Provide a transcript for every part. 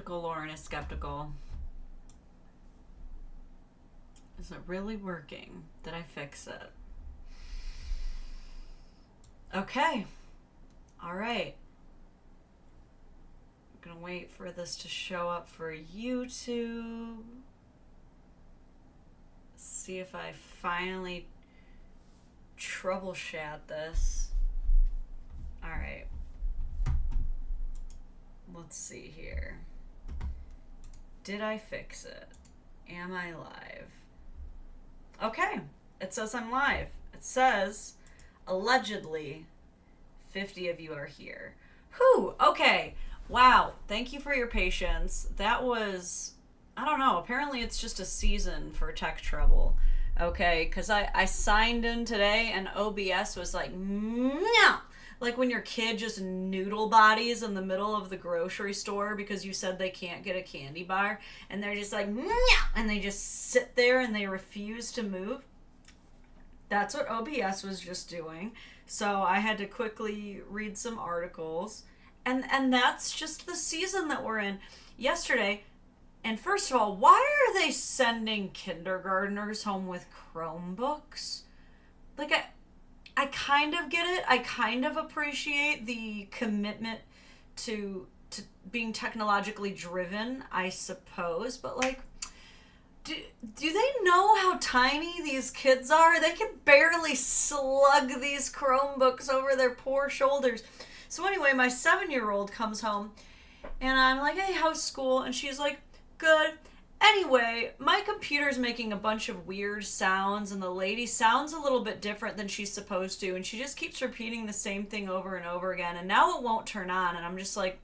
Lauren is skeptical. Is it really working? Did I fix it? Okay. All right. I'm gonna wait for this to show up for YouTube. See if I finally troubleshoot this. All right. Let's see here. Did I fix it? Am I live? Okay. It says I'm live. It says, allegedly, 50 of you are here. Whew. Okay. Wow. Thank you for your patience. That was, I don't know. Apparently it's just a season for tech trouble. Okay. Because I signed in today and OBS was like, no. Like when your kid just noodle bodies in the middle of the grocery store because you said they can't get a candy bar, and they're just like, Nyah! And they just sit there and they refuse to move. That's what OBS was just doing. So I had to quickly read some articles, and that's just the season that we're in. Yesterday, and first of all, why are they sending kindergartners home with Chromebooks? Like, I kind of get it. I kind of appreciate the commitment to being technologically driven, I suppose. But, like, do they know how tiny these kids are? They can barely slug these Chromebooks over their poor shoulders. So anyway, my 7-year-old comes home, and I'm like, hey, how's school? And she's like, good. Anyway, my computer's making a bunch of weird sounds, and the lady sounds a little bit different than she's supposed to, and she just keeps repeating the same thing over and over again, and now it won't turn on, and I'm just like,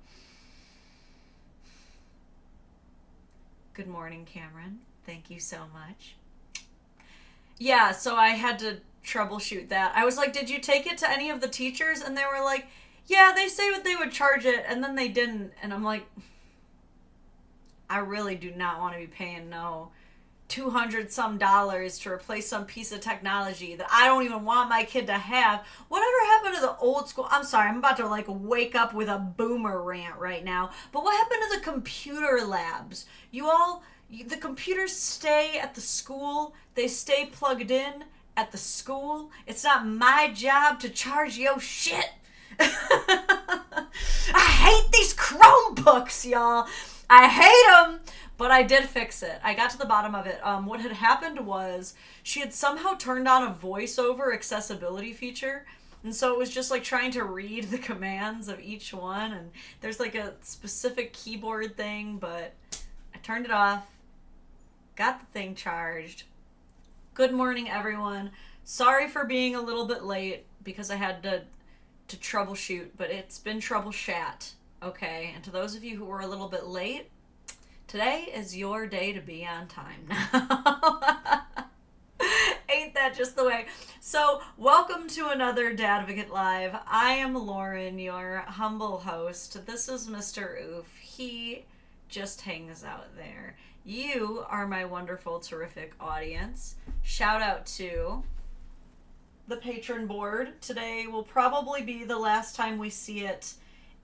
good morning, Cameron. Thank you so much. Yeah, so I had to troubleshoot that. I was like, did you take it to any of the teachers? And they were like, yeah, they say what they would charge it, and then they didn't, and I'm like, I really do not want to be paying no $200 some to replace some piece of technology that I don't even want my kid to have. Whatever happened to the old school? I'm sorry, I'm about to like wake up with a boomer rant right now. But what happened to the computer labs? The computers stay at the school. They stay plugged in at the school. It's not my job to charge yo shit. I hate these Chromebooks, y'all. I hate them, but I did fix it. I got to the bottom of it. What had happened was she had somehow turned on a voiceover accessibility feature, and so it was just like trying to read the commands of each one, and there's like a specific keyboard thing, but I turned it off, got the thing charged. Good morning, everyone. Sorry for being a little bit late because I had to troubleshoot, but it's been troubleshoot. Okay, and to those of you who were a little bit late, today is your day to be on time now. Ain't that just the way? So, welcome to another Dadvocate Live. I am Lauren, your humble host. This is Mr. Oof. He just hangs out there. You are my wonderful, terrific audience. Shout out to the patron board. Today will probably be the last time we see it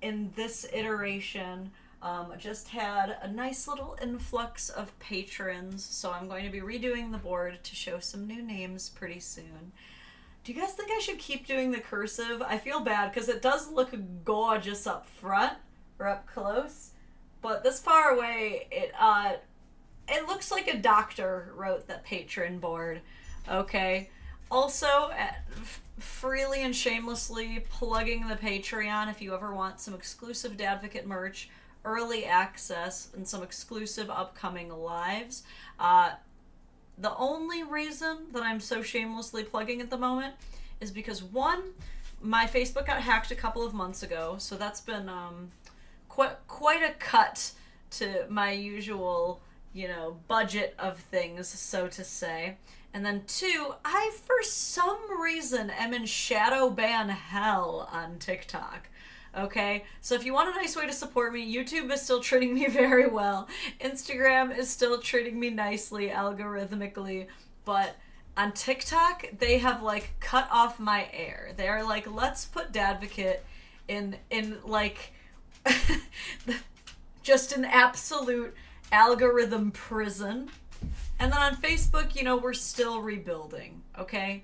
in this iteration. Just had a nice little influx of patrons, so I'm going to be redoing the board to show some new names pretty soon. Do you guys think I should keep doing the cursive? I feel bad because it does look gorgeous up front or up close, but this far away it looks like a doctor wrote the patron board. Okay. Also, freely and shamelessly plugging the Patreon if you ever want some exclusive Dadvocate merch, early access, and some exclusive upcoming lives. The only reason that I'm so shamelessly plugging at the moment is because, one, my Facebook got hacked a couple of months ago, so that's been quite a cut to my usual, budget of things, so to say. And then two, I, for some reason, am in shadow ban hell on TikTok. Okay? So if you want a nice way to support me, YouTube is still treating me very well. Instagram is still treating me nicely, algorithmically. But on TikTok, they have, cut off my air. They're like, let's put Dadvocate in like... just an absolute algorithm prison. And then on Facebook, you know, we're still rebuilding, okay?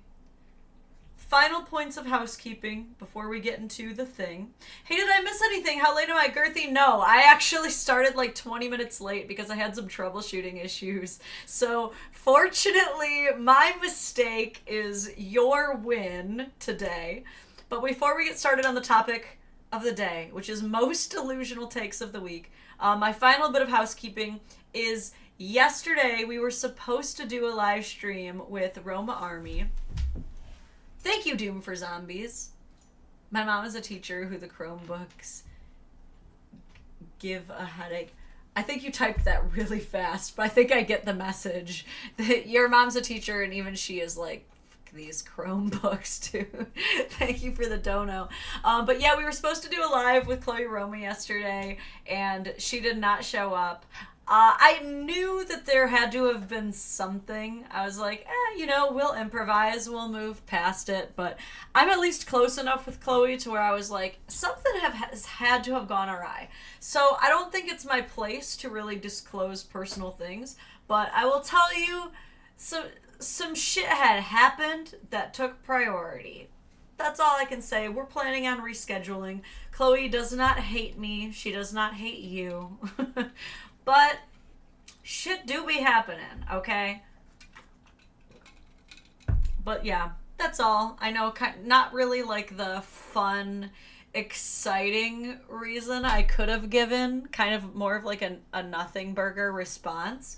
Final points of housekeeping before we get into the thing. Hey, did I miss anything? How late am I, Girthy? No, I actually started like 20 minutes late because I had some troubleshooting issues. So fortunately, my mistake is your win today. But before we get started on the topic of the day, which is most delusional takes of the week, my final bit of housekeeping is yesterday we were supposed to do a live stream with Roma Army. Thank you, Doom for Zombies. My mom is a teacher who the Chromebooks give a headache. I think you typed that really fast, but I think I get the message. That your mom's a teacher, and even she is like, these Chromebooks, too. Thank you for the dono. But yeah, we were supposed to do a live with Chloe Roma yesterday, and she did not show up. I knew that there had to have been something. I was like, you know, we'll improvise, we'll move past it. But I'm at least close enough with Chloe to where I was like, something has had to have gone awry. So I don't think it's my place to really disclose personal things. But I will tell you, some shit had happened that took priority. That's all I can say. We're planning on rescheduling. Chloe does not hate me. She does not hate you. But shit do be happening, okay? But yeah, that's all. I know, not really like the fun, exciting reason I could have given. Kind of more of like a nothing burger response.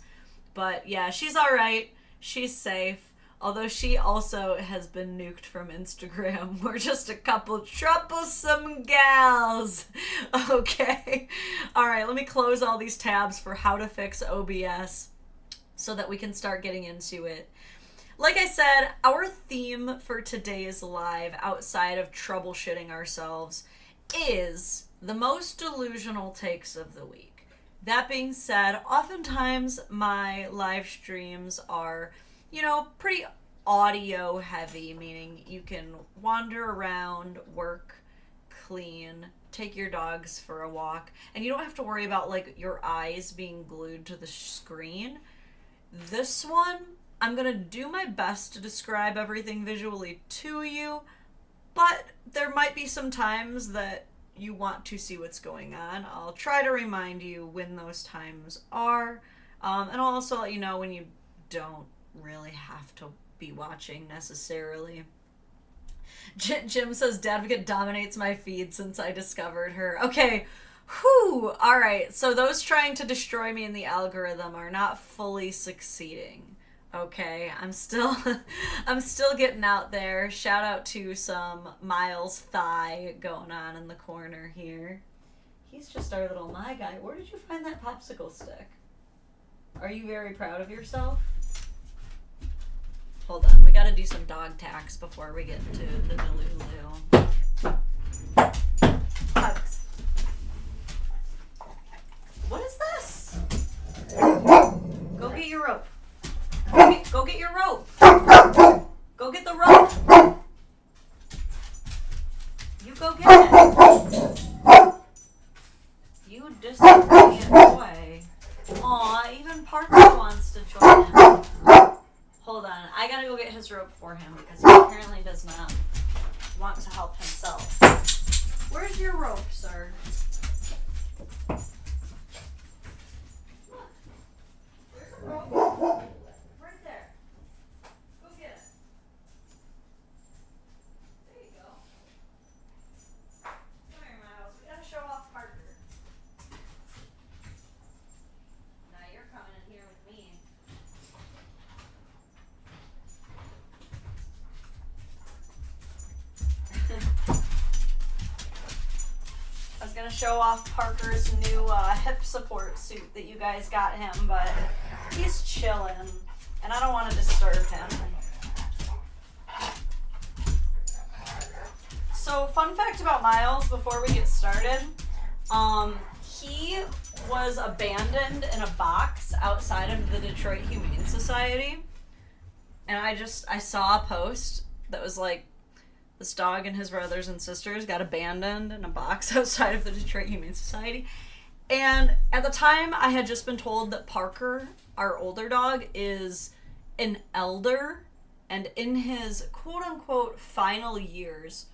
But yeah, she's alright. She's safe. Although she also has been nuked from Instagram. We're just a couple troublesome gals. Okay. All right, let me close all these tabs for how to fix OBS so that we can start getting into it. Like I said, our theme for today's live, outside of troubleshooting ourselves, is the most delusional takes of the week. That being said, oftentimes my live streams are, you know, pretty audio heavy, meaning you can wander around, work, clean, take your dogs for a walk, and you don't have to worry about like your eyes being glued to the screen. This one, I'm gonna do my best to describe everything visually to you, but there might be some times that you want to see what's going on. I'll try to remind you when those times are, and I'll also let you know when you don't really have to be watching necessarily. Jim says Dadvocate dominates my feed since I discovered her. Okay, whew, alright, so those trying to destroy me in the algorithm are not fully succeeding. Okay, I'm still getting out there. Shout out to some Miles Thigh going on in the corner here. He's just our little my guy. Where did you find that popsicle stick? Are you very proud of yourself? Hold on, we gotta do some dog tax before we get to the Delulu. Hugs. What is this? Go get your rope. Go get your rope. Go get the rope. You go get it. You disobedient boy. Aw, even Parker wants to join in. Hold on, I gotta go get his rope for him because he apparently does not want to help himself. Where's your rope, sir? Look. Where's the rope? Right there. Go get it. There you go. Come here, Miles. We gotta show off Parker. Now you're coming in here with me. I was gonna show off Parker's new hip support suit that you guys got him, but he's chilling, and I don't want to disturb him. So, fun fact about Miles before we get started, he was abandoned in a box outside of the Detroit Humane Society, and I saw a post that was like, this dog and his brothers and sisters got abandoned in a box outside of the Detroit Humane Society. And at the time, I had just been told that Parker, our older dog, is an elder and in his quote-unquote final years.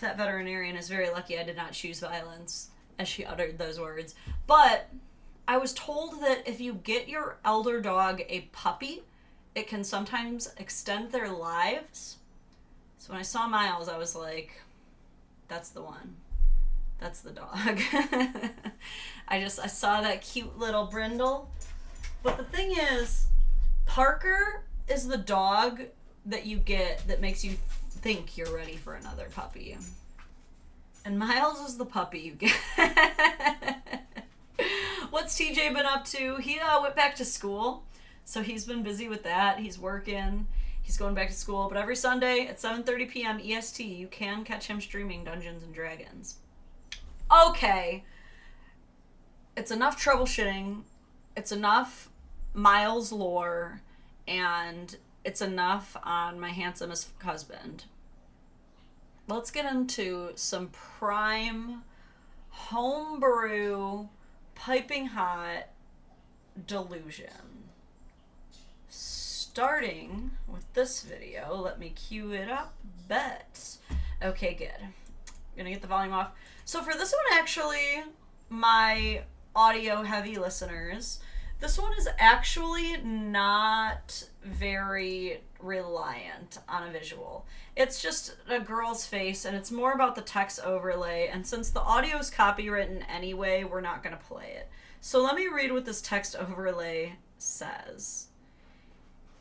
That veterinarian is very lucky I did not choose violence as she uttered those words. But I was told that if you get your elder dog a puppy, it can sometimes extend their lives. So when I saw Miles, I was like, that's the one. That's the dog. I saw that cute little brindle. But the thing is, Parker is the dog that you get that makes you think you're ready for another puppy. And Miles is the puppy you get. What's TJ been up to? He went back to school, so he's been busy with that. He's working. He's going back to school. But every Sunday at 7:30 p.m. EST, you can catch him streaming Dungeons and Dragons. Okay. It's enough troubleshooting. It's enough Miles lore. And it's enough on my handsomest husband. Let's get into some prime homebrew, piping hot delusion. Starting with this video, let me cue it up. Bet. Okay, good. I'm gonna get the volume off. So for this one, actually, my audio heavy listeners, this one is actually not very reliant on a visual. It's just a girl's face, and it's more about the text overlay, and since the audio is copywritten anyway, we're not going to play it. So let me read what this text overlay says.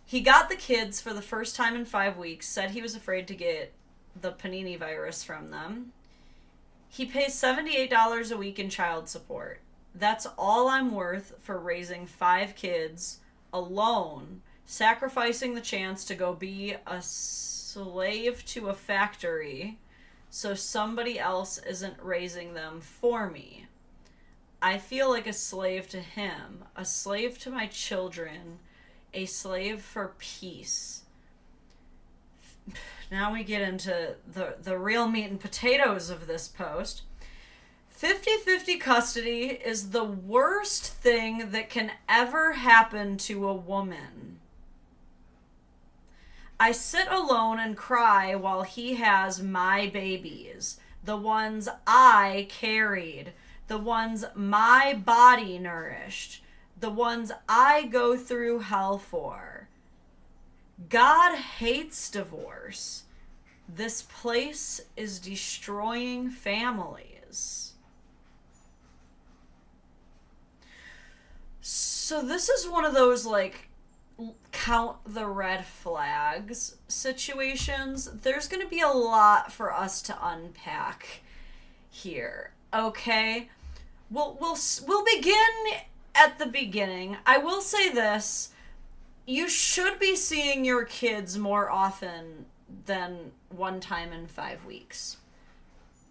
He got the kids for the first time in 5 weeks, said he was afraid to get the Panini virus from them. He pays $78 a week in child support. That's all I'm worth for raising 5 kids alone, sacrificing the chance to go be a slave to a factory so somebody else isn't raising them for me. I feel like a slave to him, a slave to my children, a slave for peace. Now we get into the real meat and potatoes of this post. 50-50 custody is the worst thing that can ever happen to a woman. I sit alone and cry while he has my babies, the ones I carried, the ones my body nourished, the ones I go through hell for. God hates divorce. This place is destroying families. So this is one of those, like, count the red flags situations. There's going to be a lot for us to unpack here, okay? We'll begin at the beginning. I will say this. You should be seeing your kids more often than one time in 5 weeks.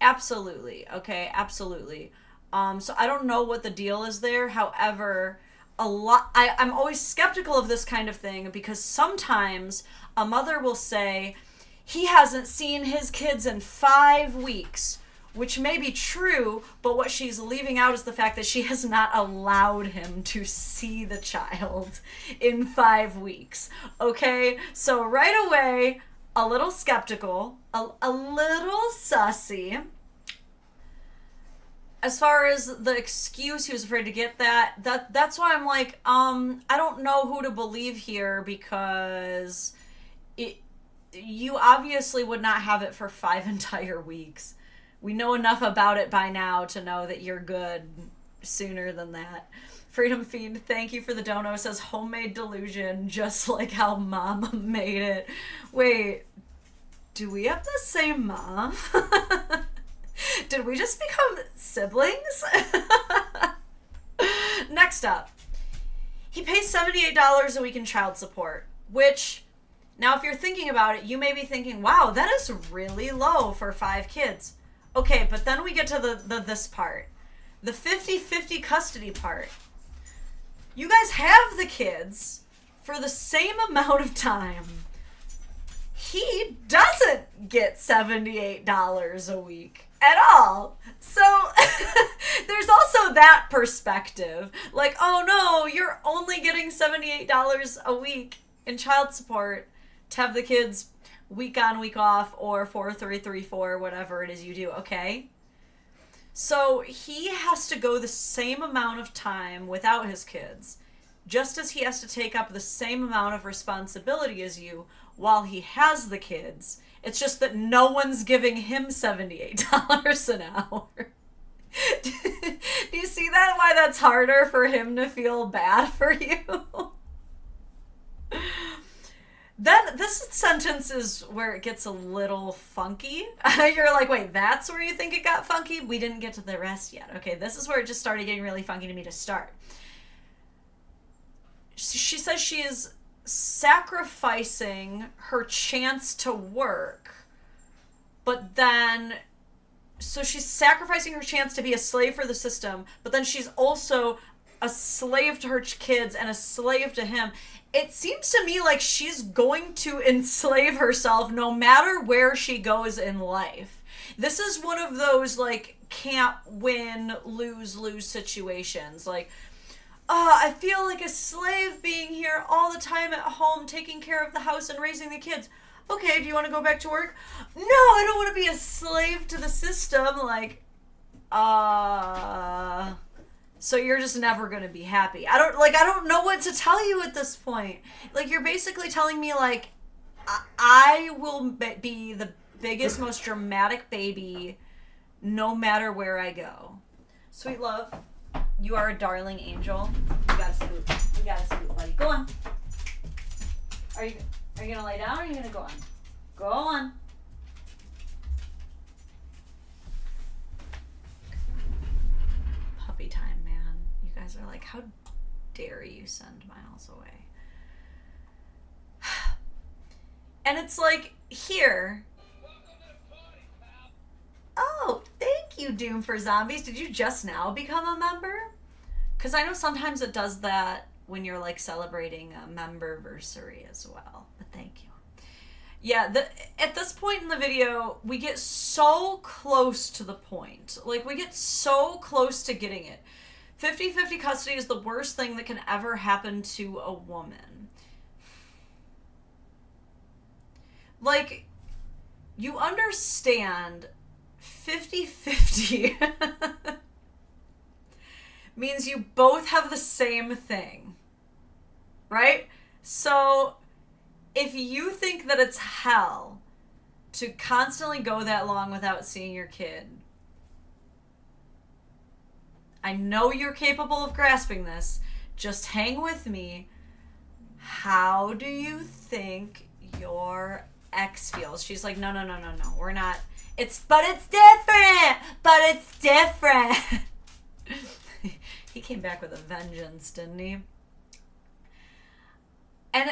Absolutely, okay? Absolutely. So I don't know what the deal is there. However, I'm always skeptical of this kind of thing because sometimes a mother will say, he hasn't seen his kids in 5 weeks, which may be true, but what she's leaving out is the fact that she has not allowed him to see the child in 5 weeks. Okay? So right away, a little skeptical, a little sussy. As far as the excuse, he was afraid to get that's why I'm like, I don't know who to believe here because you obviously would not have it for 5 entire weeks. We know enough about it by now to know that you're good sooner than that. Freedom Fiend, thank you for the dono. Says homemade delusion, just like how Mama made it. Wait, do we have the same mom? Did we just become siblings? Next up, he pays $78 a week in child support, which, now if you're thinking about it, you may be thinking, wow, that is really low for 5 kids. Okay, but then we get to this part, the 50-50 custody part. You guys have the kids for the same amount of time. He doesn't get $78 a week. at all. So there's also that perspective. Like, oh no, you're only getting $78 a week in child support to have the kids week on, week off, or 4-3-3-4, whatever it is you do, okay? So he has to go the same amount of time without his kids, just as he has to take up the same amount of responsibility as you while he has the kids. It's just that no one's giving him $78 an hour. Do you see that? Why that's harder for him to feel bad for you? Then this sentence is where it gets a little funky. You're like, wait, that's where you think it got funky? We didn't get to the rest yet. Okay, this is where it just started getting really funky to me to start. She says she is sacrificing her chance to work, but then, so she's sacrificing her chance to be a slave for the system, but then she's also a slave to her kids and a slave to him. It seems to me like she's going to enslave herself no matter where she goes in life. This is one of those, like, can't win, lose situations. Like, I feel like a slave being here all the time at home, taking care of the house and raising the kids. Okay, do you want to go back to work? No, I don't want to be a slave to the system. Like, so you're just never going to be happy. I don't know what to tell you at this point. Like, you're basically telling me, like, I will be the biggest, most dramatic baby no matter where I go. Sweet love, you are a darling angel. You gotta scoot. You gotta scoot, buddy. Go on. Are you gonna lay down or are you gonna go on? Go on. Puppy time, man. You guys are like, how dare you send Miles away? And it's like, here. Oh, thank you, Doom for Zombies. Did you just now become a member? Because I know sometimes it does that when you're, like, celebrating a memberversary as well. But thank you. Yeah, at this point in the video, we get so close to the point. Like, we get so close to getting it. 50-50 custody is the worst thing that can ever happen to a woman. Like, you understand 50-50 means you both have the same thing, right? So if you think that it's hell to constantly go that long without seeing your kid, I know you're capable of grasping this. Just hang with me. How do you think your ex feels? She's like, no, we're not. But it's different. He came back with a vengeance, didn't he? And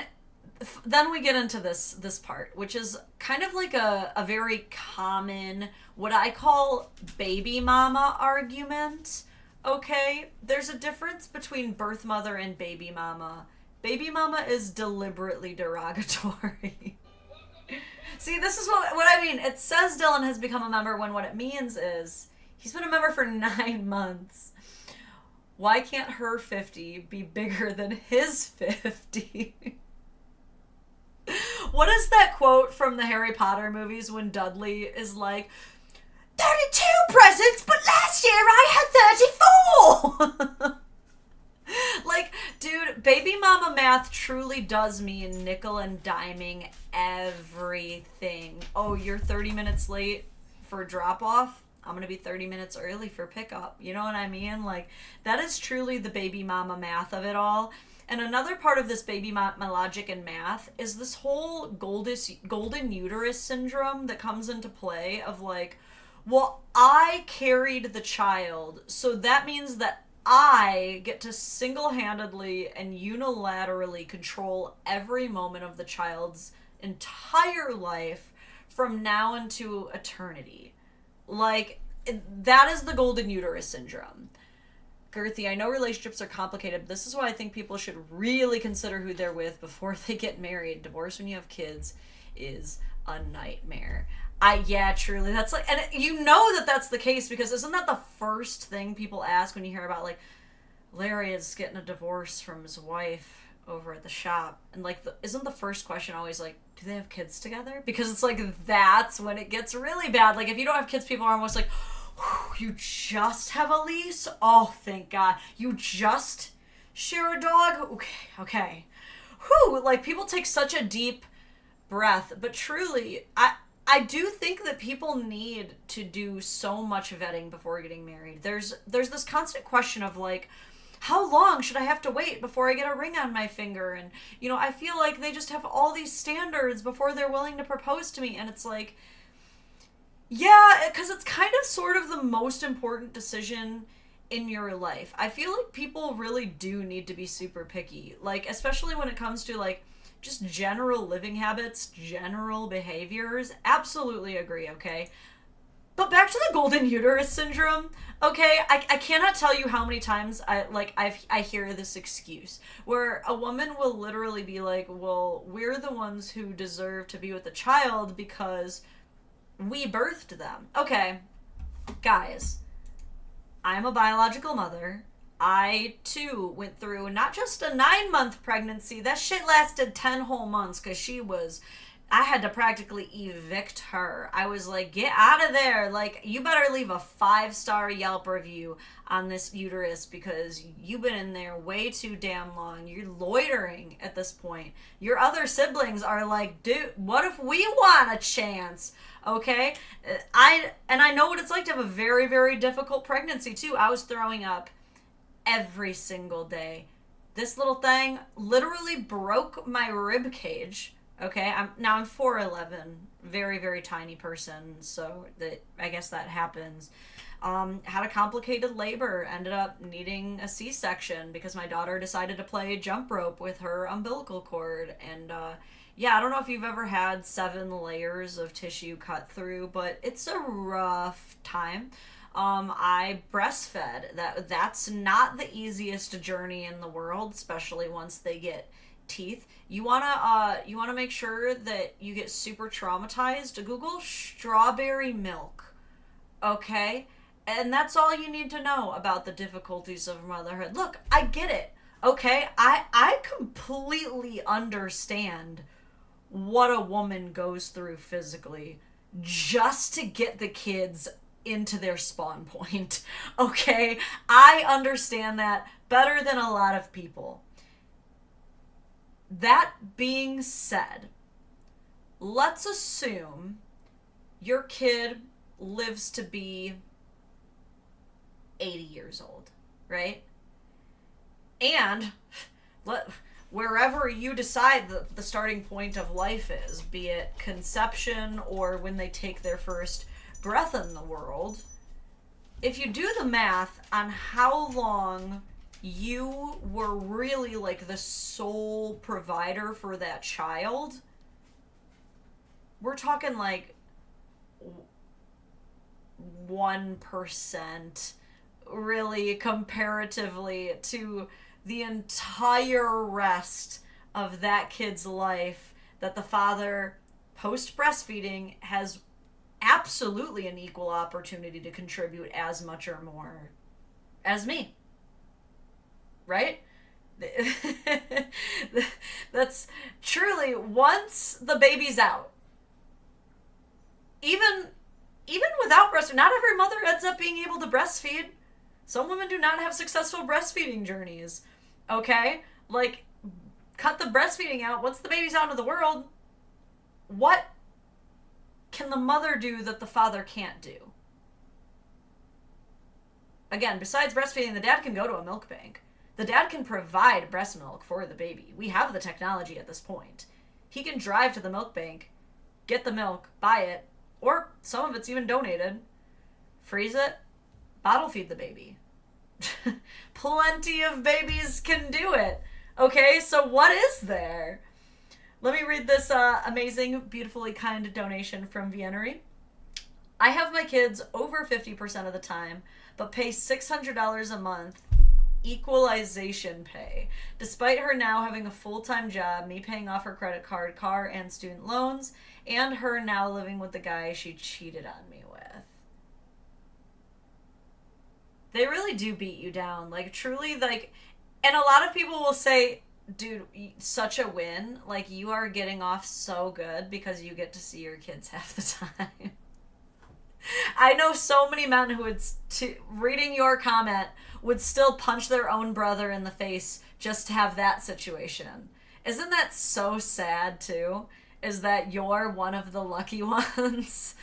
then we get into this part, which is kind of like a very common, what I call baby mama argument. Okay, there's a difference between birth mother and baby mama. Baby mama is deliberately derogatory. See, this is what I mean. It says Dylan has become a member when what it means is he's been a member for 9 months. Why can't her 50 be bigger than his 50? What is that quote from the Harry Potter movies when Dudley is like, 32 presents, but last year I had 34! Like, dude, baby mama math truly does mean nickel and diming everything. Oh, you're 30 minutes late for drop off? I'm going to be 30 minutes early for pickup. You know what I mean? Like, that is truly the baby mama math of it all. And another part of this baby mama logic and math is this whole golden uterus syndrome that comes into play of like, well, I carried the child, so that means that I get to single-handedly and unilaterally control every moment of the child's entire life from now into eternity. Like, that is the golden uterus syndrome. Girthy, I know relationships are complicated, but this is why I think people should really consider who they're with before they get married. Divorce when you have kids is a nightmare. Yeah, truly. That's like, and you know that that's the case because isn't that the first thing people ask when you hear about, like, Larry is getting a divorce from his wife over at the shop? And, like, isn't the first question always, like, do they have kids together? Because it's like, that's when it gets really bad. Like, if you don't have kids, people are almost like, you just have a lease? Oh, thank God. You just share a dog? Okay, okay. Whew, like, people take such a deep breath, but truly, I do think that people need to do so much vetting before getting married. There's this constant question of, like, how long should I have to wait before I get a ring on my finger? And, I feel like they just have all these standards before they're willing to propose to me. And it's like, yeah, because it's kind of sort of the most important decision in your life. I feel like people really do need to be super picky. Like, especially when it comes to, like, just general living habits, general behaviors. Absolutely agree, okay? But back to the golden uterus syndrome, okay? I cannot tell you how many times I hear this excuse where a woman will literally be like, well, we're the ones who deserve to be with the child because we birthed them. Okay, guys, I'm a biological mother. I, too, went through not just a 9-month pregnancy. That shit lasted 10 whole months because I had to practically evict her. I was like, get out of there. Like, you better leave a 5-star Yelp review on this uterus because you've been in there way too damn long. You're loitering at this point. Your other siblings are like, dude, what if we want a chance? Okay? I know what it's like to have a very, very difficult pregnancy, too. I was throwing up every single day. This little thing literally broke my rib cage. Okay, I'm 4'11", very, very tiny person, so I guess that happens. Had a complicated labor, ended up needing a C-section because my daughter decided to play jump rope with her umbilical cord. And yeah, I don't know if you've ever had 7 layers of tissue cut through, but it's a rough time. I breastfed. That's not the easiest journey in the world, especially once they get teeth. You wanna make sure that you get super traumatized. Google strawberry milk, okay? And that's all you need to know about the difficulties of motherhood. Look, I get it, okay? I completely understand what a woman goes through physically just to get the kids into their spawn point, okay? I understand that better than a lot of people. That being said, let's assume your kid lives to be 80 years old, right? And wherever you decide the starting point of life is, be it conception or when they take their first breath in the world, if you do the math on how long you were really like the sole provider for that child, we're talking like 1% really comparatively to the entire rest of that kid's life that the father post breastfeeding has absolutely an equal opportunity to contribute as much or more as me. Right? That's truly, once the baby's out, even without breastfeeding, not every mother ends up being able to breastfeed. Some women do not have successful breastfeeding journeys. Okay? Like, cut the breastfeeding out. Once the baby's out of the world, what can the mother do that the father can't do? Again, besides breastfeeding, the dad can go to a milk bank. The dad can provide breast milk for the baby. We have the technology at this point. He can drive to the milk bank, get the milk, buy it, or some of it's even donated, freeze it, bottle feed the baby. Plenty of babies can do it. Okay, so what is there? Let me read this amazing, beautifully kind donation from Viennery. I have my kids over 50% of the time, but pay $600 a month equalization pay. Despite her now having a full-time job, me paying off her credit card, car, and student loans, and her now living with the guy she cheated on me with. They really do beat you down. Like, truly, like, and a lot of people will say, dude, such a win. Like, you are getting off so good because you get to see your kids half the time. I know so many men who would, reading your comment, would still punch their own brother in the face just to have that situation. Isn't that so sad, too? Is that you're one of the lucky ones?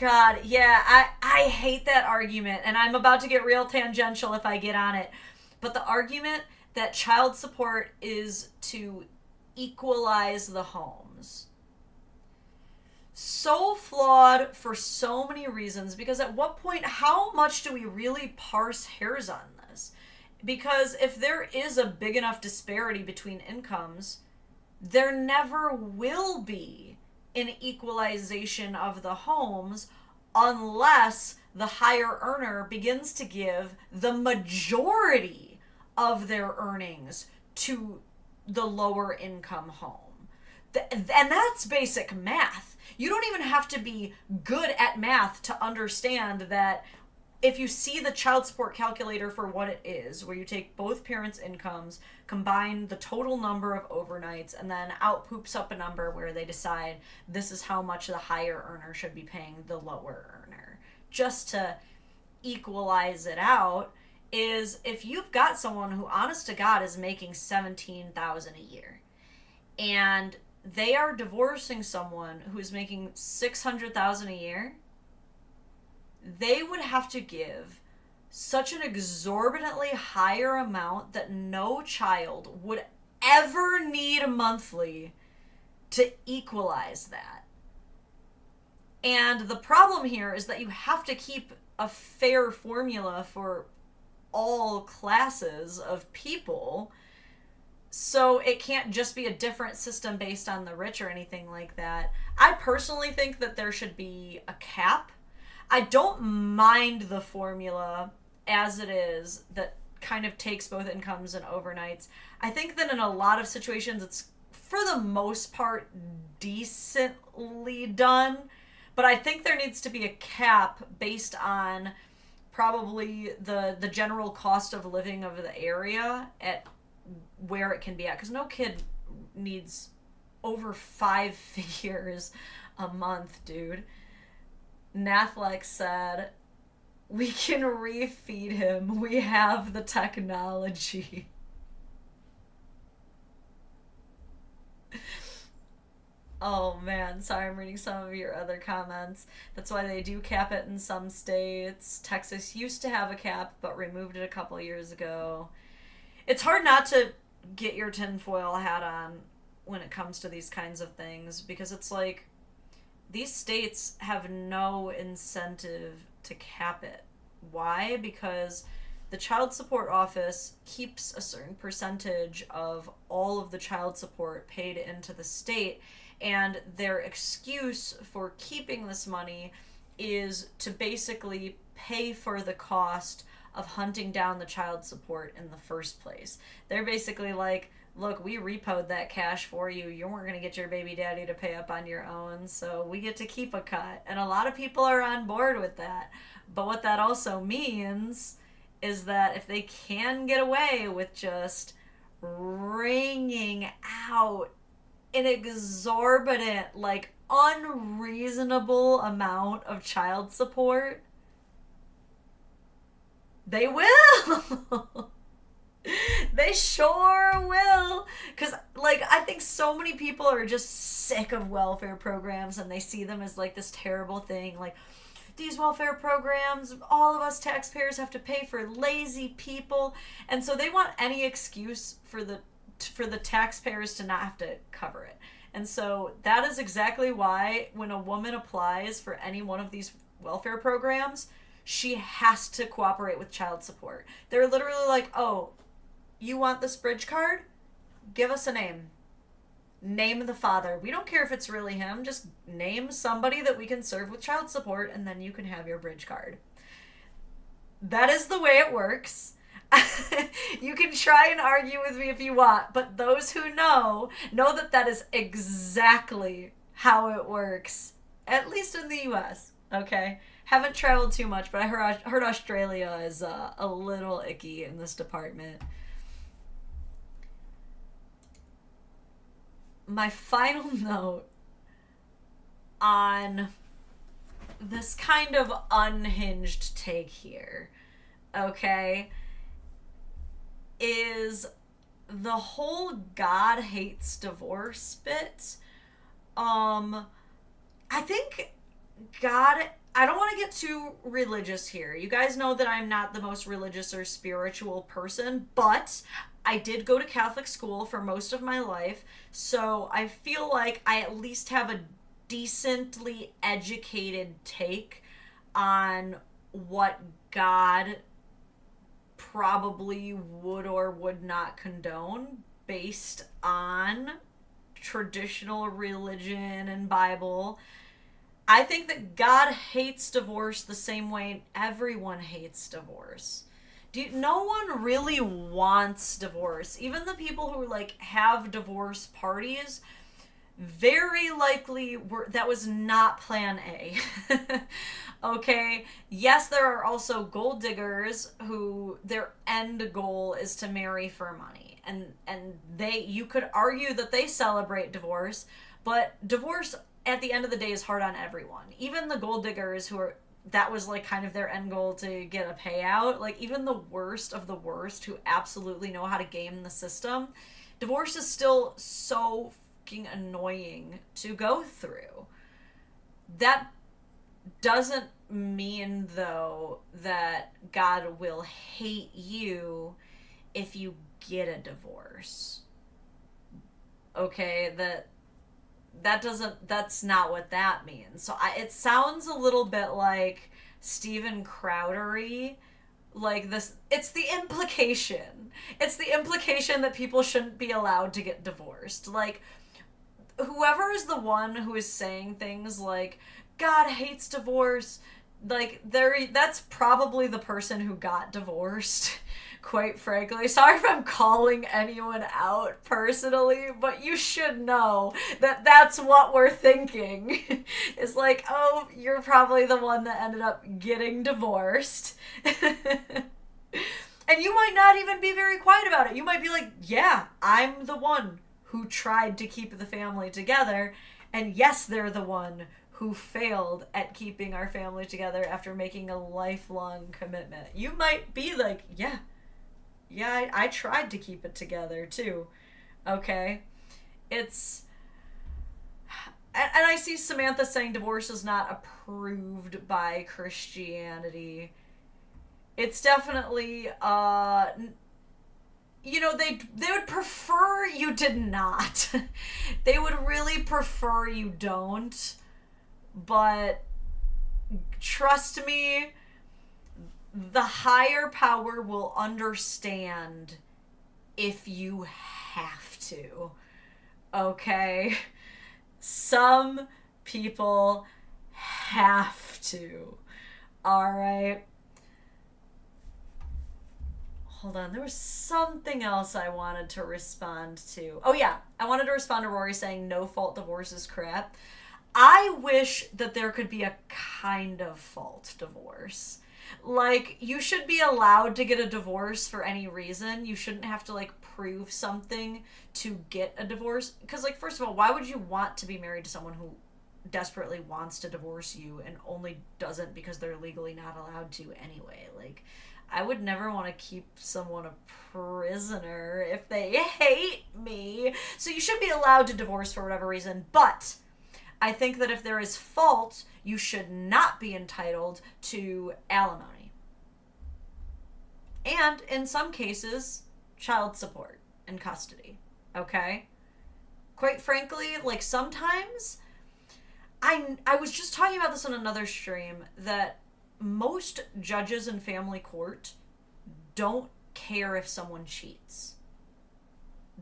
God, yeah, I hate that argument, and I'm about to get real tangential if I get on it. But the argument that child support is to equalize the homes. So flawed for so many reasons, because at what point, how much do we really parse hairs on this? Because if there is a big enough disparity between incomes, there never will be an equalization of the homes unless the higher earner begins to give the majority of their earnings to the lower income home. And that's basic math. You don't even have to be good at math to understand that if you see the child support calculator for what it is, where you take both parents' incomes, combine the total number of overnights, and then out poops up a number where they decide this is how much the higher earner should be paying the lower earner, just to equalize it out, is if you've got someone who, honest to God, is making $17,000 a year, and they are divorcing someone who's making $600,000 a year, they would have to give such an exorbitantly higher amount that no child would ever need monthly to equalize that. And the problem here is that you have to keep a fair formula for all classes of people. So it can't just be a different system based on the rich or anything like that. I personally think that there should be a cap. I don't mind the formula as it is that kind of takes both incomes and overnights. I think that in a lot of situations it's, for the most part, decently done. But I think there needs to be a cap based on probably the general cost of living of the area at where it can be at. Because no kid needs over 5 figures a month, dude. Nathlex said, we can refeed him. We have the technology. Oh man, sorry, I'm reading some of your other comments. That's why they do cap it in some states. Texas used to have a cap, but removed it a couple years ago. It's hard not to get your tinfoil hat on when it comes to these kinds of things, because it's like, these states have no incentive to cap it. Why? Because the child support office keeps a certain percentage of all of the child support paid into the state, and their excuse for keeping this money is to basically pay for the cost of hunting down the child support in the first place. They're basically like, look, we repoed that cash for you. You weren't going to get your baby daddy to pay up on your own, so we get to keep a cut. And a lot of people are on board with that. But what that also means is that if they can get away with just wringing out an exorbitant, like unreasonable amount of child support, they will. They sure will. Because, like, I think so many people are just sick of welfare programs, and they see them as, like, this terrible thing. Like, these welfare programs, all of us taxpayers have to pay for lazy people. And so they want any excuse for the taxpayers to not have to cover it. And so that is exactly why when a woman applies for any one of these welfare programs, she has to cooperate with child support. They're literally like, oh, you want this bridge card? Give us a name. Name the father. We don't care if it's really him. Just name somebody that we can serve with child support, and then you can have your bridge card. That is the way it works. You can try and argue with me if you want, but those who know that that is exactly how it works, at least in the US, okay? Haven't traveled too much, but I heard Australia is a little icky in this department. My final note on this kind of unhinged take here, okay, is the whole God hates divorce bit. I think God, I don't want to get too religious here. You guys know that I'm not the most religious or spiritual person, but I did go to Catholic school for most of my life, so I feel like I at least have a decently educated take on what God probably would or would not condone based on traditional religion and Bible. I think that God hates divorce the same way everyone hates divorce. No one really wants divorce. Even the people who like have divorce parties, very likely that was not plan A. Okay, yes, there are also gold diggers who their end goal is to marry for money, and you could argue that they celebrate divorce, but divorce at the end of the day is hard on everyone. Even the gold diggers who are, that was like kind of their end goal to get a payout, like even the worst of the worst who absolutely know how to game the system, divorce is still so fucking annoying to go through. That doesn't mean, though, that God will hate you if you get a divorce. Okay, that's not what that means. So it sounds a little bit like Steven Crowdery, like this. It's the implication. It's the implication that people shouldn't be allowed to get divorced. Like, whoever is the one who is saying things like God hates divorce, like that's probably the person who got divorced. Quite frankly, sorry if I'm calling anyone out personally, but you should know that that's what we're thinking. It's like, oh, you're probably the one that ended up getting divorced. And you might not even be very quiet about it. You might be like, yeah, I'm the one who tried to keep the family together, and yes, they're the one who failed at keeping our family together after making a lifelong commitment. You might be like, yeah, I tried to keep it together too. Okay? It's... And I see Samantha saying divorce is not approved by Christianity. It's definitely, they would prefer you did not. They would really prefer you don't. But trust me, the higher power will understand if you have to. Okay? Some people have to. Alright? Hold on, there was something else I wanted to respond to. Oh yeah, I wanted to respond to Rory saying no fault divorce is crap. I wish that there could be a kind of fault divorce. Like, you should be allowed to get a divorce for any reason. You shouldn't have to, like, prove something to get a divorce. Because, like, first of all, why would you want to be married to someone who desperately wants to divorce you and only doesn't because they're legally not allowed to anyway? Like, I would never want to keep someone a prisoner if they hate me. So you should be allowed to divorce for whatever reason, but I think that if there is fault, you should not be entitled to alimony. And in some cases, child support and custody. Okay? Quite frankly, like sometimes, I was just talking about this on another stream, that most judges in family court don't care if someone cheats.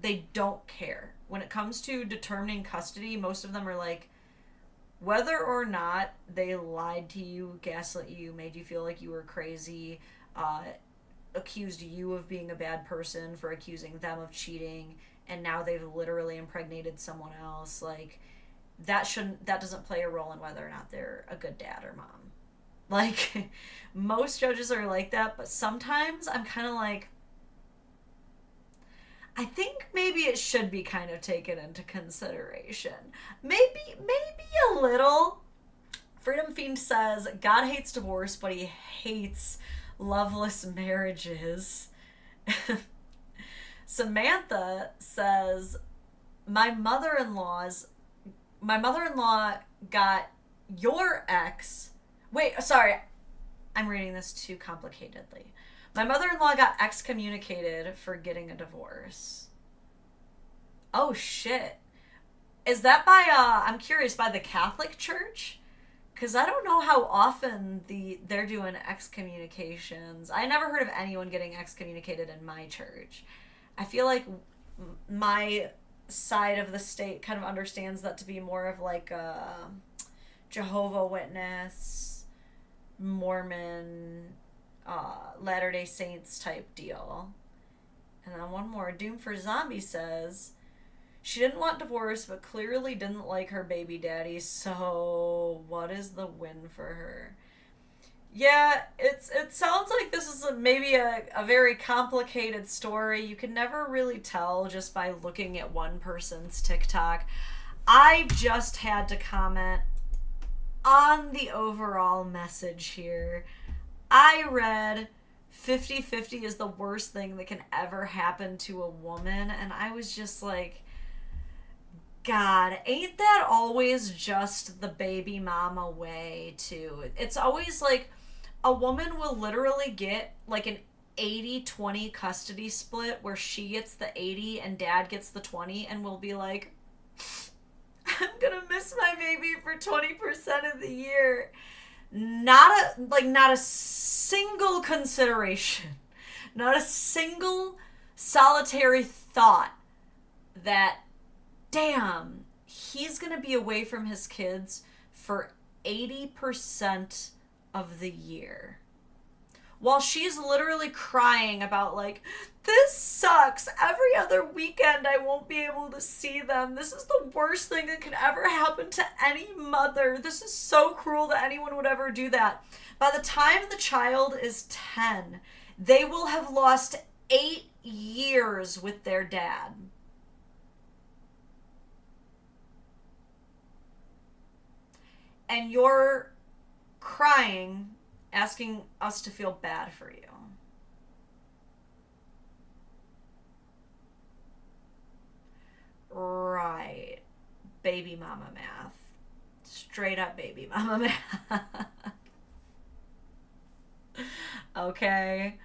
They don't care. When it comes to determining custody, most of them are like, whether or not they lied to you, gaslit you, made you feel like you were crazy, uh, accused you of being a bad person for accusing them of cheating, and now they've literally impregnated someone else. Like, that doesn't play a role in whether or not they're a good dad or mom. Like, most judges are like that, but sometimes I'm kind of like, I think maybe it should be kind of taken into consideration. Maybe a little. Freedom Fiend says, God hates divorce, but he hates loveless marriages. Samantha says, my mother-in-law got your ex. Wait, sorry. I'm reading this too complicatedly. My mother-in-law got excommunicated for getting a divorce. Oh, shit. Is that by, I'm curious, by the Catholic Church? Because I don't know how often they're doing excommunications. I never heard of anyone getting excommunicated in my church. I feel like my side of the state kind of understands that to be more of like a Jehovah Witness, Mormon, Latter-day Saints type deal. And then one more. Doom for Zombie says, she didn't want divorce, but clearly didn't like her baby daddy, so what is the win for her? Yeah, it sounds like this is maybe a very complicated story. You can never really tell just by looking at one person's TikTok. I just had to comment on the overall message here. I read 50-50 is the worst thing that can ever happen to a woman, and I was just like, God, ain't that always just the baby mama way, too? It's always like a woman will literally get like an 80-20 custody split where she gets the 80 and dad gets the 20, and will be like, I'm gonna miss my baby for 20% of the year. Not a single consideration, not a single solitary thought that, damn, he's gonna be away from his kids for 80% of the year. While she's literally crying about, like, this sucks. Every other weekend I won't be able to see them. This is the worst thing that could ever happen to any mother. This is so cruel that anyone would ever do that. By the time the child is 10, they will have lost 8 years with their dad. And you're crying, asking us to feel bad for you. Right. Baby mama math. Straight up baby mama math. Okay.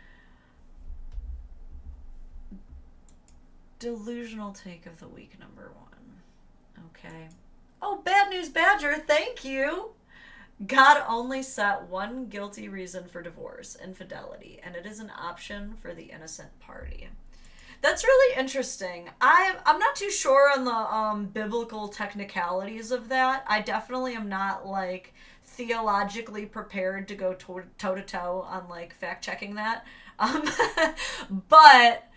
Delusional take of the week number 1. Okay. Oh, Bad News Badger, thank you. God only set one guilty reason for divorce, infidelity, and it is an option for the innocent party. That's really interesting. I'm not too sure on the biblical technicalities of that. I definitely am not, like, theologically prepared to go toe-to-toe on, like, fact-checking that. But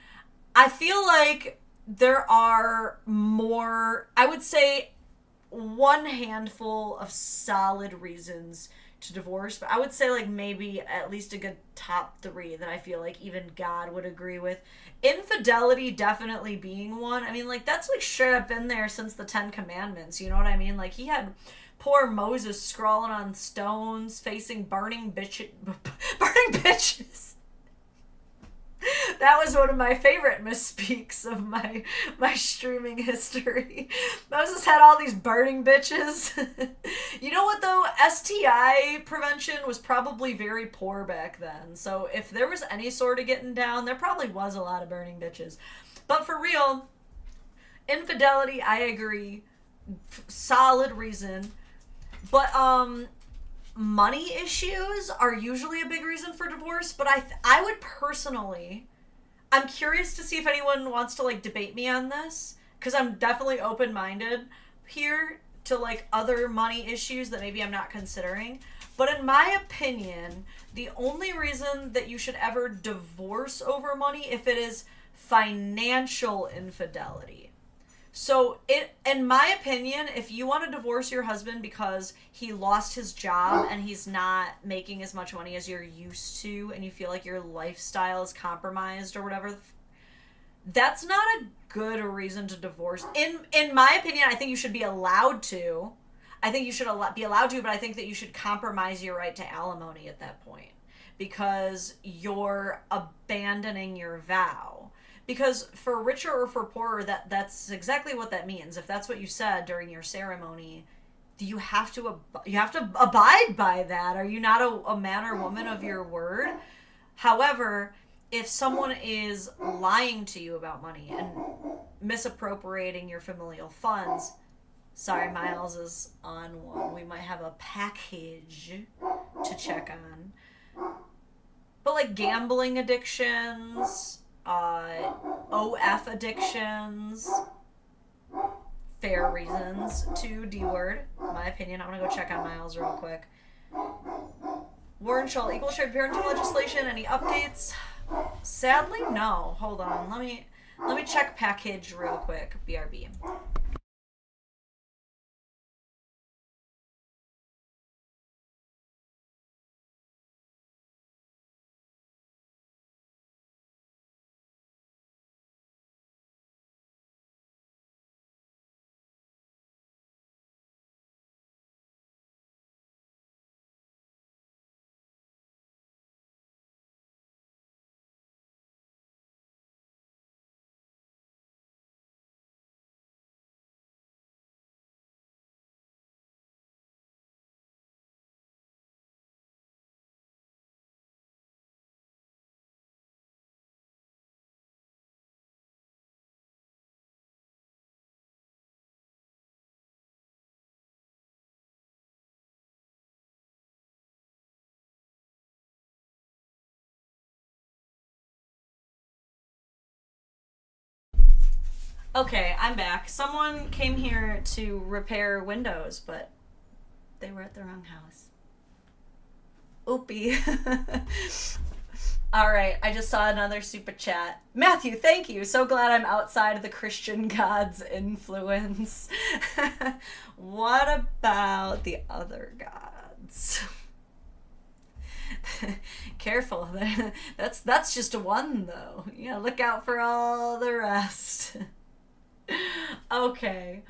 I feel like there are more, I would say, one handful of solid reasons to divorce, but I would say like maybe at least a good top 3 that I feel like even God would agree with. Infidelity definitely being one. I mean, like, that's like straight up been there since the 10 Commandments, you know what I mean? Like, he had poor Moses scrawling on stones, facing burning bitches. That was one of my favorite misspeaks of my streaming history. Moses had all these burning bitches. You know what, though? STI prevention was probably very poor back then. So if there was any sort of getting down, there probably was a lot of burning bitches. But for real, infidelity, I agree. Solid reason. But, money issues are usually a big reason for divorce, but I would personally, I'm curious to see if anyone wants to, like, debate me on this, because I'm definitely open-minded here to like other money issues that maybe I'm not considering. But in my opinion, the only reason that you should ever divorce over money if it is financial infidelity. So in my opinion, if you want to divorce your husband because he lost his job and he's not making as much money as you're used to and you feel like your lifestyle is compromised or whatever, that's not a good reason to divorce. In my opinion, I think you should be allowed to. I think you should be allowed to, but I think that you should compromise your right to alimony at that point because you're abandoning your vow. Because for richer or for poorer, that's exactly what that means. If that's what you said during your ceremony, you have to abide by that. Are you not a man or woman of your word? However, if someone is lying to you about money and misappropriating your familial funds, sorry, Miles is on one. We might have a package to check on. But like gambling addictions, OF addictions, fair reasons to D-word, in my opinion. I'm gonna go check on Miles real quick. Warren Shull, equal shared parenting legislation, any updates? Sadly, no. Hold on. Let me check package real quick. BRB. Okay, I'm back. Someone came here to repair windows, but they were at the wrong house. Oopie. All right, I just saw another super chat. Matthew, thank you. So glad I'm outside of the Christian God's influence. What about the other gods? Careful. That's just one though. Yeah, look out for all the rest. Okay.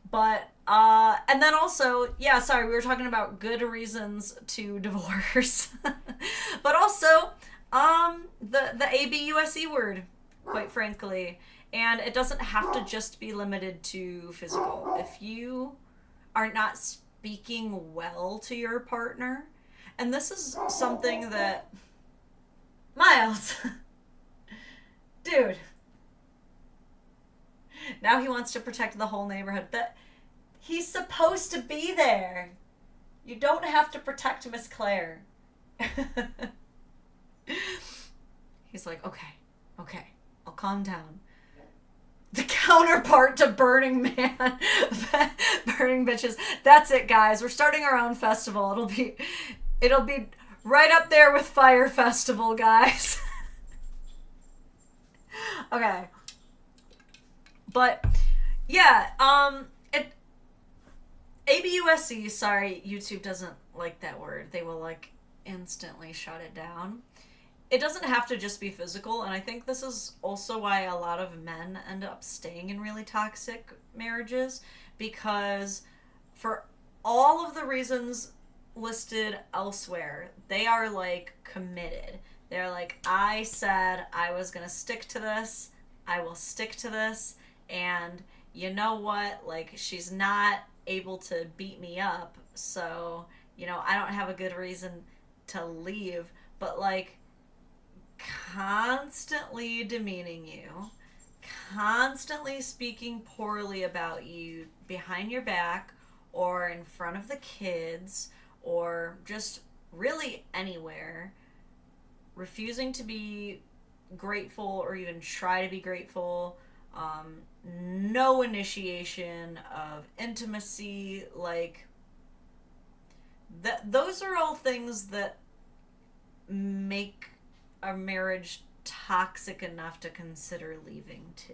But and then also, yeah, sorry, we were talking about good reasons to divorce. But also the ABUSE word, quite frankly. And it doesn't have to just be limited to physical. If you are not speaking well to your partner, and this is something that Miles, dude, now he wants to protect the whole neighborhood. But he's supposed to be there. You don't have to protect Miss Claire. He's like, okay, I'll calm down. The counterpart to Burning Man. Burning Bitches. That's it, guys. We're starting our own festival. It'll be right up there with Fire Festival, guys. Okay. But yeah, ABUSC, sorry, YouTube doesn't like that word. They will like instantly shut it down. It doesn't have to just be physical, and I think this is also why a lot of men end up staying in really toxic marriages, because for all of the reasons listed elsewhere, they are like committed. They're like, I said I was gonna stick to this, I will stick to this, and you know what, like, she's not able to beat me up, so, you know, I don't have a good reason to leave. But like, constantly demeaning you, constantly speaking poorly about you behind your back or in front of the kids or just really anywhere, refusing to be grateful or even try to be grateful, no initiation of intimacy. Like, those are all things that make a marriage toxic enough to consider leaving too.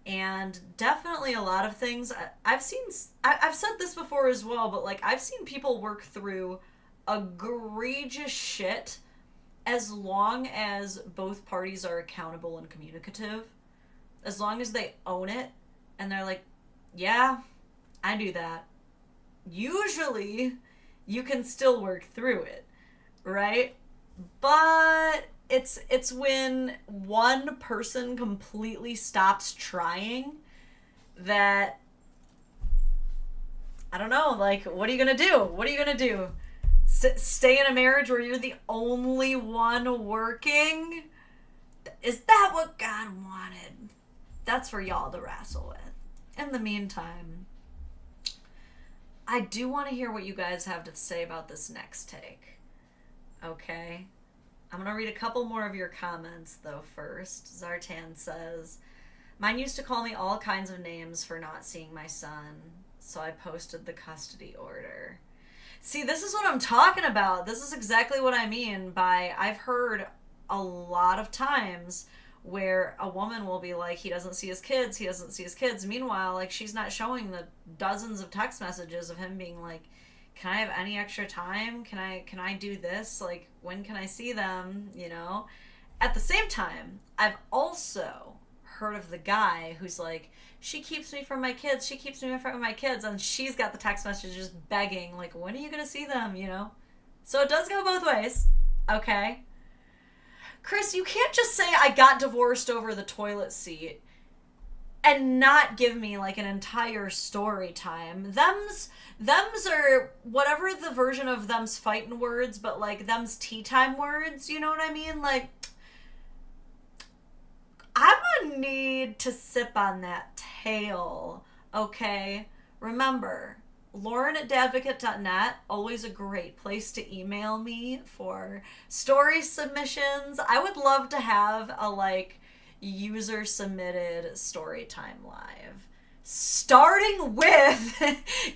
And definitely a lot of things I've seen. I've said this before as well, but like, I've seen people work through egregious shit as long as both parties are accountable and communicative. As long as they own it and they're like, yeah, I do that. Usually you can still work through it, right? But it's when one person completely stops trying that, I don't know, like, what are you gonna do? What are you gonna do? Stay in a marriage where you're the only one working? Is that what God wanted? That's for y'all to wrestle with. In the meantime, I do want to hear what you guys have to say about this next take. Okay? I'm going to read a couple more of your comments, though, first. Zartan says, mine used to call me all kinds of names for not seeing my son, so I posted the custody order. See, this is what I'm talking about. This is exactly what I mean by, I've heard a lot of times where a woman will be like, he doesn't see his kids, he doesn't see his kids. Meanwhile, like, she's not showing the dozens of text messages of him being like, can I have any extra time? Can I do this? Like, when can I see them? You know? At the same time, I've also heard of the guy who's like, she keeps me from my kids, she keeps me from my kids, and she's got the text messages begging, like, when are you gonna see them, you know? So it does go both ways, okay? Chris, you can't just say I got divorced over the toilet seat and not give me like an entire story time. Them's are whatever the version of them's fighting words, but like them's tea time words, you know what I mean? Like, I'm gonna need to sip on that tail, okay? Remember, Lauren@dadvocate.net, always a great place to email me for story submissions. I would love to have a like user submitted story time live, starting with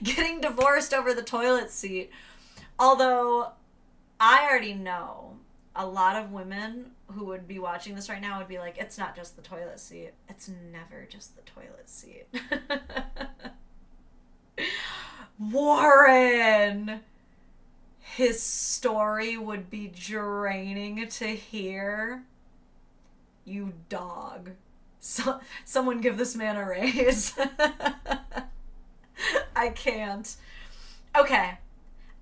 getting divorced over the toilet seat. Although I already know a lot of women who would be watching this right now would be like, it's not just the toilet seat. It's never just the toilet seat. Warren, his story would be draining to hear. You dog. So, someone give this man a raise. I can't. Okay.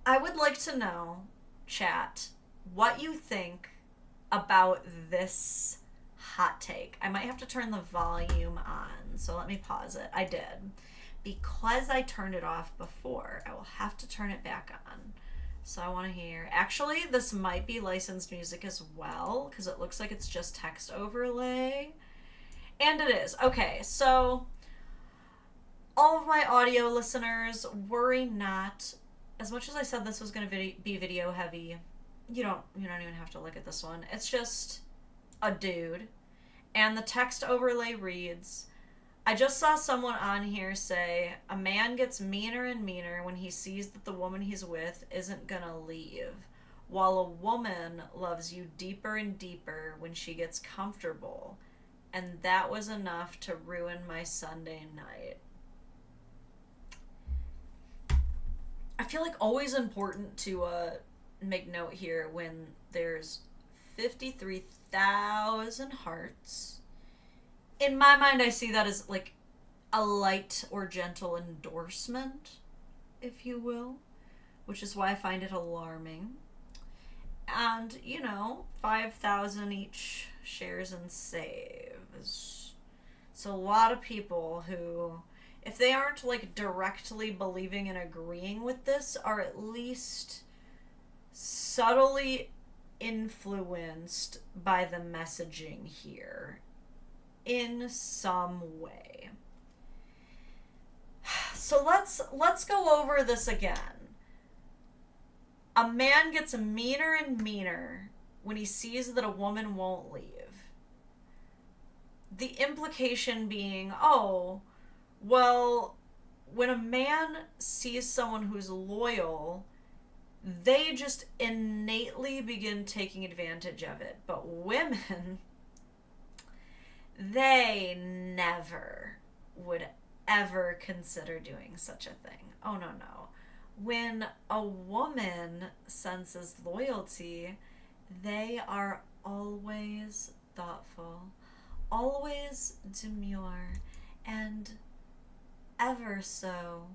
I would like to know, chat, what you think about this hot take. I might have to turn the volume on, so let me pause it. I did. Because I turned it off before, I will have to turn it back on. So I want to hear. Actually, this might be licensed music as well, because it looks like it's just text overlay. And it is. Okay, so all of my audio listeners, worry not. As much as I said this was going to be video heavy, you don't even have to look at this one. It's just a dude. And the text overlay reads, I just saw someone on here say, a man gets meaner and meaner when he sees that the woman he's with isn't gonna leave, while a woman loves you deeper and deeper when she gets comfortable. And that was enough to ruin my Sunday night. I feel like always important to make note here when there's 53,000 hearts. In my mind, I see that as like a light or gentle endorsement, if you will, which is why I find it alarming. And, 5,000 each shares and saves. So a lot of people who, if they aren't like directly believing and agreeing with this, are at least subtly influenced by the messaging here in some way. So let's go over this again. A man gets meaner and meaner when he sees that a woman won't leave. the implication being, oh, well, when a man sees someone who's loyal, they just innately begin taking advantage of it. But women, they never would ever consider doing such a thing. Oh, no, no. When a woman senses loyalty, they are always thoughtful, always demure, and ever so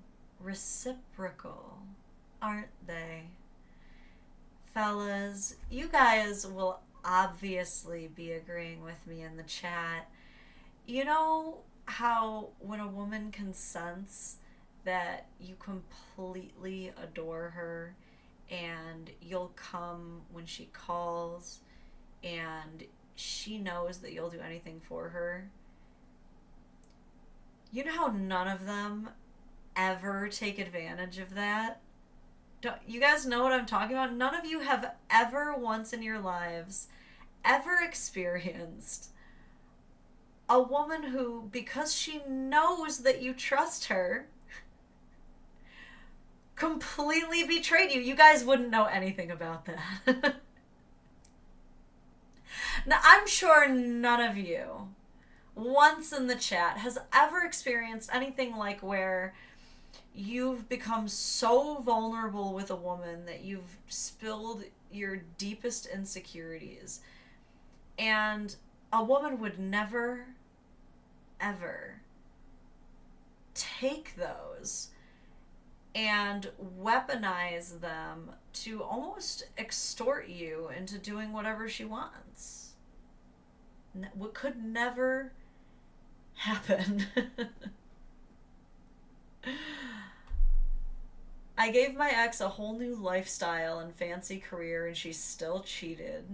reciprocal, aren't they? Fellas, you guys will obviously be agreeing with me in the chat. You know how when a woman can sense that you completely adore her and you'll come when she calls and she knows that you'll do anything for her? You know how none of them ever take advantage of that? Don't, you guys know what I'm talking about? None of you have ever once in your lives ever experienced a woman who, because she knows that you trust her, completely betrayed you. You guys wouldn't know anything about that. Now, I'm sure none of you once in the chat has ever experienced anything like where you've become so vulnerable with a woman that you've spilled your deepest insecurities, and a woman would never, ever take those and weaponize them to almost extort you into doing whatever she wants. What could never happen. I gave my ex a whole new lifestyle and fancy career, and she still cheated.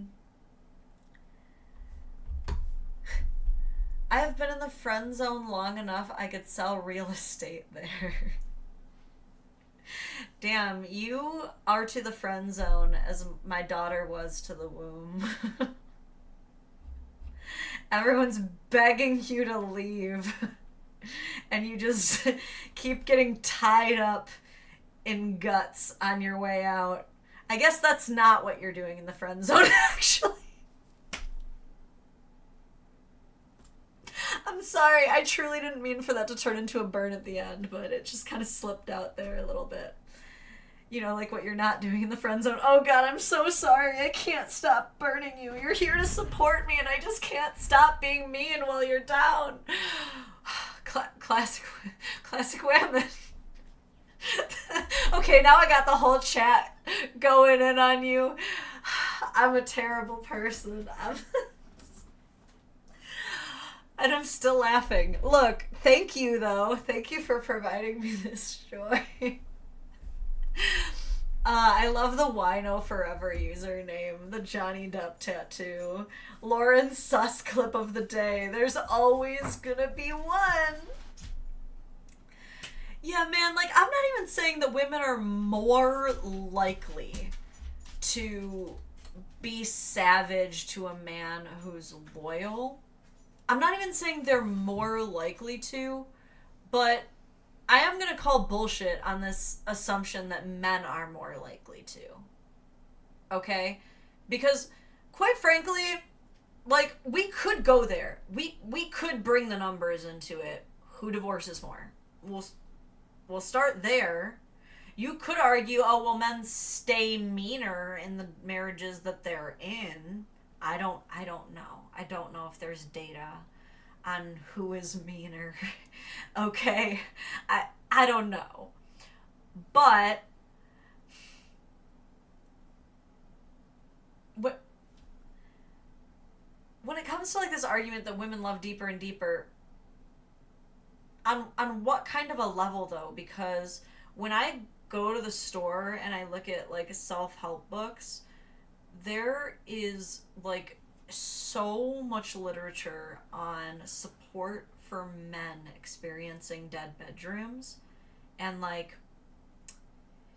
I have been in the friend zone long enough I could sell real estate there. Damn, you are to the friend zone as my daughter was to the womb. Everyone's begging you to leave. And you just keep getting tied up in guts on your way out. I guess that's not what you're doing in the friend zone, actually. I'm sorry, I truly didn't mean for that to turn into a burn at the end, but it just kind of slipped out there a little bit. You know, like what you're not doing in the friend zone. Oh God, I'm so sorry. I can't stop burning you. You're here to support me, and I just can't stop being mean while you're down. Classic women. Okay, now I got the whole chat going in on you. I'm a terrible person. And I'm still laughing. Look, thank you, though. Thank you for providing me this joy. I love the Wino Forever username, the Johnny Depp tattoo. Lauren's sus clip of the day. There's always gonna be one. Yeah, man, like, I'm not even saying that women are more likely to be savage to a man who's loyal. I'm not even saying they're more likely to, but I am going to call bullshit on this assumption that men are more likely to. Okay? Because, quite frankly, like, we could go there. We could bring the numbers into it. Who divorces more? We'll start there. You could argue, oh, well, men stay meaner in the marriages that they're in. I don't know. I don't know if there's data on who is meaner. Okay? I don't know. But when it comes to like this argument that women love deeper and deeper, on what kind of a level though? Because when I go to the store and I look at like self-help books, there is like so much literature on support for men experiencing dead bedrooms, and like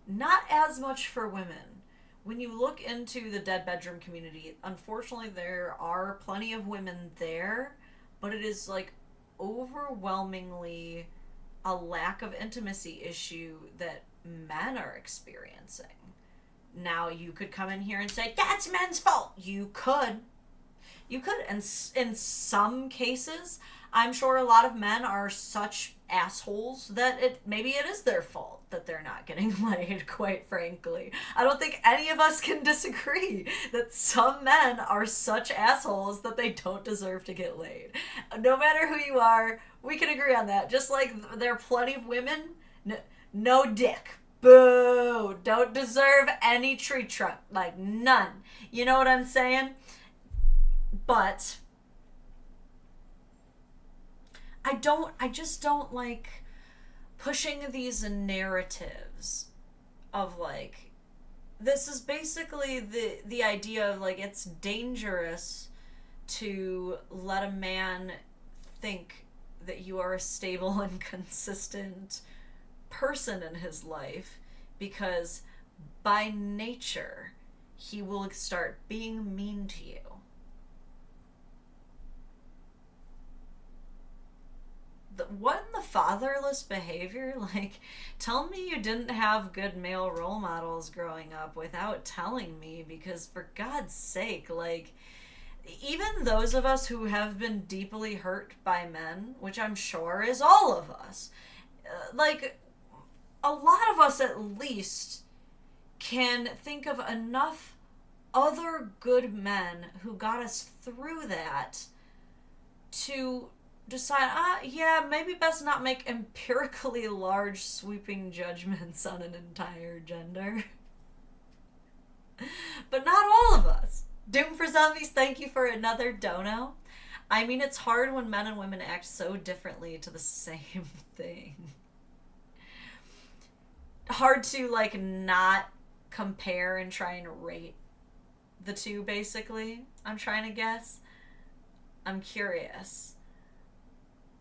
not as much for women. When you look into the dead bedroom community, unfortunately there are plenty of women there, but it is like overwhelmingly a lack of intimacy issue that men are experiencing. Now, you could come in here and say, that's men's fault. You could. You could. And in some cases, I'm sure a lot of men are such assholes that maybe it is their fault that they're not getting laid, quite frankly. I don't think any of us can disagree that some men are such assholes that they don't deserve to get laid. No matter who you are, we can agree on that. Just like there are plenty of women, no dick. Boo! Don't deserve any tree trunk. Like, none. You know what I'm saying? But I just don't like pushing these narratives of like, this is basically the idea of like, it's dangerous to let a man think that you are a stable and consistent person in his life, because by nature he will start being mean to you. What in the fatherless behavior? Like, tell me you didn't have good male role models growing up without telling me, because for God's sake, like, even those of us who have been deeply hurt by men, which I'm sure is all of us, like, a lot of us at least can think of enough other good men who got us through that to decide, yeah, maybe best not make empirically large sweeping judgments on an entire gender. But not all of us. Doom for Zombies, thank you for another dono. I mean, it's hard when men and women act so differently to the same thing. Hard to, like, not compare and try and rate the two, basically. I'm trying to guess. I'm curious.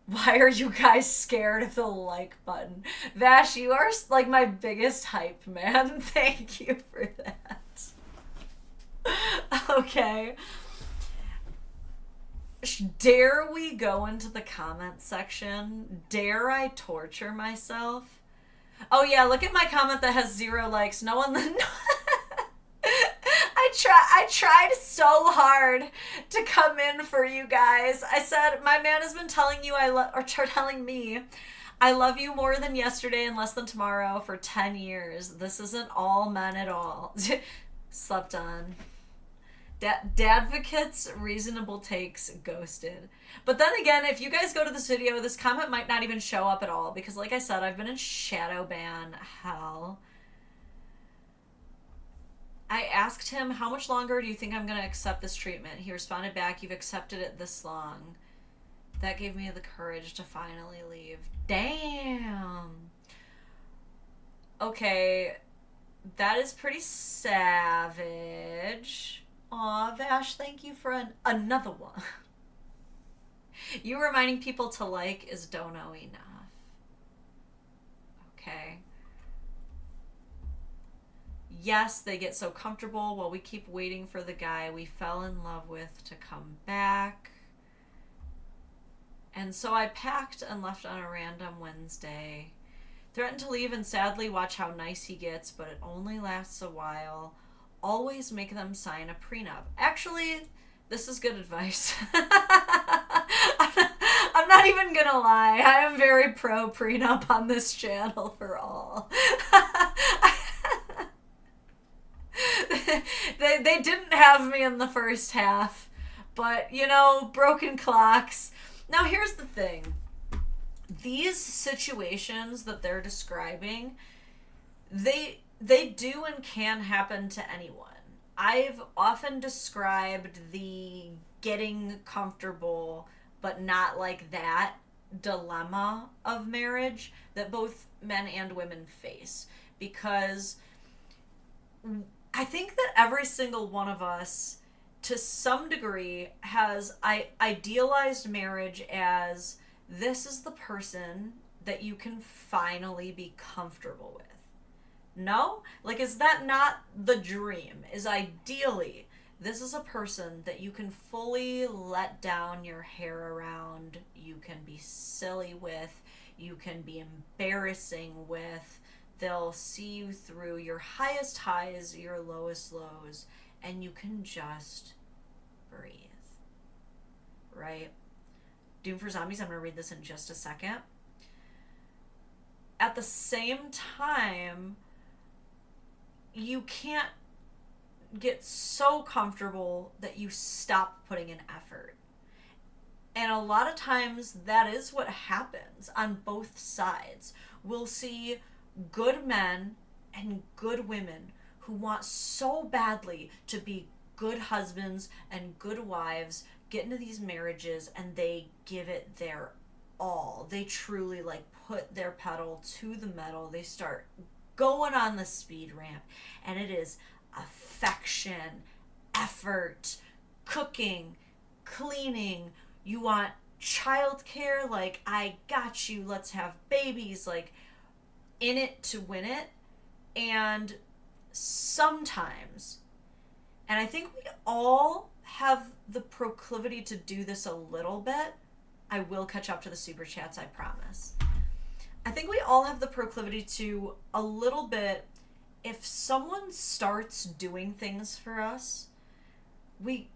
Why are you guys scared of the like button? Vash, you are, like, my biggest hype, man. Thank you for that. Okay. Dare we go into the comment section? Dare I torture myself? Oh yeah, look at my comment that has 0 likes. No one... I tried so hard to come in for you guys. I said, my man has been telling you telling me I love you more than yesterday and less than tomorrow for 10 years. This isn't all men at all. Slept on. Dadvocate's reasonable takes ghosted. But then again, if you guys go to this video, this comment might not even show up at all, because like I said, I've been in shadow ban hell. I asked him, how much longer do you think I'm going to accept this treatment? He responded back, you've accepted it this long. That gave me the courage to finally leave. Damn. Okay, that is pretty savage. Aw, Vash, thank you for another one. You reminding people to like is don't know enough. Okay. Yes, they get so comfortable while we keep waiting for the guy we fell in love with to come back. And so I packed and left on a random Wednesday. Threatened to leave and sadly watch how nice he gets, but it only lasts a while. Always make them sign a prenup. Actually, this is good advice. I'm not even gonna lie. I am very pro prenup on this channel for all. They didn't have me in the first half, but, you know, broken clocks. Now, here's the thing. These situations that they're describing, they do and can happen to anyone. I've often described the getting comfortable but not like that dilemma of marriage that both men and women face, because I think that every single one of us, to some degree, has idealized marriage as this is the person that you can finally be comfortable with. No? Like, is that not the dream? Is ideally This is a person that you can fully let down your hair around, you can be silly with, you can be embarrassing with. They'll see you through your highest highs, your lowest lows, and you can just breathe. Right? Doom for Zombies, I'm going to read this in just a second. At the same time, you can't get so comfortable that you stop putting in effort. And a lot of times that is what happens on both sides. We'll see good men and good women who want so badly to be good husbands and good wives get into these marriages, and they give it their all. They truly like put their pedal to the metal. They start going on the speed ramp, and it is affection, effort, cooking, cleaning. You want childcare, like, I got you, let's have babies, like, in it to win it. And sometimes, and I think we all have the proclivity to do this a little bit. I will catch up to the super chats, I promise. I think we all have the proclivity to a little bit, if someone starts doing things for us, we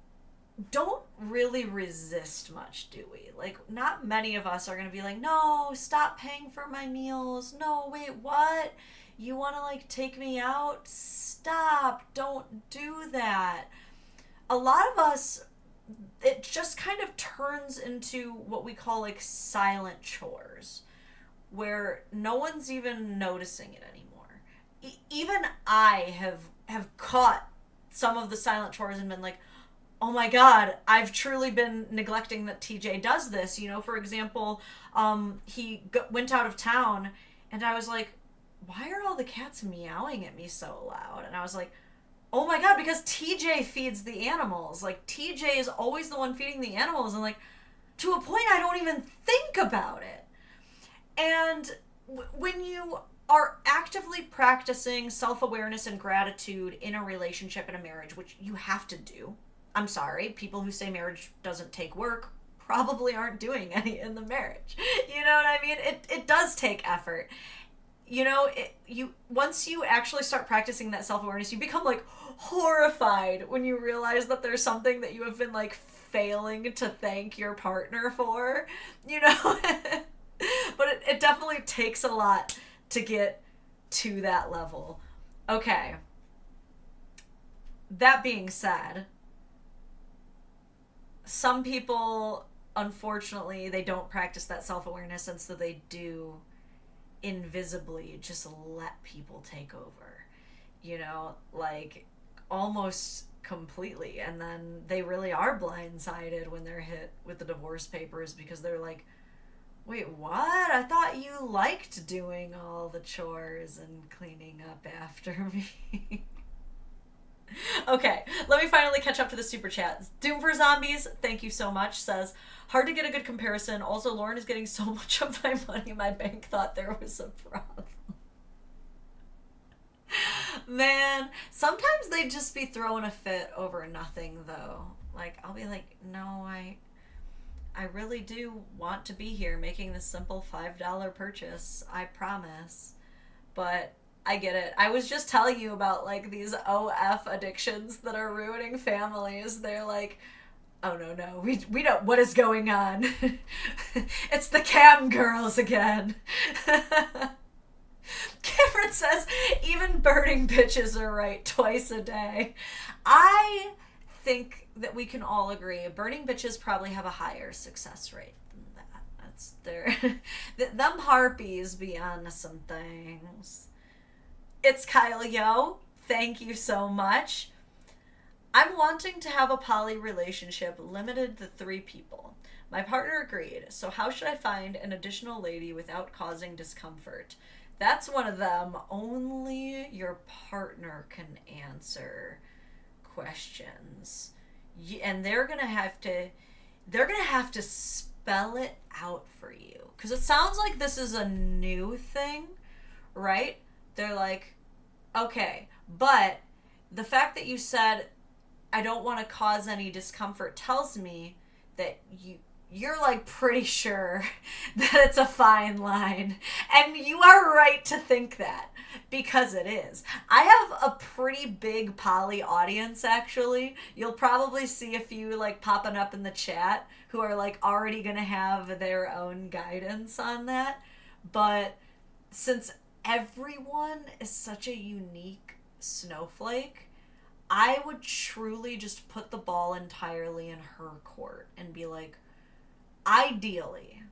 don't really resist much, do we? Like, not many of us are going to be like, no, stop paying for my meals. No, wait, what? You want to, like, take me out? Stop. Don't do that. A lot of us, it just kind of turns into what we call, like, silent chores, where no one's even noticing it anymore. Even I have caught some of the silent chores and been like, oh my God, I've truly been neglecting that TJ does this. You know, for example, he went out of town, and I was like, why are all the cats meowing at me so loud? And I was like, oh my God, because TJ feeds the animals. Like, TJ is always the one feeding the animals, and like, to a point I don't even think about it. And when you are actively practicing self-awareness and gratitude in a relationship, in a marriage, which you have to do. I'm sorry, people who say marriage doesn't take work probably aren't doing any in the marriage. You know what I mean? It does take effort. You know, once you actually start practicing that self-awareness, you become like horrified when you realize that there's something that you have been like failing to thank your partner for, you know? But it definitely takes a lot to get to that level. Okay. That being said, some people, unfortunately, they don't practice that self-awareness, and so they do invisibly just let people take over. You know, like, almost completely. And then they really are blindsided when they're hit with the divorce papers, because they're like, wait, what? I thought you liked doing all the chores and cleaning up after me. Okay, let me finally catch up to the super chats. Doom for Zombies, thank you so much, says, hard to get a good comparison. Also, Lauren is getting so much of my money, my bank thought there was a problem. Man, sometimes they just be throwing a fit over nothing, though. Like, I'll be like, no, I really do want to be here making this simple $5 purchase, I promise. But I get it. I was just telling you about, like, these OF addictions that are ruining families. They're like, oh, no, we don't, what is going on? It's the cam girls again. Cameron says, even burning bitches are right twice a day. I think that we can all agree burning bitches probably have a higher success rate than that. That's their... them harpies be on some things. It's Kyle Yo. Thank you so much. I'm wanting to have a poly relationship limited to 3 people. My partner agreed, so how should I find an additional lady without causing discomfort? That's one of them. Only your partner can answer questions. And they're gonna have to spell it out for you. Because it sounds like this is a new thing, right? They're like, okay, but the fact that you said, I don't want to cause any discomfort tells me that you're like pretty sure that it's a fine line. And you are right to think that, because it is. I have a pretty big poly audience, actually. You'll probably see a few like popping up in the chat who are like already gonna have their own guidance on that. But since everyone is such a unique snowflake, I would truly just put the ball entirely in her court and be like, ideally,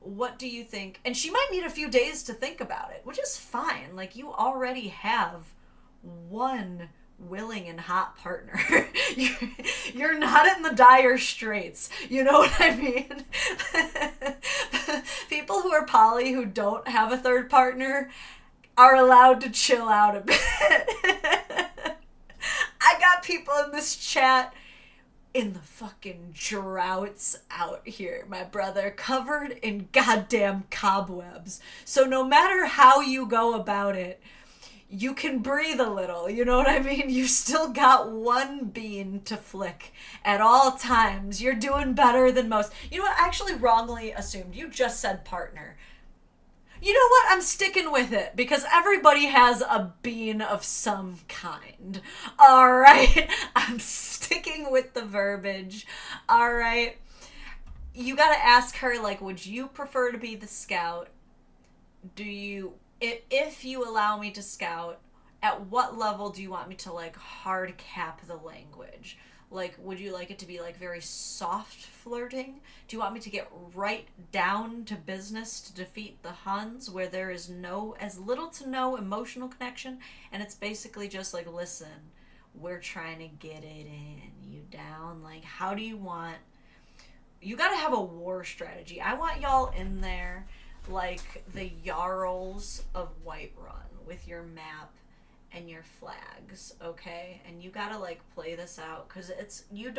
what do you think? And she might need a few days to think about it, which is fine. Like, you already have one willing and hot partner. You're not in the dire straits. You know what I mean? People who are poly who don't have a third partner are allowed to chill out a bit. I got people in this chat in the fucking droughts out here, my brother, covered in goddamn cobwebs. So no matter how you go about it, you can breathe a little, you know what I mean? You still got one bean to flick at all times. You're doing better than most. You know what? I actually wrongly assumed. You just said partner. You know what? I'm sticking with it because everybody has a bean of some kind. All right? I'm sticking with the verbiage. All right? You got to ask her, like, would you prefer to be the scout? Do you, if you allow me to scout, at what level do you want me to, like, hard cap the language? Like, would you like it to be, like, very soft flirting? Do you want me to get right down to business to defeat the Huns, where there is as little to no emotional connection, and it's basically just like, listen, we're trying to get it in. You down? Like, how do you want... You gotta have a war strategy. I want y'all in there like the Jarls of Whiterun with your map and your flags, okay? And you gotta like play this out, because it's you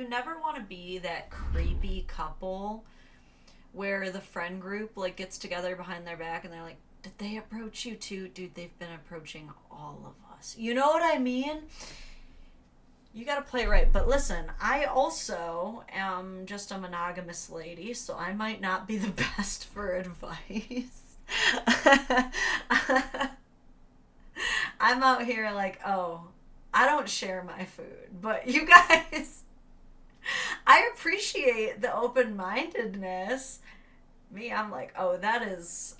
never want to be that creepy couple where the friend group like gets together behind their back and they're like, did they approach you too? Dude, they've been approaching all of us. You know what I mean? You gotta play right. But listen, I also am just a monogamous lady, so I might not be the best for advice. I'm out here like, oh, I don't share my food. But you guys, I appreciate the open-mindedness. Me, I'm like, oh, that is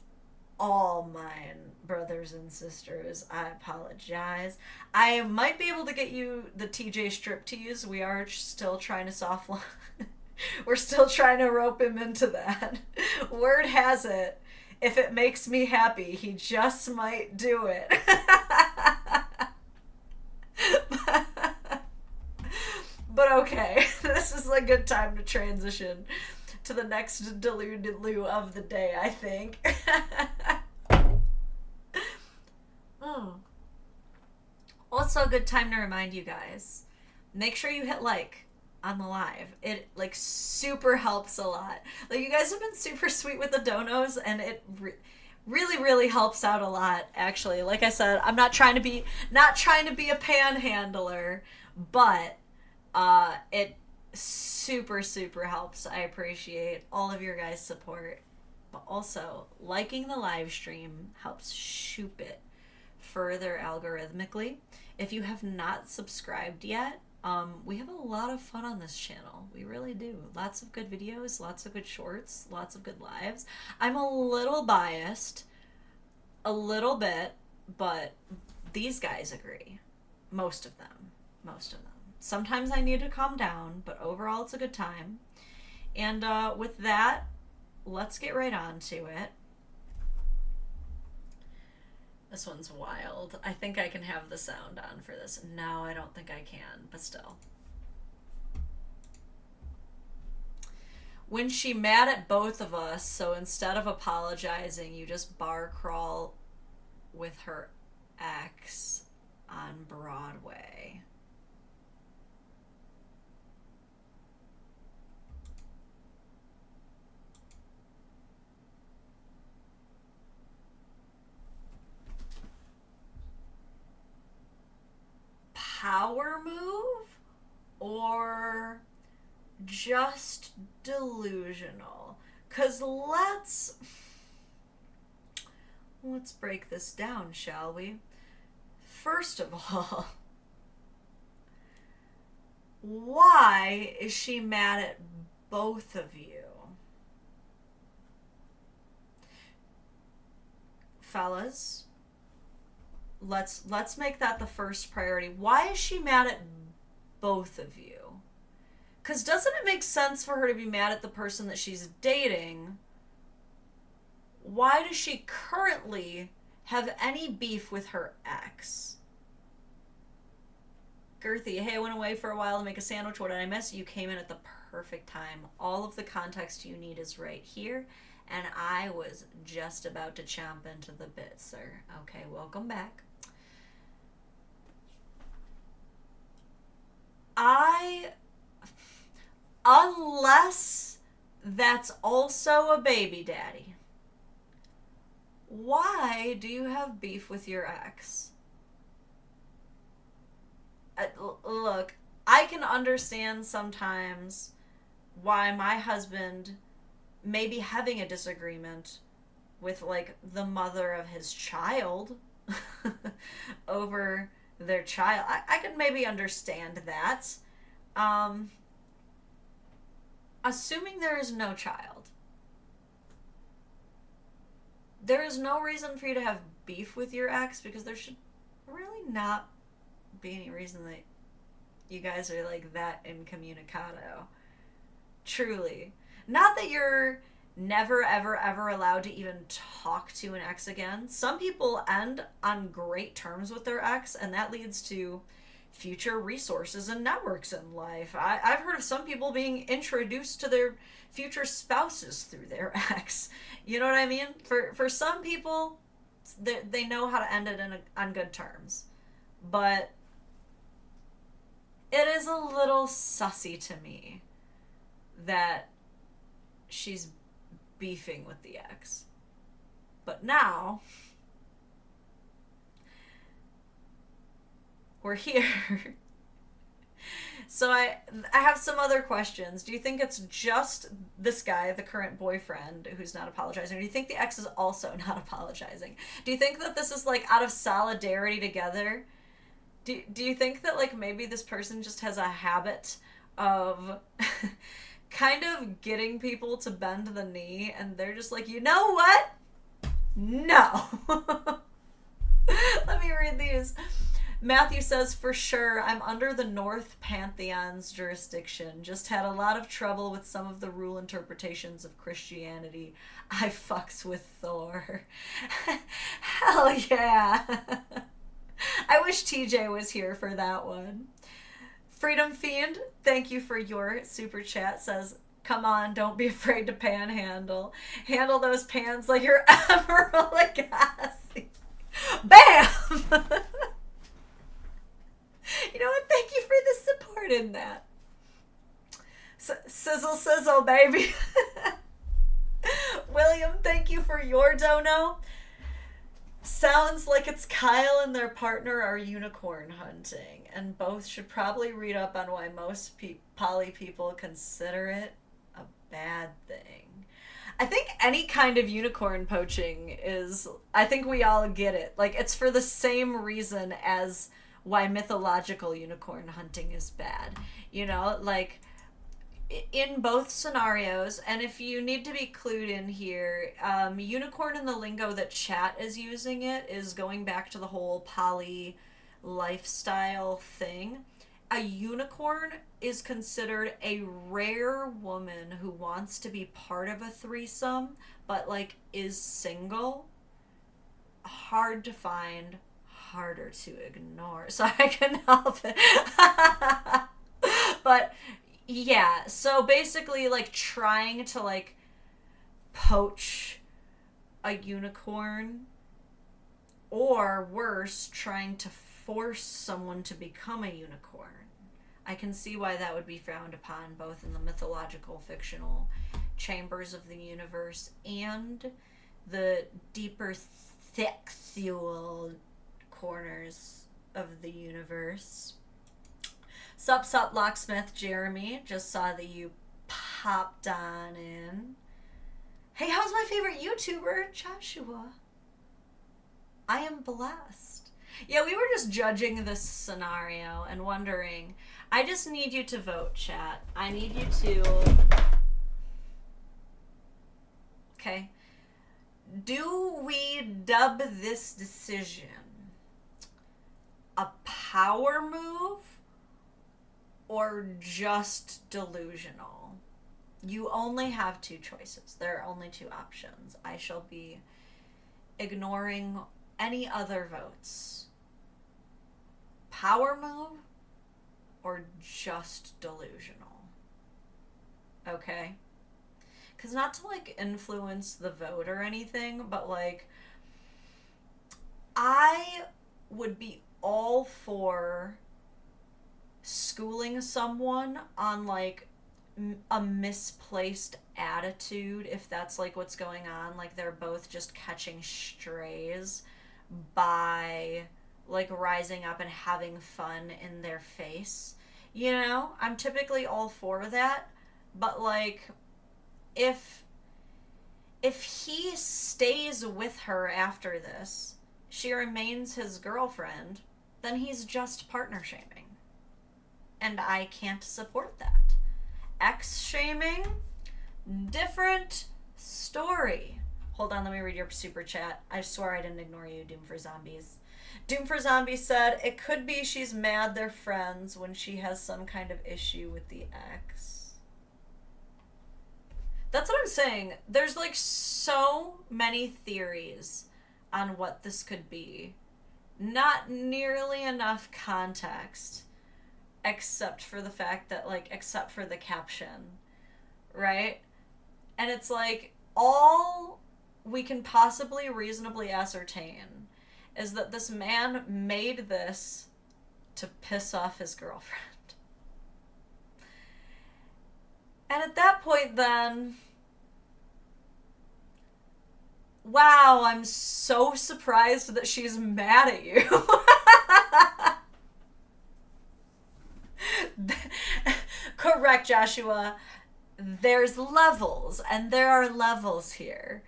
all mine, brothers and sisters. I apologize. I might be able to get you the TJ striptease. We are still trying to soft launch. We're still trying to rope him into that. Word has it, if it makes me happy, he just might do it. But okay, this is a good time to transition to the next Delulu of the day, I think. Also a good time to remind you guys, make sure you hit like on the live. It like super helps a lot. Like, you guys have been super sweet with the donos, and it really helps out a lot, actually. Like I said, I'm not trying to be a panhandler, but it super helps. I appreciate all of your guys' support. But also, liking the live stream helps shoot it further algorithmically. If you have not subscribed yet, we have a lot of fun on this channel. We really do. Lots of good videos, lots of good shorts, lots of good lives. I'm a little biased, a little bit, but these guys agree. Most of them. Sometimes I need to calm down, but overall it's a good time. And with that, let's get right on to it. This one's wild. I think I can have the sound on for this. No, I don't think I can, but still. When she mad at both of us, so instead of apologizing, you just bar crawl with her ex on Broadway. Power move? just delusional? Because let's break this down, shall we? First of all, why is she mad at both of you? Fellas, let's make that the first priority. Why is she mad at both of you? Because doesn't it make sense for her to be mad at the person that she's dating? Why does she currently have any beef with her ex? Girthy, hey, I went away for a while to make a sandwich. What did I miss? You came in at the perfect time. All of the context you need is right here. And I was just about to chomp into the bit, sir. Okay, welcome back. Unless that's also a baby daddy, why do you have beef with your ex? Look, I can understand sometimes why my husband may be having a disagreement with, like, the mother of his child over their child. I could maybe understand that. Assuming there is no child, there is no reason for you to have beef with your ex, because there should really not be any reason that you guys are, like, that incommunicado. Truly. Not that you're never, ever, ever allowed to even talk to an ex again. Some people end on great terms with their ex, and that leads to future resources and networks in life. I've heard of some people being introduced to their future spouses through their ex. You know what I mean? For some people, they know how to end it on good terms. But it is a little sussy to me that she's beefing with the ex. But now we're here. So I have some other questions. Do you think it's just this guy, the current boyfriend, who's not apologizing? Or do you think the ex is also not apologizing? Do you think that this is, like, out of solidarity together? Do you think that, like, maybe this person just has a habit of kind of getting people to bend the knee, and they're just like, you know what? No. Let me read these. Matthew says, for sure, I'm under the North Pantheon's jurisdiction. Just had a lot of trouble with some of the rule interpretations of Christianity. I fucks with Thor. Hell yeah. I wish TJ was here for that one. Freedom Fiend, thank you for your super chat, says, come on, don't be afraid to panhandle. Handle those pans like you're Emerald Lagasse. Bam! You know what? Thank you for the support in that. Sizzle, sizzle, baby. William, thank you for your dono. Sounds like it's Kyle and their partner are unicorn hunting, and both should probably read up on why most poly people consider it a bad thing. I think any kind of unicorn poaching is, I think we all get it. Like, it's for the same reason as why mythological unicorn hunting is bad. You know, like, in both scenarios, and if you need to be clued in here, unicorn in the lingo that chat is using it is going back to the whole poly lifestyle thing. A unicorn is considered a rare woman who wants to be part of a threesome, but, like, is single. Hard to find, harder to ignore. So I can help it. But yeah, so basically, like, trying to, like, poach a unicorn, or worse, trying to force someone to become a unicorn. I can see why that would be frowned upon, both in the mythological, fictional chambers of the universe and the deeper, sexual corners of the universe. Sup, locksmith Jeremy. Just saw that you hopped on in. Hey, how's my favorite YouTuber, Joshua? I am blessed. Yeah, we were just judging this scenario and wondering. I just need you to vote, chat. I need you to... Okay. Do we dub this decision a power move or just delusional? You only have two choices. There are only two options. I shall be ignoring any other votes. Power move or just delusional? Okay? Because not to, like, influence the vote or anything, but, like, I would be all for schooling someone on, like, a misplaced attitude, if that's, like, what's going on. Like, they're both just catching strays by, like, rising up and having fun in their face. You know? I'm typically all for that, but, like... If he stays with her after this, she remains his girlfriend, then he's just partner shaming. And I can't support that. Ex shaming, different story. Hold on, let me read your super chat. I swear I didn't ignore you, Doom for Zombies. Doom for Zombies said, it could be she's mad they're friends when she has some kind of issue with the ex. That's what I'm saying. There's, like, so many theories on what this could be. Not nearly enough context, except for the fact that, like, except for the caption, right? And it's, like, all we can possibly reasonably ascertain is that this man made this to piss off his girlfriend. And at that point, then, wow, I'm so surprised that she's mad at you. Correct, Joshua. There's levels, and there are levels here.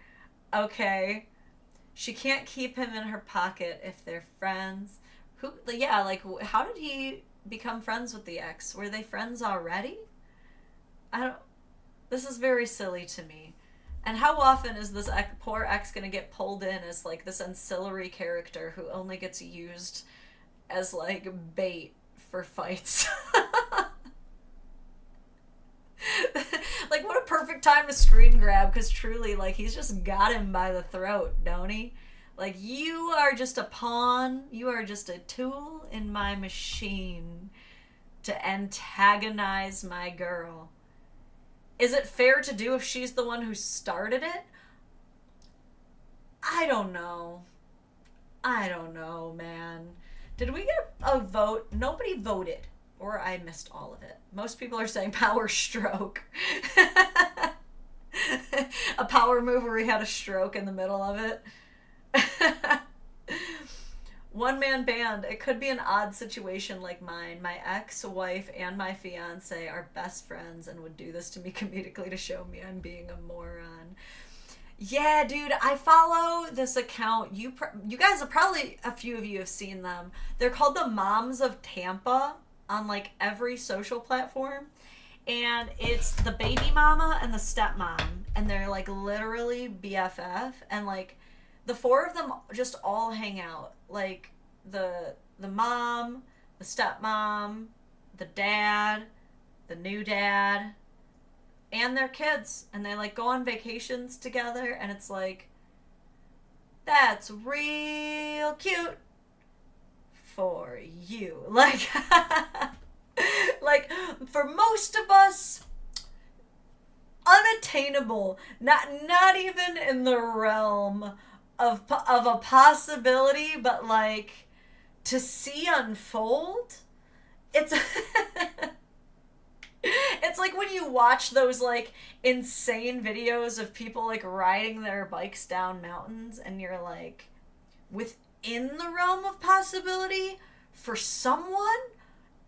Okay? She can't keep him in her pocket if they're friends. Yeah, like, how did he become friends with the ex? Were they friends already? This is very silly to me. And how often is this poor ex gonna get pulled in as, like, this ancillary character who only gets used as, like, bait for fights? Like, what a perfect time to screen grab, because truly, like, he's just got him by the throat, don't he? Like, you are just a pawn, you are just a tool in my machine to antagonize my girl. Is it fair to do if she's the one who started it? I don't know. I don't know, man. Did we get a vote? Nobody voted. Or I missed all of it. Most people are saying power stroke. A power move where he had a stroke in the middle of it. One-man band. It could be an odd situation like mine. My ex-wife and my fiance are best friends and would do this to me comedically to show me I'm being a moron. Yeah, dude, I follow this account. You guys have probably, a few of you have seen them. They're called the Moms of Tampa on, like, every social platform. And it's the baby mama and the stepmom. And they're, like, literally BFF. And, like, the four of them just all hang out. Like, the mom, the stepmom, the dad, the new dad, and their kids. And they, like, go on vacations together, and it's like, that's real cute for you. Like, like, for most of us, unattainable. Not even in the realm of a possibility, but, like, to see unfold, it's it's like when you watch those, like, insane videos of people, like, riding their bikes down mountains, and you're like, within the realm of possibility for someone,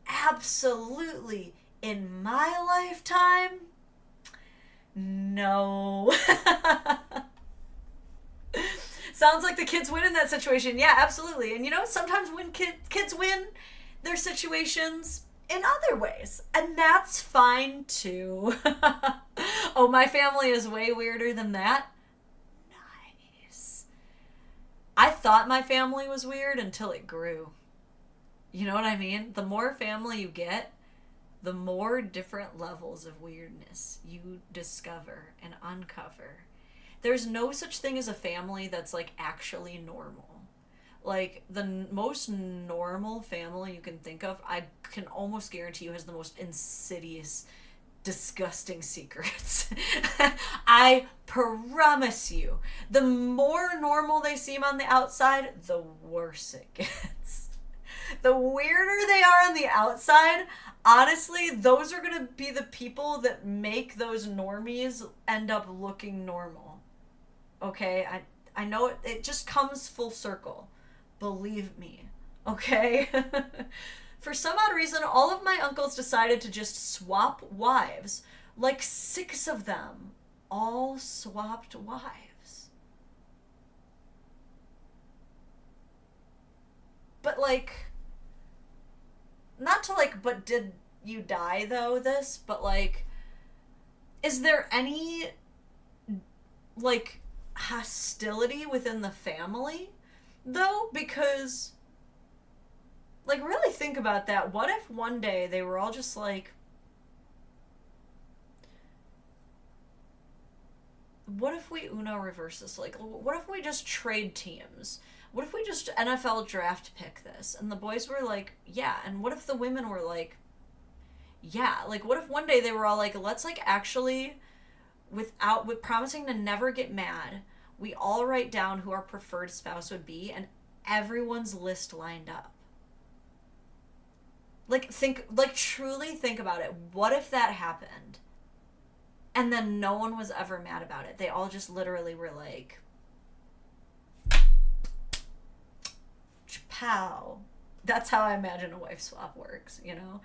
absolutely, in my lifetime, No. Sounds like the kids win in that situation. Yeah, absolutely. And you know, sometimes when kids win their situations in other ways, and that's fine too. Oh, my family is way weirder than that. Nice. I thought my family was weird until it grew. You know what I mean? The more family you get, the more different levels of weirdness you discover and uncover. There's no such thing as a family that's like actually normal. Like the most normal family you can think of, I can almost guarantee you has the most insidious, disgusting secrets. I promise you. The more normal they seem on the outside, the worse it gets. The weirder they are on the outside, honestly, those are going to be the people that make those normies end up looking normal. Okay? I know it just comes full circle. Believe me. Okay? For some odd reason, all of my uncles decided to just swap wives. Like 6 of them all swapped wives. But like, not to like, but did you die though, this? But like, is there any like hostility within the family though? Because like, really think about that. What if one day they were all just like, what if we Uno reverse this? Like, what if we just trade teams? What if we just NFL draft pick this? And the boys were like, yeah. And what if the women were like, yeah. Like, what if one day they were all like, let's like actually, with promising to never get mad, we all write down who our preferred spouse would be, and everyone's list lined up. Like truly think about it. What if that happened? And then no one was ever mad about it. They all just literally were like, pow. That's how I imagine a wife swap works, you know?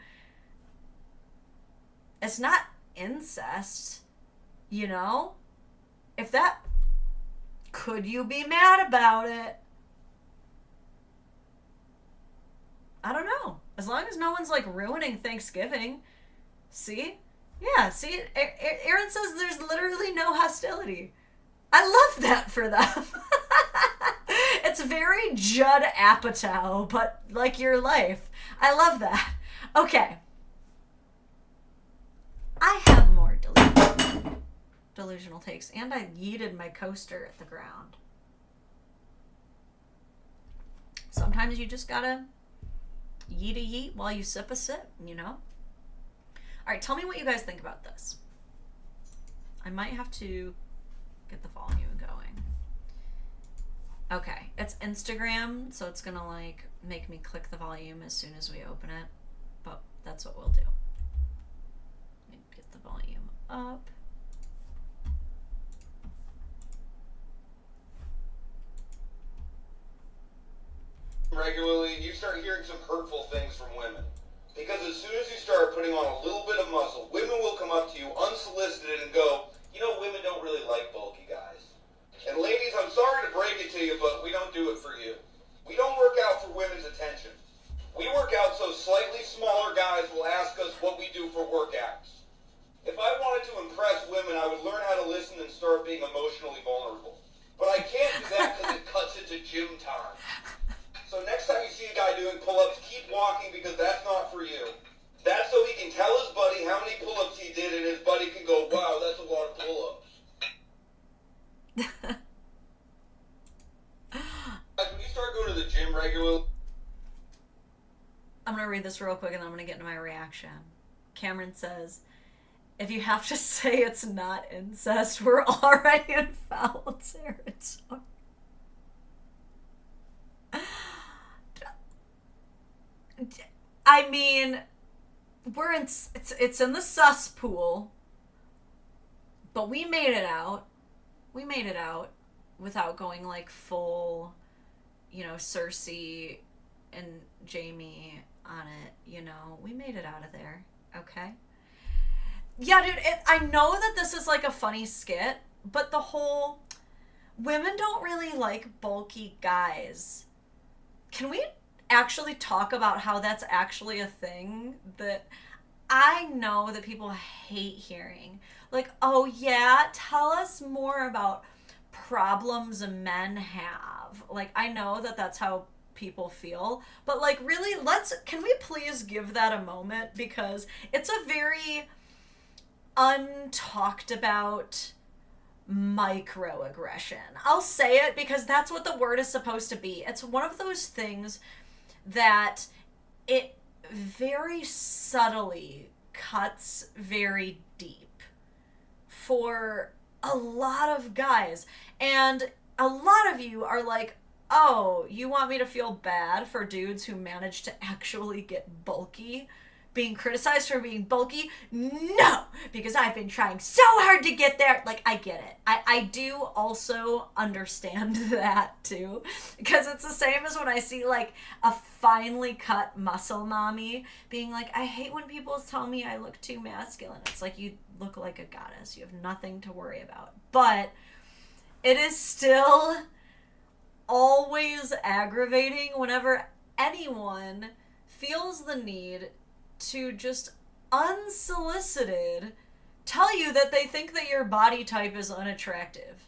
It's not incest, you know? If that... Could you be mad about it? I don't know. As long as no one's, like, ruining Thanksgiving. See? Yeah, see? Aaron says there's literally no hostility. I love that for them. It's very Judd Apatow, but like your life. I love that. Okay. I have more delusional takes, and I yeeted my coaster at the ground. Sometimes you just gotta yeet a yeet while you sip a sip, you know? Alright, tell me what you guys think about this. I might have to get the volume going. Okay, it's Instagram, so it's gonna like make me click the volume as soon as we open it, but that's what we'll do. Let me get the volume up. Regularly, you start hearing some hurtful things from women. Because as soon as you start putting on a little bit of muscle, women will come up to you unsolicited and go, you know, women don't really like bulky guys. And ladies, I'm sorry to break it to you, but we don't do it for you. We don't work out for women's attention. We work out so slightly smaller guys will ask us what we do for workouts. If I wanted to impress women, I would learn how to listen and start being emotionally vulnerable. But I can't do that because it cuts into gym time. So next time you see a guy doing pull-ups, keep walking because that's not for you. That's so he can tell his buddy how many pull-ups he did and his buddy can go, wow, that's a lot of pull-ups. When you start going to the gym regularly... I'm going to read this real quick and then I'm going to get into my reaction. Cameron says, if you have to say it's not incest, we're already in foul territory. I mean, we're in it's in the cesspool, but we made it out. We made it out without going like full, you know, Cersei and Jamie on it, you know. We made it out of there, okay? Yeah, dude, I know that this is like a funny skit, but the whole women don't really like bulky guys. Can we actually talk about how that's actually a thing that I know that people hate hearing? Like, oh yeah, tell us more about problems men have. Like, I know that that's how people feel, but like, really, can we please give that a moment? Because it's a very untalked about microaggression. I'll say it because that's what the word is supposed to be. It's one of those things that it very subtly cuts very deep for a lot of guys. And a lot of you are like, oh, you want me to feel bad for dudes who manage to actually get bulky? Being criticized for being bulky? No! Because I've been trying so hard to get there. Like, I get it. I do also understand that, too. Because it's the same as when I see, like, a finely cut muscle mommy being like, I hate when people tell me I look too masculine. It's like, you look like a goddess. You have nothing to worry about. But it is still always aggravating whenever anyone feels the need to just unsolicited tell you that they think that your body type is unattractive.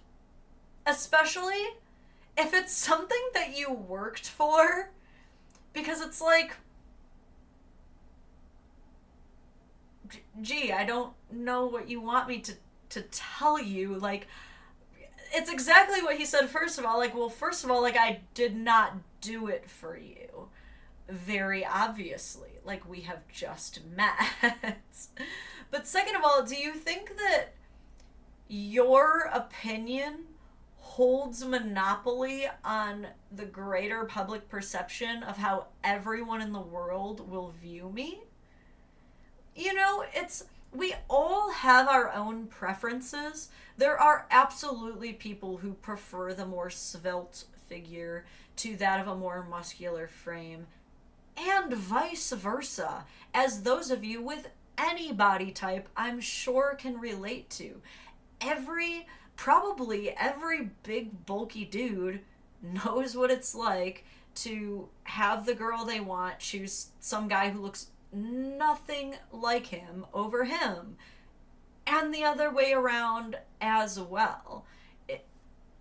Especially if it's something that you worked for, because it's like, gee, I don't know what you want me to tell you. Like, it's exactly what he said first of all. Like, well, first of all, like, I did not do it for you. Very obviously. Like, we have just met. But second of all, do you think that your opinion holds monopoly on the greater public perception of how everyone in the world will view me? You know, we all have our own preferences. There are absolutely people who prefer the more svelte figure to that of a more muscular frame, and vice versa, as those of you with any body type I'm sure can relate to. Probably every big bulky dude knows what it's like to have the girl they want choose some guy who looks nothing like him over him, and the other way around as well.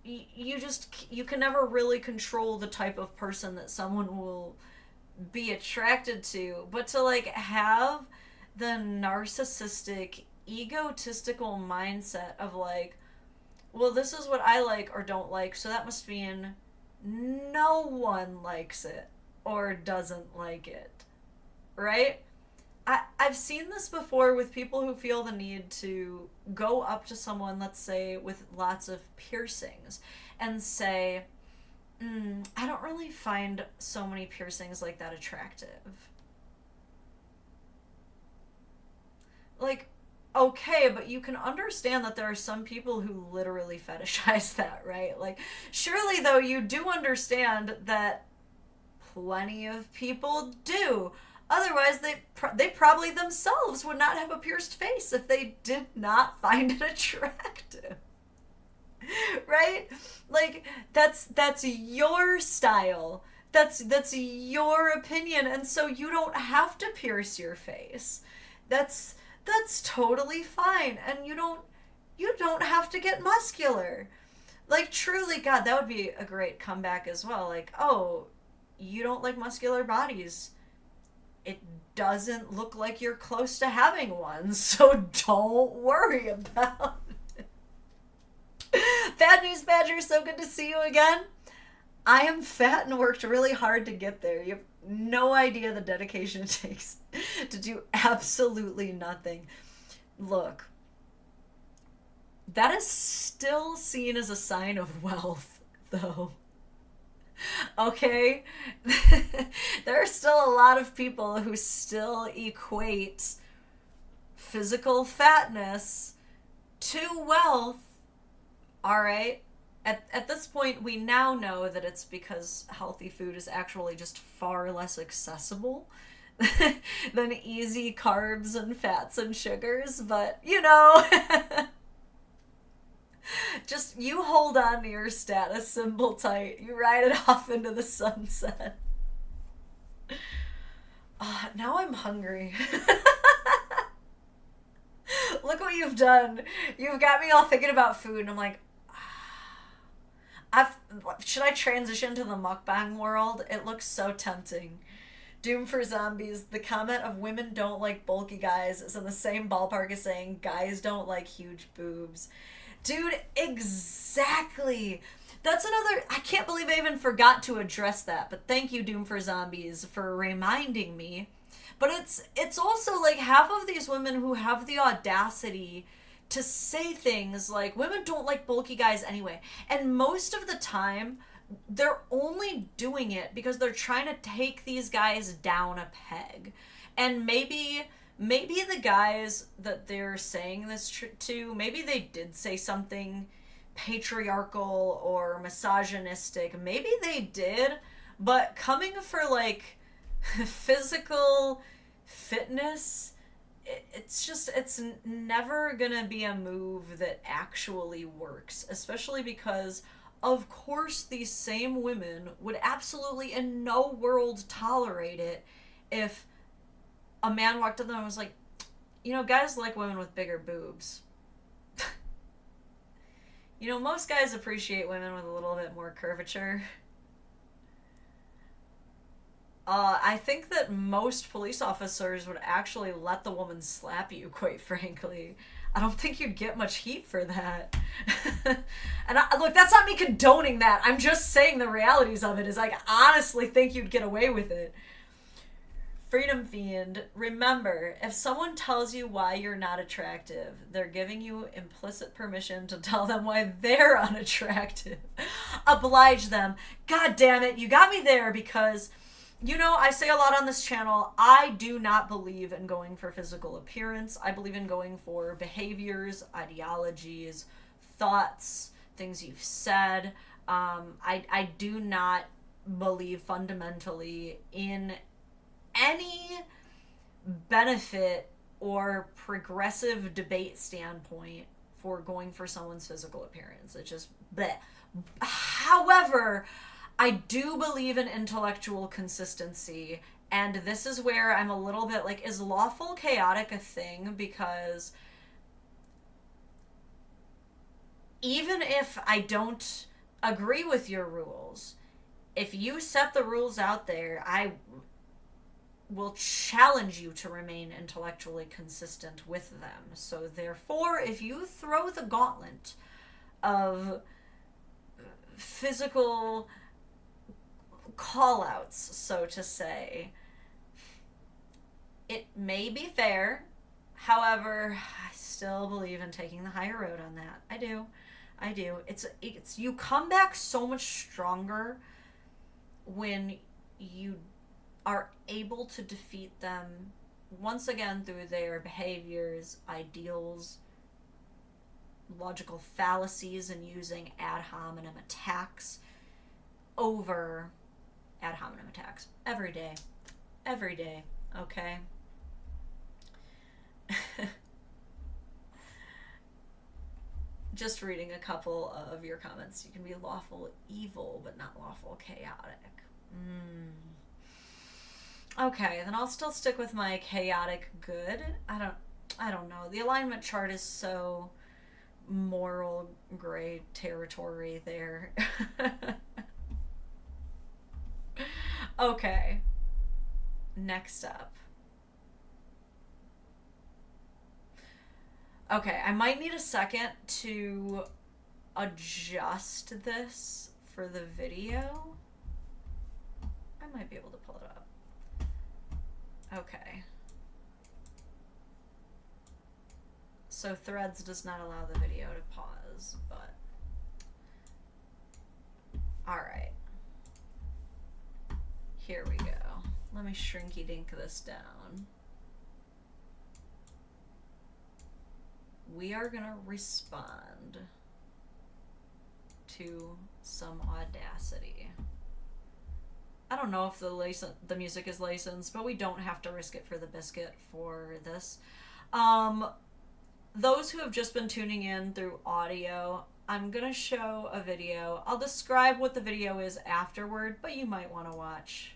You can never really control the type of person that someone will be attracted to, but to like have the narcissistic egotistical mindset of like, well, this is what I like or don't like, so that must mean no one likes it or doesn't like it, right? I've seen this before with people who feel the need to go up to someone, let's say, with lots of piercings and say, I don't really find so many piercings like that attractive. Like, okay, but you can understand that there are some people who literally fetishize that, right? Like, surely, though, you do understand that plenty of people do. Otherwise, they probably themselves would not have a pierced face if they did not find it attractive. Right? Like, that's your style. That's your opinion, and so you don't have to pierce your face. That's totally fine, and you don't have to get muscular. Like, truly, God, that would be a great comeback as well. Like, oh, you don't like muscular bodies. It doesn't look like you're close to having one, so don't worry about it. Bad News Badger, so good to see you again. I am fat and worked really hard to get there. You have no idea the dedication it takes to do absolutely nothing. Look, that is still seen as a sign of wealth, though. Okay? There are still a lot of people who still equate physical fatness to wealth. Alright? At this point, we now know that it's because healthy food is actually just far less accessible than easy carbs and fats and sugars, but you know, just you hold on to your status symbol tight. You ride it off into the sunset. Now I'm hungry. Look what you've done. You've got me all thinking about food, and I'm like, should I transition to the mukbang world? It looks so tempting. Doom for Zombies, the comment of women don't like bulky guys is in the same ballpark as saying guys don't like huge boobs. Dude, exactly. That's another. I can't believe I even forgot to address that, but thank you, Doom for Zombies, for reminding me. But it's also like half of these women who have the audacity to say things like women don't like bulky guys anyway. And most of the time, they're only doing it because they're trying to take these guys down a peg. And maybe the guys that they're saying this to, maybe they did say something patriarchal or misogynistic. Maybe they did, but coming for like physical fitness, it's never gonna be a move that actually works, especially because of course these same women would absolutely in no world tolerate it if a man walked up to them and was like, you know, guys like women with bigger boobs. You know, most guys appreciate women with a little bit more curvature. I think that most police officers would actually let the woman slap you, quite frankly. I don't think you'd get much heat for that. And look, that's not me condoning that. I'm just saying the realities of it is I honestly think you'd get away with it. Freedom Fiend, remember, if someone tells you why you're not attractive, they're giving you implicit permission to tell them why they're unattractive. Oblige them. God damn it, you got me there because, you know, I say a lot on this channel, I do not believe in going for physical appearance. I believe in going for behaviors, ideologies, thoughts, things you've said. I do not believe fundamentally in any benefit or progressive debate standpoint for going for someone's physical appearance. It's just bleh. However, I do believe in intellectual consistency, and this is where I'm a little bit like, is lawful chaotic a thing? Because even if I don't agree with your rules, if you set the rules out there, I will challenge you to remain intellectually consistent with them. So therefore, if you throw the gauntlet of physical call-outs, so to say, it may be fair. However, I still believe in taking the higher road on that. I do. It's you come back so much stronger when you are able to defeat them once again through their behaviors, ideals, logical fallacies, and using ad hominem attacks over ad hominem attacks every day, okay? Just reading a couple of your comments. You can be lawful evil, but not lawful chaotic. Okay, then I'll still stick with my chaotic good. I don't know. The alignment chart is so moral gray territory there. Okay. Next up. Okay, I might need a second to adjust this for the video. I might be able to pull it up. Okay. So Threads does not allow the video to pause, but alright. Here we go. Let me shrinky dink this down. We are gonna respond to some audacity. I don't know if the music is licensed, but we don't have to risk it for the biscuit for this. Um, those who have just been tuning in through audio, I'm gonna show a video. I'll describe what the video is afterward, but you might want to watch.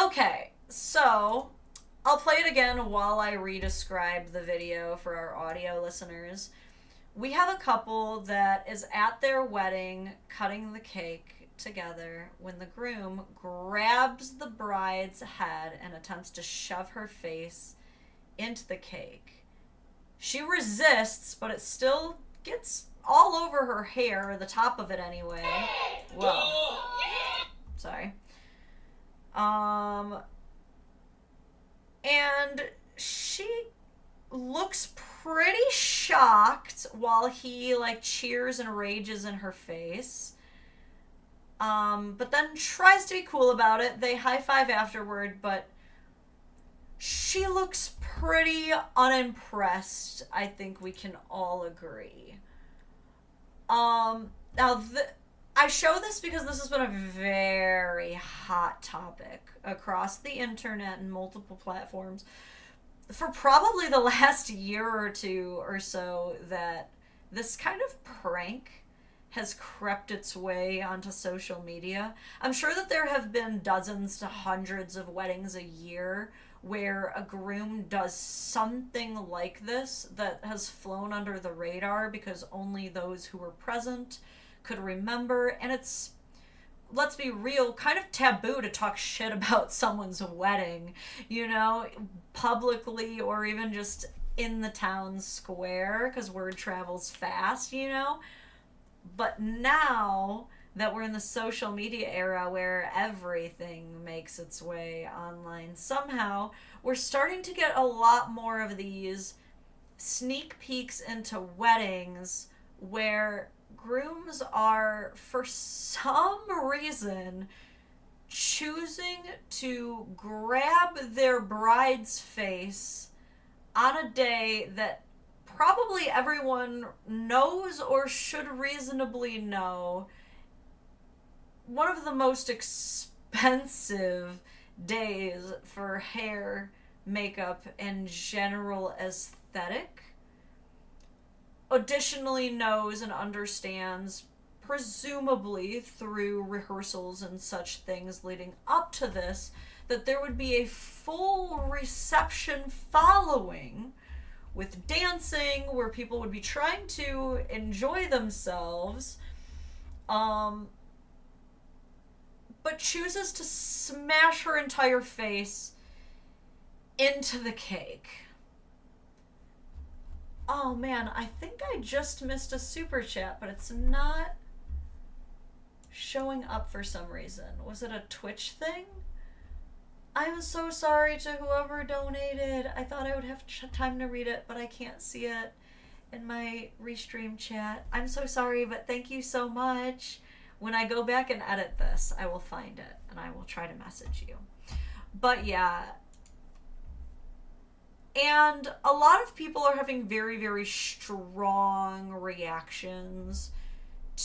Okay, so I'll play it again while I re-describe the video for our audio listeners. We have a couple that is at their wedding cutting the cake together when the groom grabs the bride's head and attempts to shove her face into the cake. She resists, but it still gets all over her hair, the top of it anyway. Whoa. Sorry. And she looks pretty shocked while he like cheers and rages in her face. But then tries to be cool about it. They high five afterward, but she looks pretty unimpressed. I think we can all agree. Now I show this because this has been a very hot topic across the internet and multiple platforms for probably the last year or two or so, that this kind of prank has crept its way onto social media. I'm sure that there have been dozens to hundreds of weddings a year where a groom does something like this that has flown under the radar because only those who were present could remember. And it's, let's be real, kind of taboo to talk shit about someone's wedding, you know, publicly or even just in the town square, because word travels fast, you know. But now that we're in the social media era where everything makes its way online somehow, we're starting to get a lot more of these sneak peeks into weddings where grooms are, for some reason, choosing to grab their bride's face on a day that probably everyone knows or should reasonably know, one of the most expensive days for hair, makeup, and general aesthetic. Additionally knows and understands, presumably through rehearsals and such things leading up to this, that there would be a full reception following with dancing where people would be trying to enjoy themselves, but chooses to smash her entire face into the cake. Oh man, I think I just missed a super chat, but it's not showing up for some reason. Was it a Twitch thing? I'm so sorry to whoever donated. I thought I would have time to read it, but I can't see it in my restream chat. I'm so sorry, but thank you so much. When I go back and edit this, I will find it, and I will try to message you. But yeah. And a lot of people are having very, very strong reactions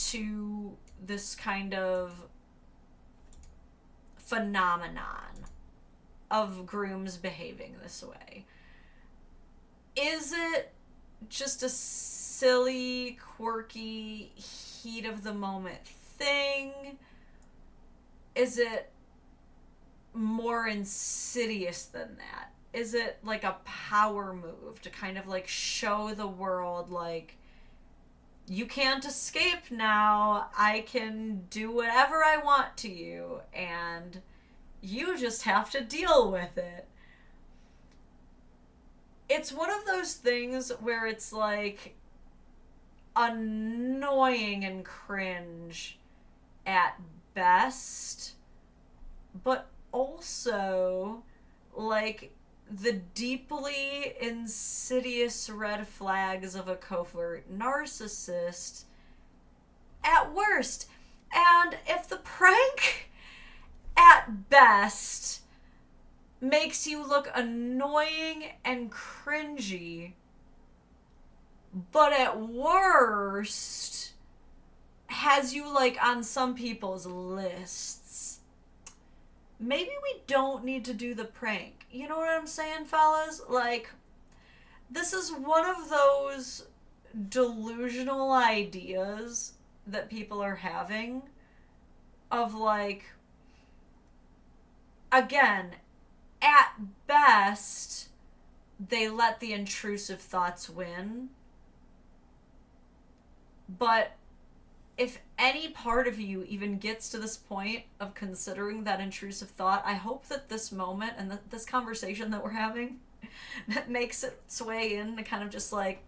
to this kind of phenomenon of grooms behaving this way. Is it just a silly, quirky, heat of the moment thing? Is it more insidious than that? Is it like a power move to kind of like show the world, like, you can't escape now, I can do whatever I want to you, and you just have to deal with it? It's one of those things where it's like annoying and cringe at best, but also like the deeply insidious red flags of a covert narcissist at worst. And if the prank at best makes you look annoying and cringy, but at worst has you like on some people's lists, maybe we don't need to do the prank. You know what I'm saying, fellas? Like, this is one of those delusional ideas that people are having of like, again, at best, they let the intrusive thoughts win. But if any part of you even gets to this point of considering that intrusive thought, I hope that this moment and this conversation that we're having that makes its way in to kind of just like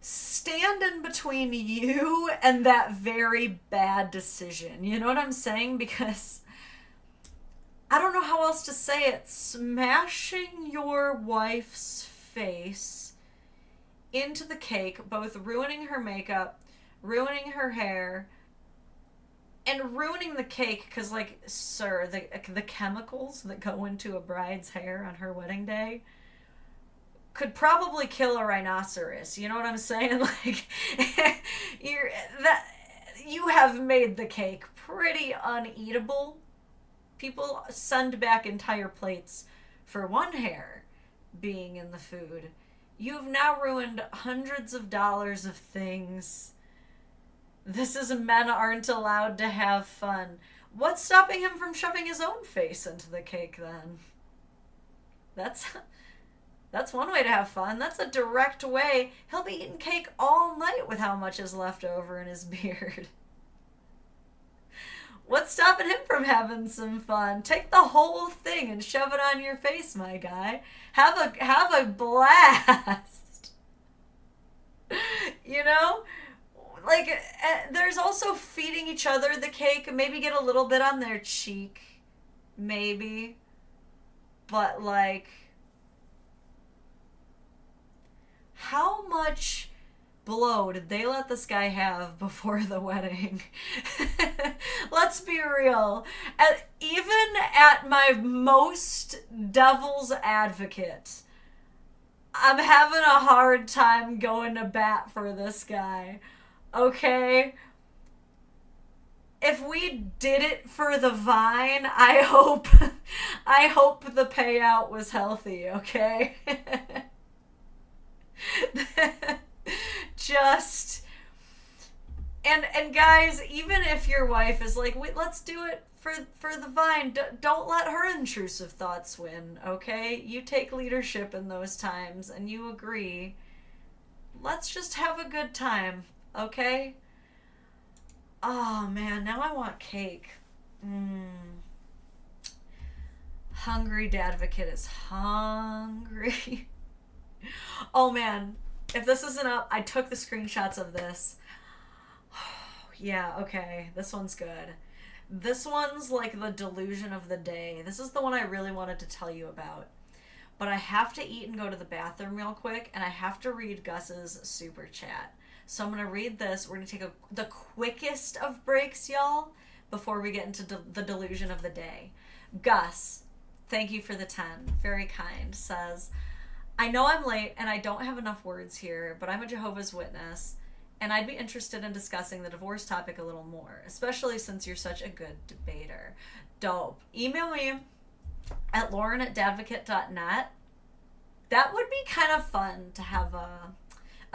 stand in between you and that very bad decision. You know what I'm saying? Because I don't know how else to say it. Smashing your wife's face into the cake, both ruining her makeup, ruining her hair, and ruining the cake, because, like, sir, the chemicals that go into a bride's hair on her wedding day could probably kill a rhinoceros. You know what I'm saying? Like, you have made the cake pretty uneatable. People send back entire plates for one hair being in the food. You've now ruined hundreds of dollars of things. This is men aren't allowed to have fun. What's stopping him from shoving his own face into the cake then? That's one way to have fun. That's a direct way. He'll be eating cake all night with how much is left over in his beard. What's stopping him from having some fun? Take the whole thing and shove it on your face, my guy. Have a blast. You know? Like, there's also feeding each other the cake. Maybe get a little bit on their cheek. Maybe. But, like, how much blow did they let this guy have before the wedding? Let's be real. Even at my most devil's advocate, I'm having a hard time going to bat for this guy. Okay? If we did it for the vine, I hope the payout was healthy, okay? Just and guys, even if your wife is like, wait, let's do it for the vine, don't let her intrusive thoughts win, okay? You take leadership in those times and you agree, let's just have a good time, okay? Oh man, now I want cake. Hungry Dadvocate is hungry. Oh man, if this isn't up, I took the screenshots of this. Yeah, okay, this one's good. This one's like the delusion of the day. This is the one I really wanted to tell you about. But I have to eat and go to the bathroom real quick, and I have to read Gus's super chat. So I'm going to read this. We're going to take the quickest of breaks, y'all, before we get into the delusion of the day. Gus, thank you for the 10. Very kind. Says, I know I'm late and I don't have enough words here, but I'm a Jehovah's Witness, and I'd be interested in discussing the divorce topic a little more, especially since you're such a good debater. Dope. Email me at lauren@dadvocate.net. That would be kind of fun to have a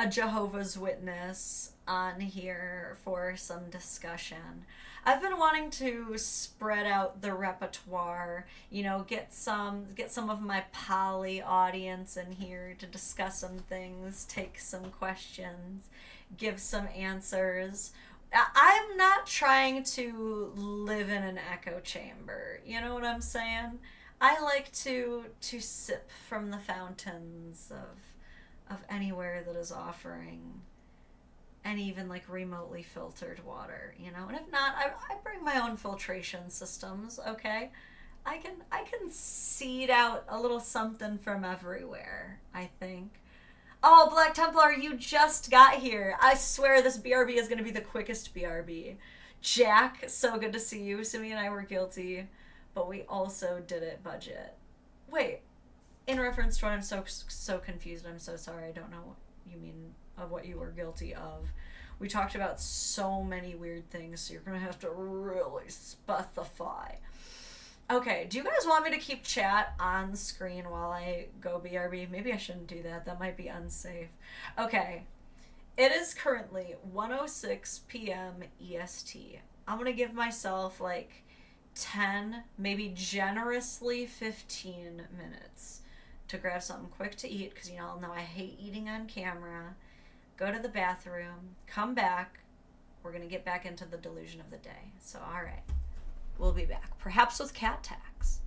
Jehovah's Witness on here for some discussion. I've been wanting to spread out the repertoire, you know, get some of my poly audience in here to discuss some things, take some questions, give some answers. I'm not trying to live in an echo chamber, you know what I'm saying? I like to sip from the fountains of anywhere that is offering and even like remotely filtered water, you know. And if not, I bring my own filtration systems, okay? I can seed out a little something from everywhere, I think. Oh, Black Templar, you just got here. I swear this BRB is going to be the quickest BRB. Jack, so good to see you. Simi and I were guilty, but we also did it budget. Wait, in reference to what I'm so confused. I'm so sorry. I don't know what you mean of what you were guilty of. We talked about so many weird things, so you're going to have to really specify. Okay, do you guys want me to keep chat on screen while I go BRB? Maybe I shouldn't do that. That might be unsafe. Okay, it is currently 1:06 p.m. EST. I'm going to give myself like 10, maybe generously 15 minutes to grab something quick to eat because you all know I hate eating on camera. Go to the bathroom, come back. We're going to get back into the delusion of the day. So, all right. We'll be back, perhaps with cat tax.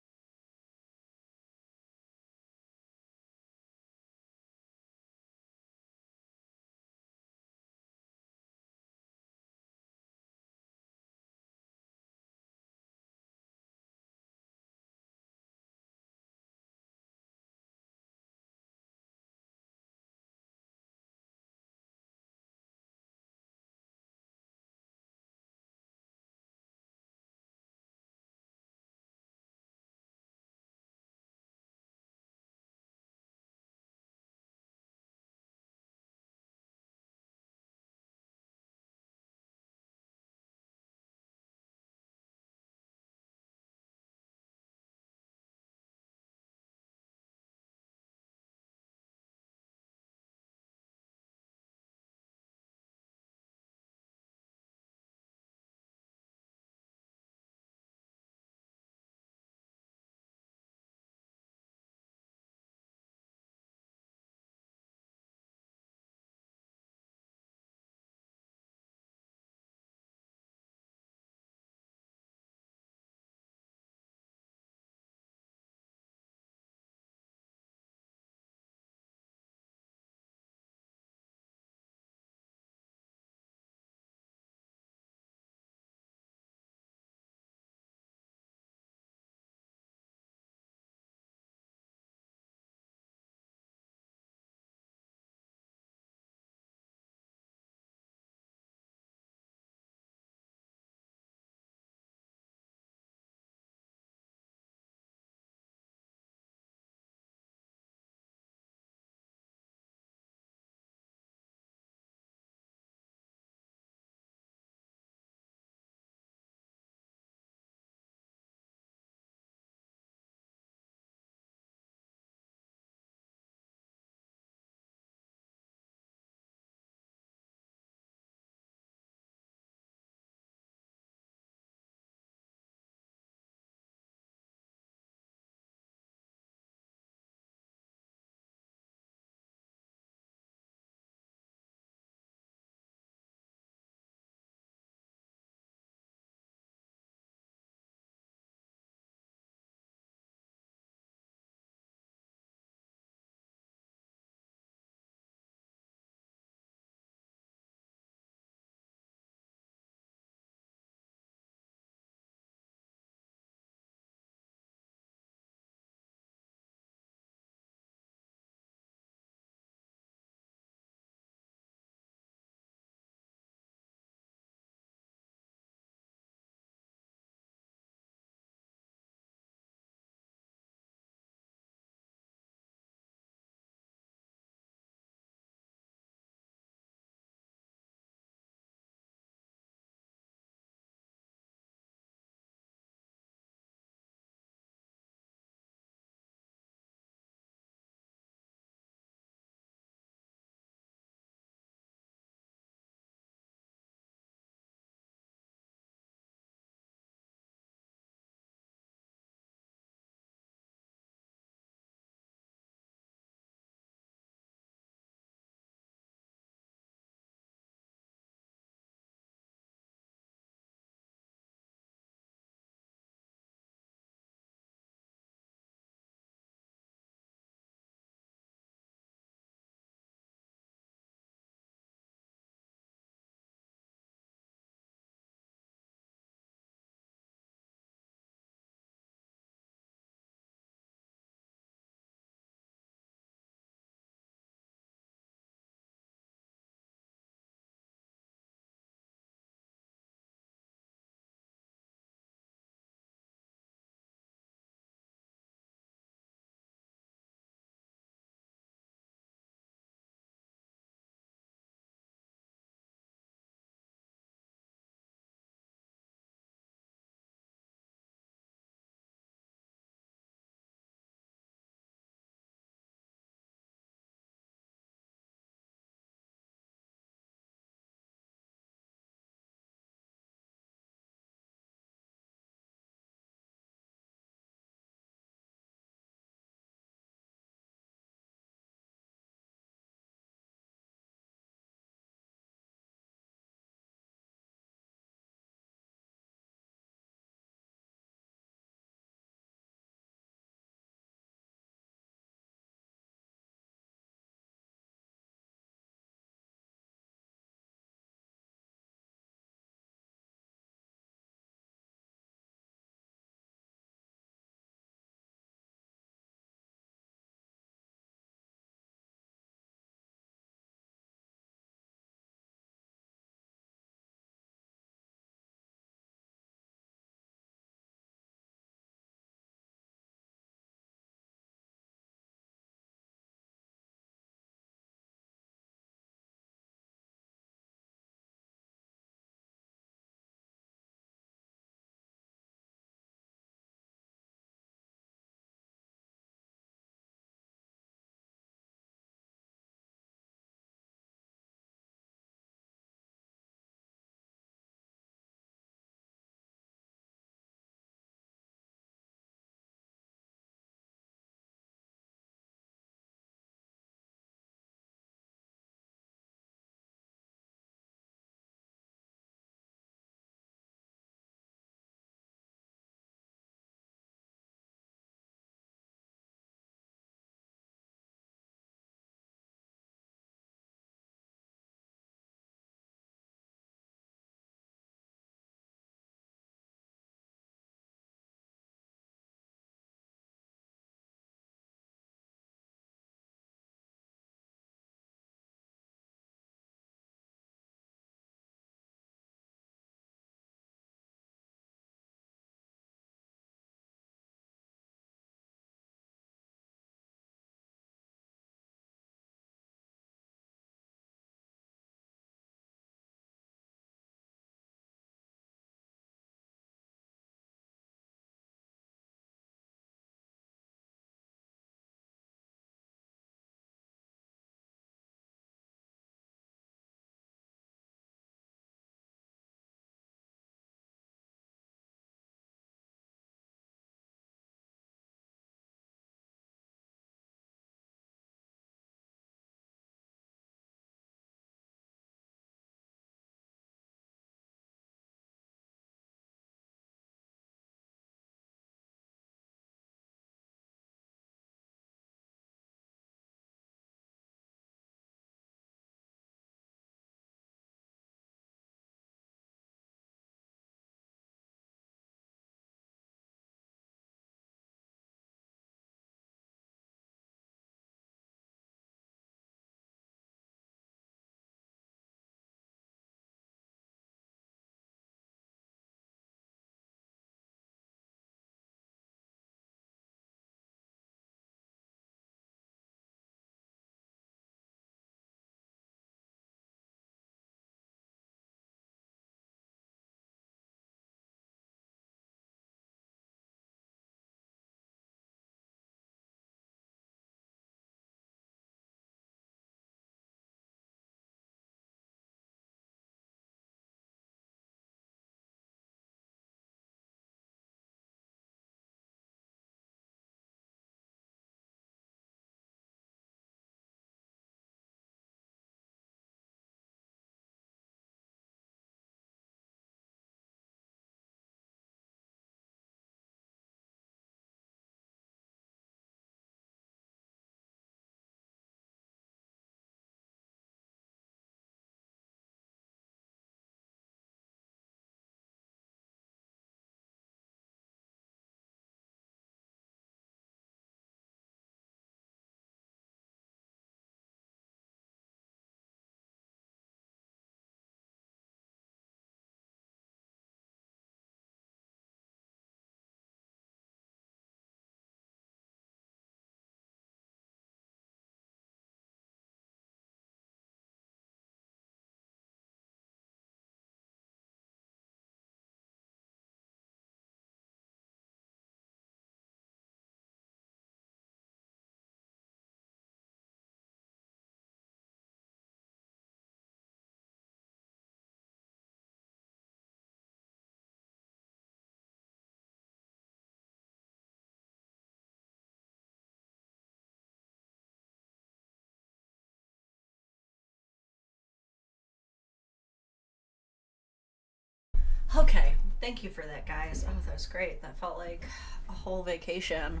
Okay, thank you for that, guys. Oh, that was great. That felt like a whole vacation.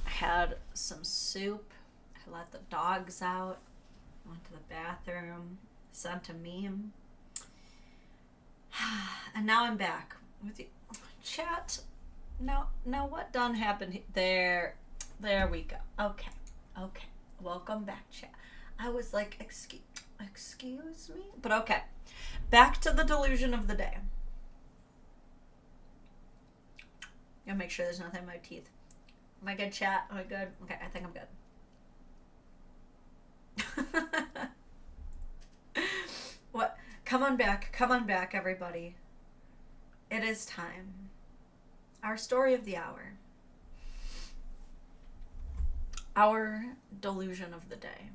I had some soup. I let the dogs out. Went to the bathroom. Sent a meme. And now I'm back with you. Chat. Now what done happened there we go. Okay. Welcome back, chat. I was like, excuse me? But okay. Back to the delusion of the day. Gotta make sure there's nothing in my teeth. Am I good, chat? Am I good? Okay, I think I'm good. What? Come on back, everybody. It is time. Our story of the hour. Our delusion of the day.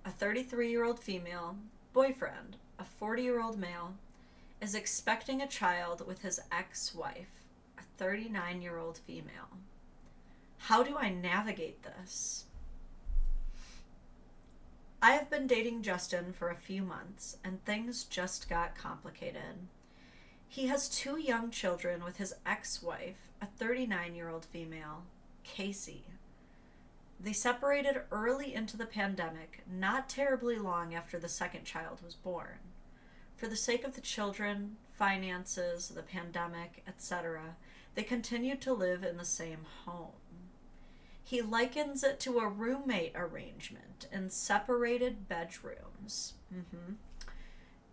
A 33-year-old female boyfriend, a 40-year-old male, is expecting a child with his ex-wife, a 39-year-old female. How do I navigate this? I have been dating Justin for a few months, and things just got complicated. He has 2 young children with his ex-wife, a 39-year-old female, Casey. They separated early into the pandemic, not terribly long after the second child was born. For the sake of the children, finances, the pandemic, etc., they continued to live in the same home. He likens it to a roommate arrangement in separated bedrooms.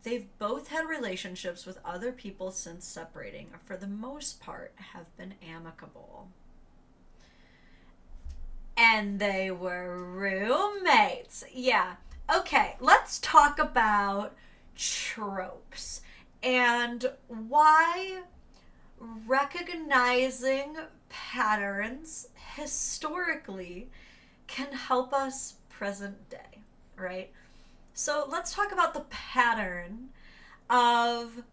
They've both had relationships with other people since separating, or for the most part have been amicable. And they were roommates. Yeah. Okay, let's talk about tropes and why recognizing patterns historically can help us present day, right? So let's talk about the pattern of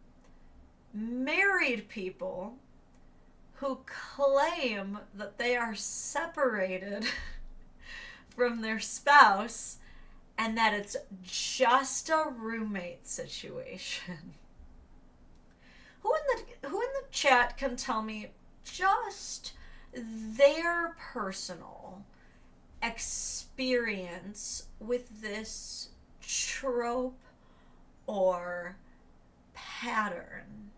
married people who claim that they are separated from their spouse and that it's just a roommate situation. Who in the chat can tell me just their personal experience with this trope or pattern?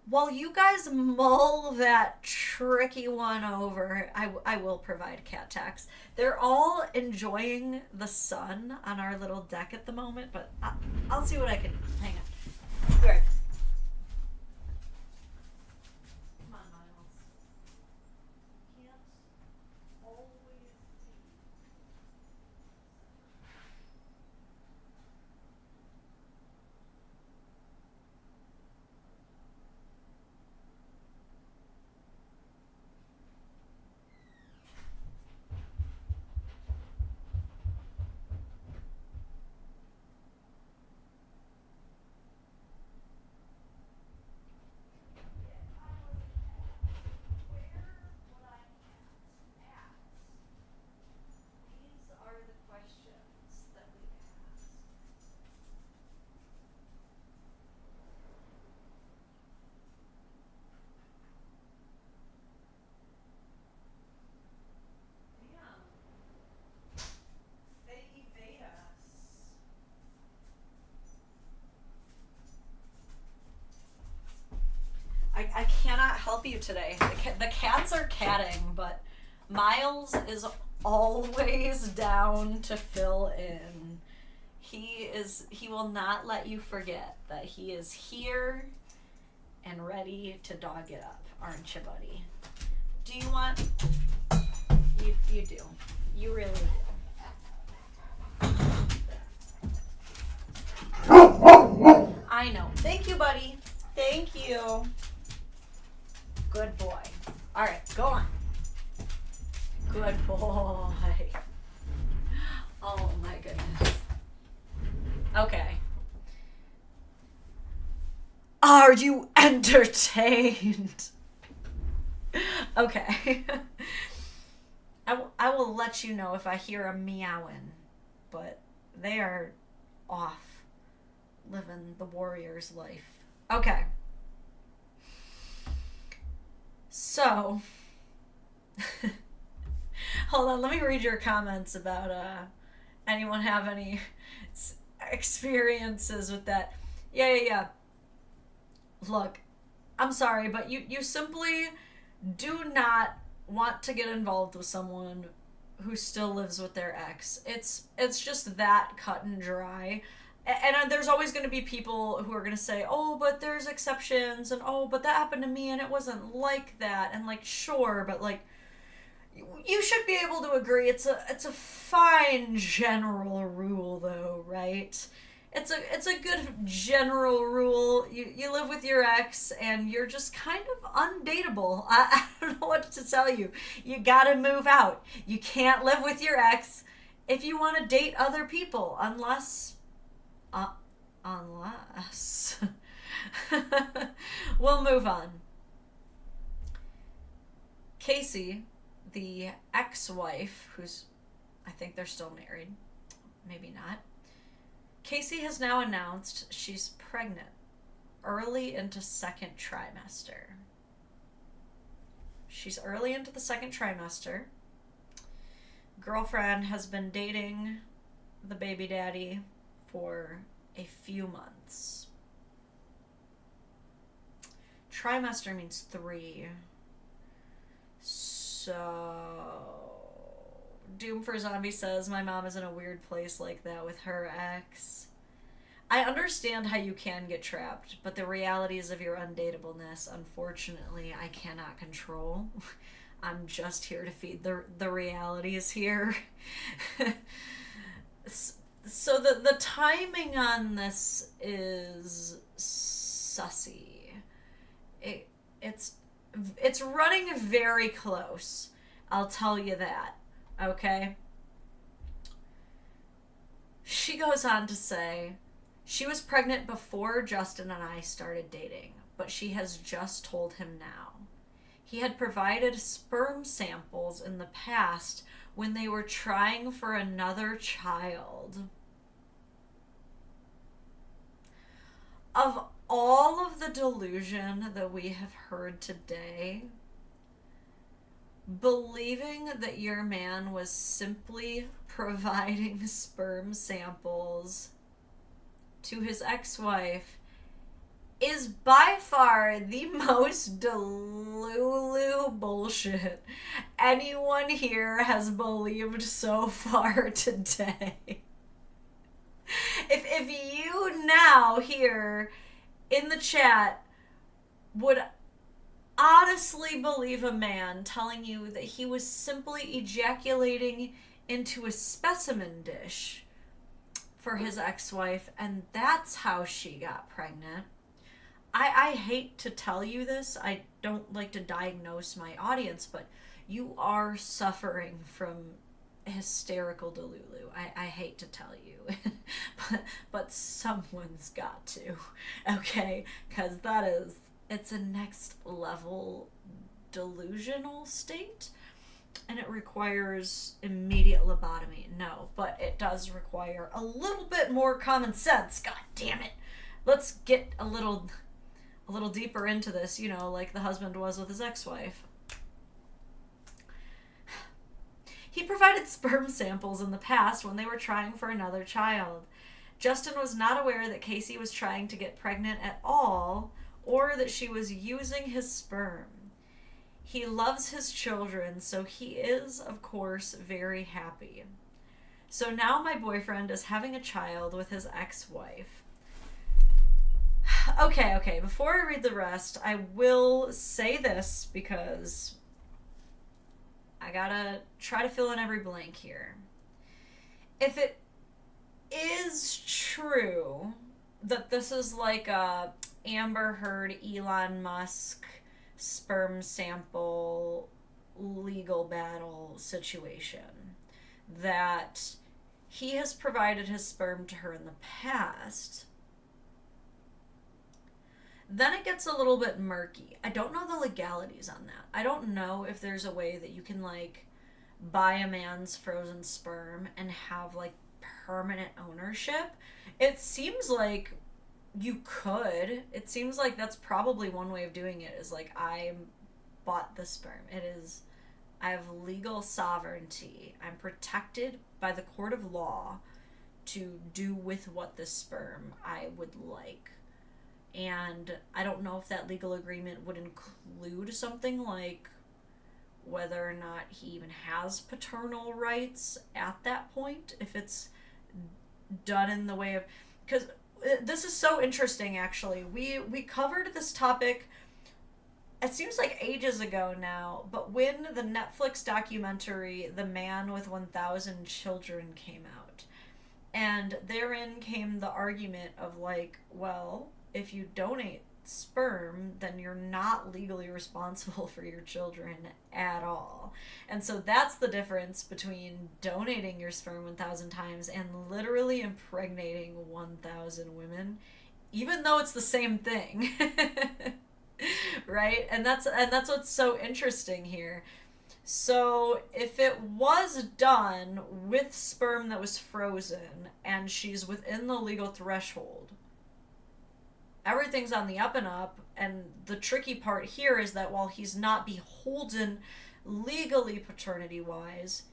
While you guys mull that tricky one over, I will provide cat tax. They're all enjoying the sun on our little deck at the moment, but I'll see what I can. Hang on. All right. Come on, Miles. Can't always see. I cannot help you today. The cats are catting, but Miles is always down to fill in. He will not let you forget that he is here and ready to dog it up, aren't you, buddy? Do you want... You do. You really do. I know. Thank you, buddy. Thank you. Good boy. All right, go on. Good boy. Oh my goodness. Okay. Are you entertained? Okay. I will let you know if I hear a meowing, but they are off living the warrior's life. Okay. So, hold on, let me read your comments about anyone have any experiences with that. Yeah. Look, I'm sorry, but you simply do not want to get involved with someone who still lives with their ex. It's just that cut and dry. And there's always going to be people who are going to say, oh, but there's exceptions, and oh, but that happened to me and it wasn't like that. And like, sure, but like, you should be able to agree it's a fine general rule, though, right? It's a good general rule. You live with your ex and you're just kind of undateable. I don't know what to tell you. You gotta move out. You can't live with your ex if you want to date other people, unless we'll move on. Casey, the ex-wife, who's, I think they're still married, maybe not. Casey has now announced she's pregnant early into second trimester. She's early into the second trimester. Girlfriend has been dating the baby daddy for a few months. Trimester means 3. So, Doom for Zombie says, my mom is in a weird place like that with her ex. I understand how you can get trapped, but the realities of your undateableness, unfortunately, I cannot control. I'm just here to feed the realities here. So the timing on this is sussy. It's running very close. I'll tell you that. Okay? She goes on to say, she was pregnant before Justin and I started dating, but she has just told him now. He had provided sperm samples in the past when they were trying for another child. Of all of the delusion that we have heard today, believing that your man was simply providing sperm samples to his ex-wife is by far the most delulu bullshit anyone here has believed so far today. If you now here in the chat would honestly believe a man telling you that he was simply ejaculating into a specimen dish for his ex-wife and that's how she got pregnant, I hate to tell you this, I don't like to diagnose my audience, but you are suffering from hysterical delulu. I hate to tell you, but someone's got to, okay? Because it's a next level delusional state, and it requires immediate lobotomy. No, but it does require a little bit more common sense. God damn it. Let's get a little deeper into this, like the husband was with his ex-wife. He provided sperm samples in the past when they were trying for another child. Justin was not aware that Casey was trying to get pregnant at all, or that she was using his sperm. He loves his children, so he is, of course, very happy. So now my boyfriend is having a child with his ex-wife. Okay, before I read the rest, I will say this because I gotta try to fill in every blank here. If it is true that this is like a Amber Heard, Elon Musk sperm sample legal battle situation, that he has provided his sperm to her in the past, then it gets a little bit murky. I don't know the legalities on that. I don't know if there's a way that you can, buy a man's frozen sperm and have, permanent ownership, it seems like you could. It seems like that's probably one way of doing it, is like, I bought the sperm. It is, I have legal sovereignty. I'm protected by the court of law to do with what this sperm I would like. And I don't know if that legal agreement would include something like whether or not he even has paternal rights at that point, if it's done in the way of, because this is so interesting. Actually, we covered this topic, it seems like ages ago now, but when the Netflix documentary The Man with 1,000 Children came out, and therein came the argument of like, well, if you donate sperm, then you're not legally responsible for your children at all. And so that's the difference between donating your sperm 1,000 times and literally impregnating 1,000 women, even though it's the same thing. Right? And that's what's so interesting here. So if it was done with sperm that was frozen and she's within the legal threshold, everything's on the up and up. And the tricky part here is that while he's not beholden legally paternity wise,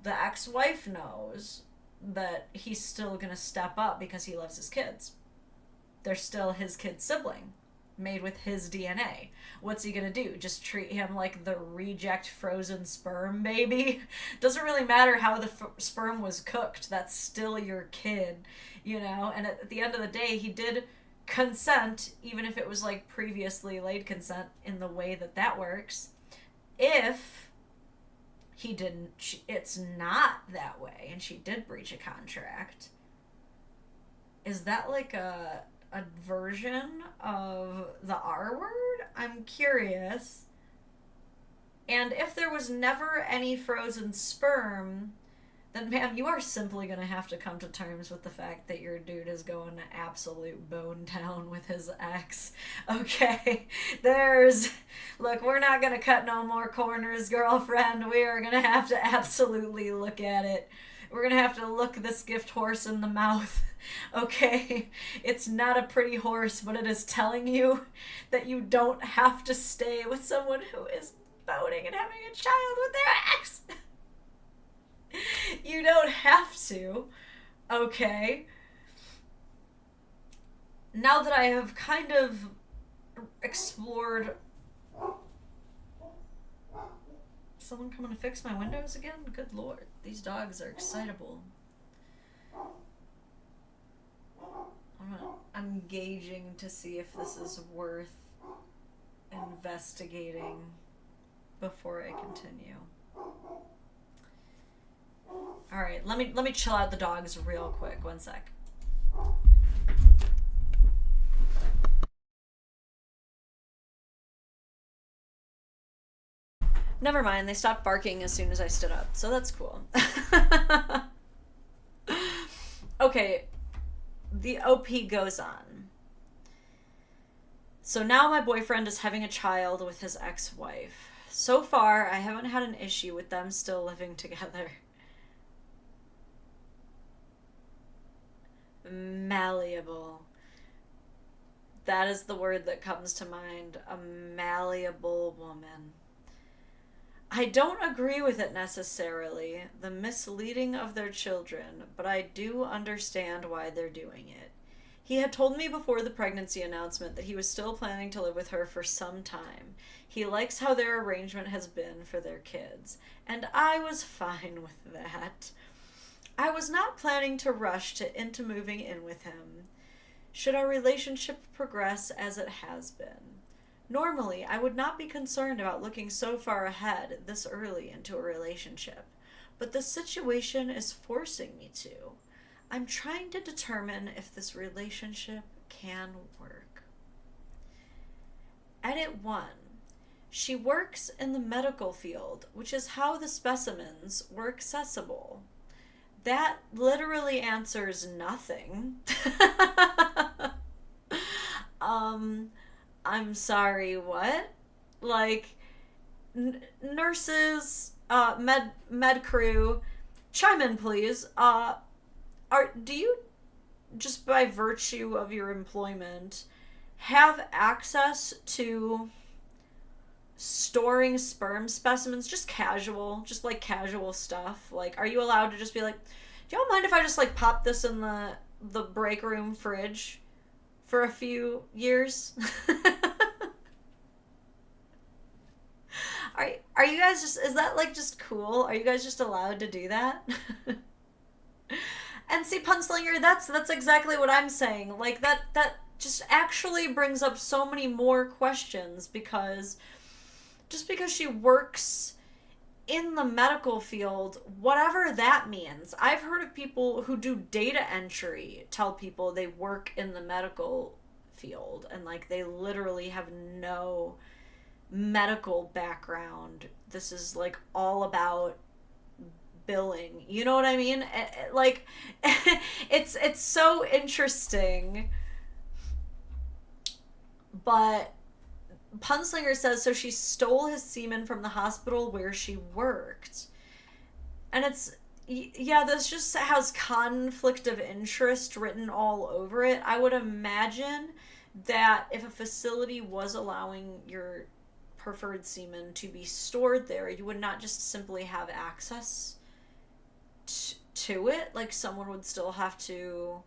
the ex-wife knows that he's still going to step up because he loves his kids. They're still his kid's sibling, made with his DNA. What's he gonna do? Just treat him like the reject frozen sperm baby? Doesn't really matter how the sperm was cooked. That's still your kid, you know? And at the end of the day, he did consent, even if it was like previously laid consent in the way that that works. If he didn't, it's not that way, and she did breach a contract, is that like a version of the R word? I'm curious. And if there was never any frozen sperm, then ma'am, you are simply going to have to come to terms with the fact that your dude is going to absolute bone down with his ex. Okay, look, we're not going to cut no more corners, girlfriend. We are going to have to absolutely look at it. We're going to have to look this gift horse in the mouth. Okay, it's not a pretty horse, but it is telling you that you don't have to stay with someone who is boning and having a child with their ex. You don't have to. Okay. Now that I have kind of explored... Someone coming to fix my windows again? Good lord, these dogs are excitable. I'm gauging to see if this is worth investigating before I continue. All right, let me chill out the dogs real quick. One sec. Never mind, they stopped barking as soon as I stood up, so that's cool. Okay, the OP goes on. So now my boyfriend is having a child with his ex-wife. So far, I haven't had an issue with them still living together. Malleable. That is the word that comes to mind. A malleable woman. I don't agree with it necessarily, the misleading of their children, but I do understand why they're doing it. He had told me before the pregnancy announcement that he was still planning to live with her for some time. He likes how their arrangement has been for their kids, and I was fine with that. I was not planning to rush into moving in with him, should our relationship progress as it has been. Normally, I would not be concerned about looking so far ahead this early into a relationship, but the situation is forcing me to. I'm trying to determine if this relationship can work. Edit 1. She works in the medical field, which is how the specimens were accessible. That literally answers nothing. I'm sorry, what? Like, nurses, med crew, chime in, please. Do you, just by virtue of your employment, have access to storing sperm specimens, just casual, just like casual stuff? Like, are you allowed to just be like, do y'all mind if I just like pop this in the break room fridge for a few years? Are you guys just, is that like just cool? Are you guys just allowed to do that? And see, Punslinger, that's exactly what I'm saying. Like that just actually brings up so many more questions, because just because she works in the medical field, whatever that means. I've heard of people who do data entry tell people they work in the medical field, and like they literally have no medical background. This is like all about billing. You know what I mean? Like it's so interesting. But Punslinger says, so she stole his semen from the hospital where she worked. And it's, yeah, this just has conflict of interest written all over it. I would imagine that if a facility was allowing your preferred semen to be stored there, you would not just simply have access to it. Like, someone would still have to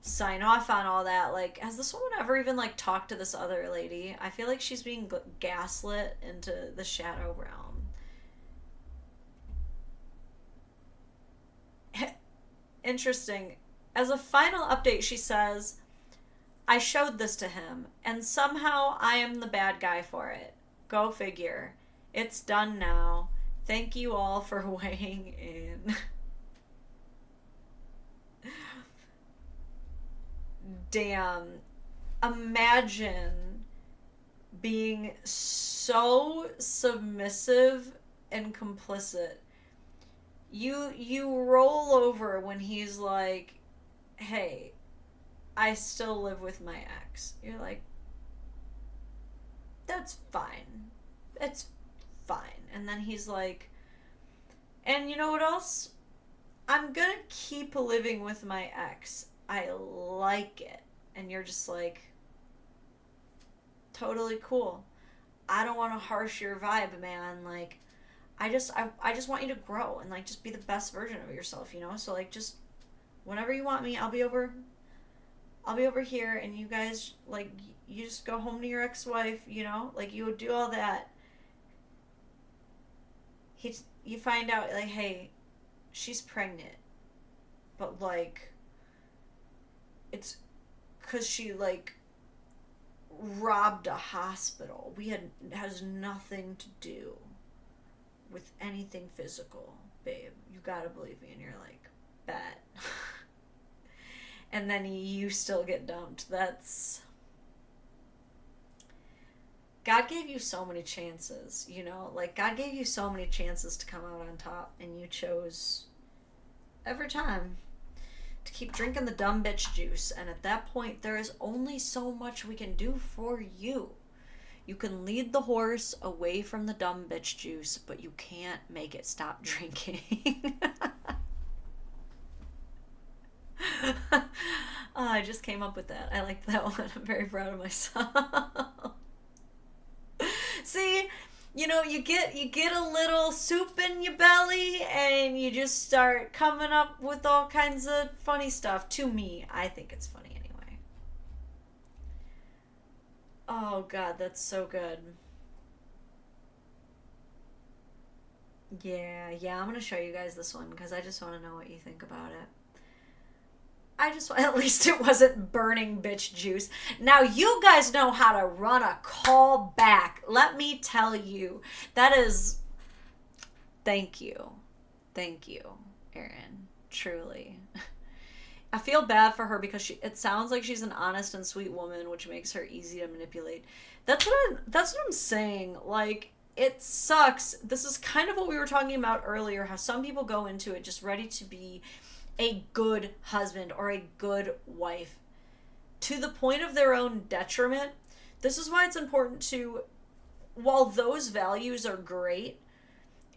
sign off on all that. Like, has this woman ever even like talked to this other lady? I feel like she's being gaslit into the shadow realm. Interesting. As a final update, she says, I showed this to him, and somehow I am the bad guy for it. Go figure. It's done now. Thank you all for weighing in. Damn. Imagine being so submissive and complicit. You roll over when he's like, hey, I still live with my ex. You're like, that's fine. It's fine. And then he's like, and you know what else? I'm gonna keep living with my ex. I like it. And you're just like, totally cool. I don't want to harsh your vibe, man. Like, I just want you to grow and like just be the best version of yourself, you know? So like, just whenever you want me, I'll be over here, and you guys, like, you just go home to your ex-wife, you know? Like, you would do all that. You find out, like, hey, she's pregnant. But, like, it's because she, like, robbed a hospital. Has nothing to do with anything physical, babe. You gotta believe me. And you're like, bet. And then you still get dumped. That's... God gave you so many chances, you know? Like, God gave you so many chances to come out on top, and you chose, every time, to keep drinking the dumb bitch juice. And at that point, there is only so much we can do for you. You can lead the horse away from the dumb bitch juice, but you can't make it stop drinking. Oh, I just came up with that. I like that one. I'm very proud of myself. See, you know, you get a little soup in your belly, and you just start coming up with all kinds of funny stuff. To me, I think it's funny anyway. Oh God, that's so good. Yeah, I'm gonna show you guys this one because I just want to know what you think about it. At least it wasn't burning bitch juice. Now you guys know how to run a call back. Let me tell you. That is, thank you, Erin. Truly. I feel bad for her because it sounds like she's an honest and sweet woman, which makes her easy to manipulate. That's what I'm saying. Like, it sucks. This is kind of what we were talking about earlier, how some people go into it just ready to be a good husband or a good wife to the point of their own detriment. This is why it's important to, while those values are great,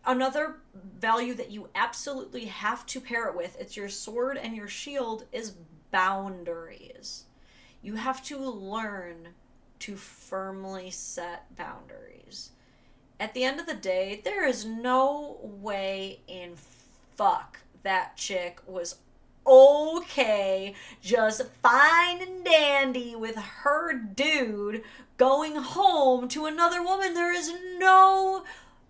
another value that you absolutely have to pair it with, it's your sword and your shield, is boundaries. You have to learn to firmly set boundaries. At the end of the day, there is no way in fuck that chick was okay, just fine and dandy with her dude going home to another woman. There is no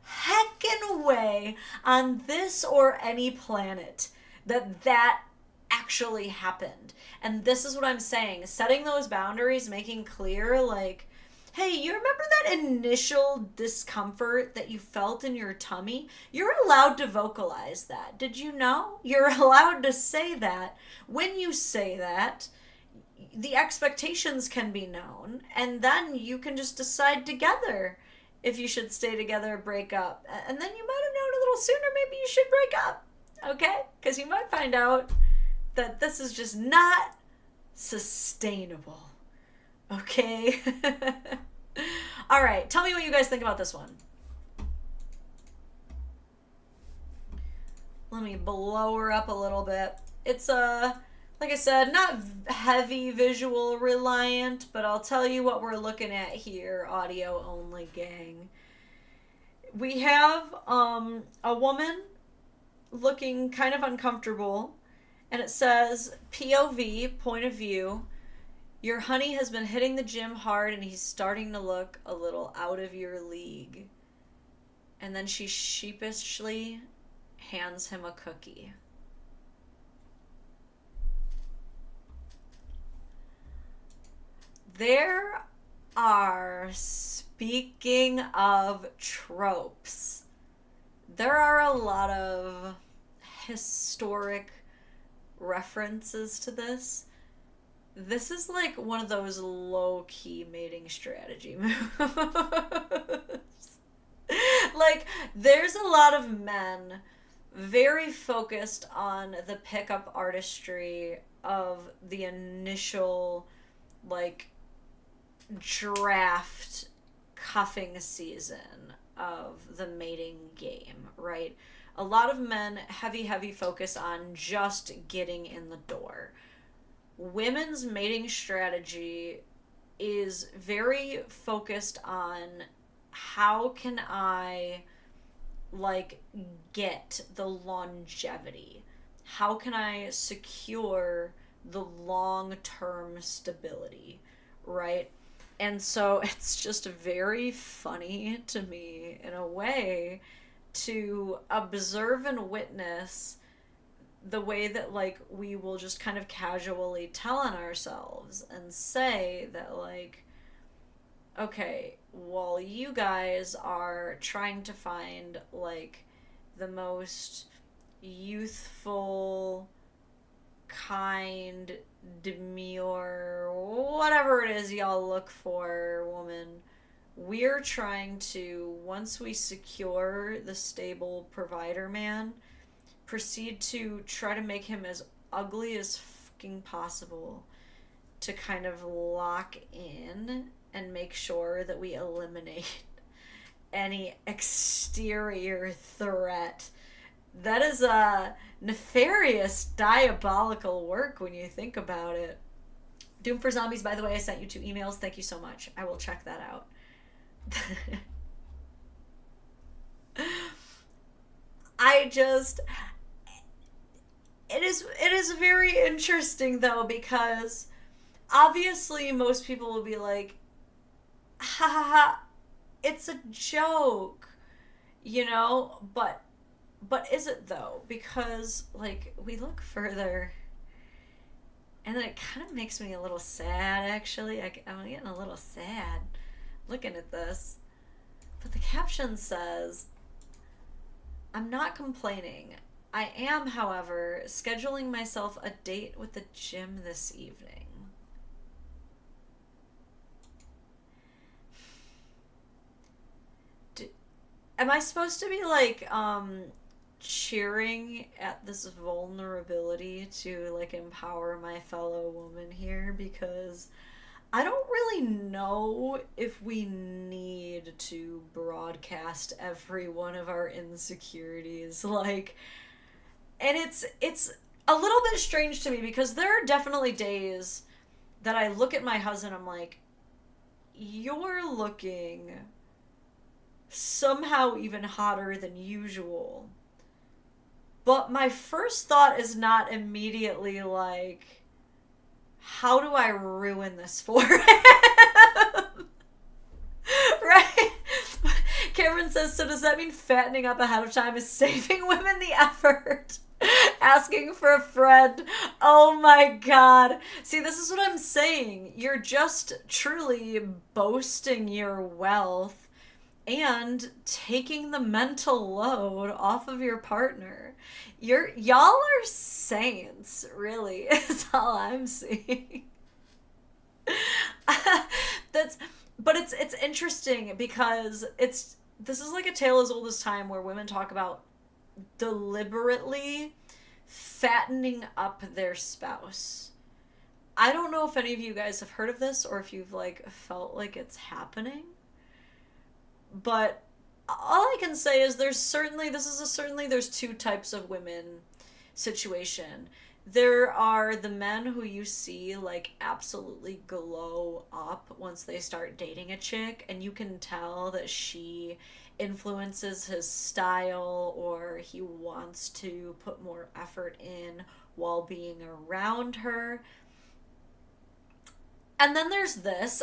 heckin' way on this or any planet that actually happened. And this is what I'm saying. Setting those boundaries, making clear, like, hey, you remember that initial discomfort that you felt in your tummy? You're allowed to vocalize that. Did you know? You're allowed to say that. When you say that, the expectations can be known, and then you can just decide together if you should stay together or break up. And then you might have known a little sooner, maybe you should break up, okay? Because you might find out that this is just not sustainable. Okay? All right, tell me what you guys think about this one. Let me blow her up a little bit. It's like I said, not heavy visual reliant, but I'll tell you what we're looking at here, audio only gang. We have a woman looking kind of uncomfortable, and it says POV, point of view. Your honey has been hitting the gym hard and he's starting to look a little out of your league. And then she sheepishly hands him a cookie. There are, speaking of tropes, there are a lot of historic references to this. This is like one of those low-key mating strategy moves. Like, there's a lot of men very focused on the pickup artistry of the initial, like, draft cuffing season of the mating game, right? A lot of men heavy focus on just getting in the door. Women's mating strategy is very focused on how can I, like, get the longevity? How can I secure the long-term stability, right? And so it's just very funny to me, in a way, to observe and witness the way that, like, we will just kind of casually tell on ourselves and say that, like, okay, well, you guys are trying to find, like, the most youthful, kind, demure, whatever it is y'all look for, woman. We're trying to, once we secure the stable provider man, proceed to try to make him as ugly as fucking possible to kind of lock in and make sure that we eliminate any exterior threat. That is a nefarious, diabolical work when you think about it. Doom for Zombies, by the way, I sent you 2 emails. Thank you so much. I will check that out. It is very interesting, though, because obviously most people will be like, ha ha ha, it's a joke, you know, but is it though? Because, like, we look further and then it kind of makes me a little sad, actually. I'm getting a little sad looking at this. But the caption says, I'm not complaining. I am, however, scheduling myself a date with the gym this evening. Am I supposed to be, like, cheering at this vulnerability to, like, empower my fellow woman here? Because I don't really know if we need to broadcast every one of our insecurities. Like, and it's a little bit strange to me because there are definitely days that I look at my husband, I'm like, you're looking somehow even hotter than usual. But my first thought is not immediately like, how do I ruin this for him? Right? Cameron says, so does that mean fattening up ahead of time is saving women the effort? Asking for a friend. Oh my god. See, this is what I'm saying. You're just truly boasting your wealth and taking the mental load off of your partner. Y'all are saints, really, is all I'm seeing. That's but it's interesting because this is like a tale as old as time where women talk about deliberately fattening up their spouse. I don't know if any of you guys have heard of this or if you've like felt like it's happening. But all I can say is there's two types of women situation. There are the men who you see like absolutely glow up once they start dating a chick, and you can tell that she influences his style or he wants to put more effort in while being around her. And then there's this.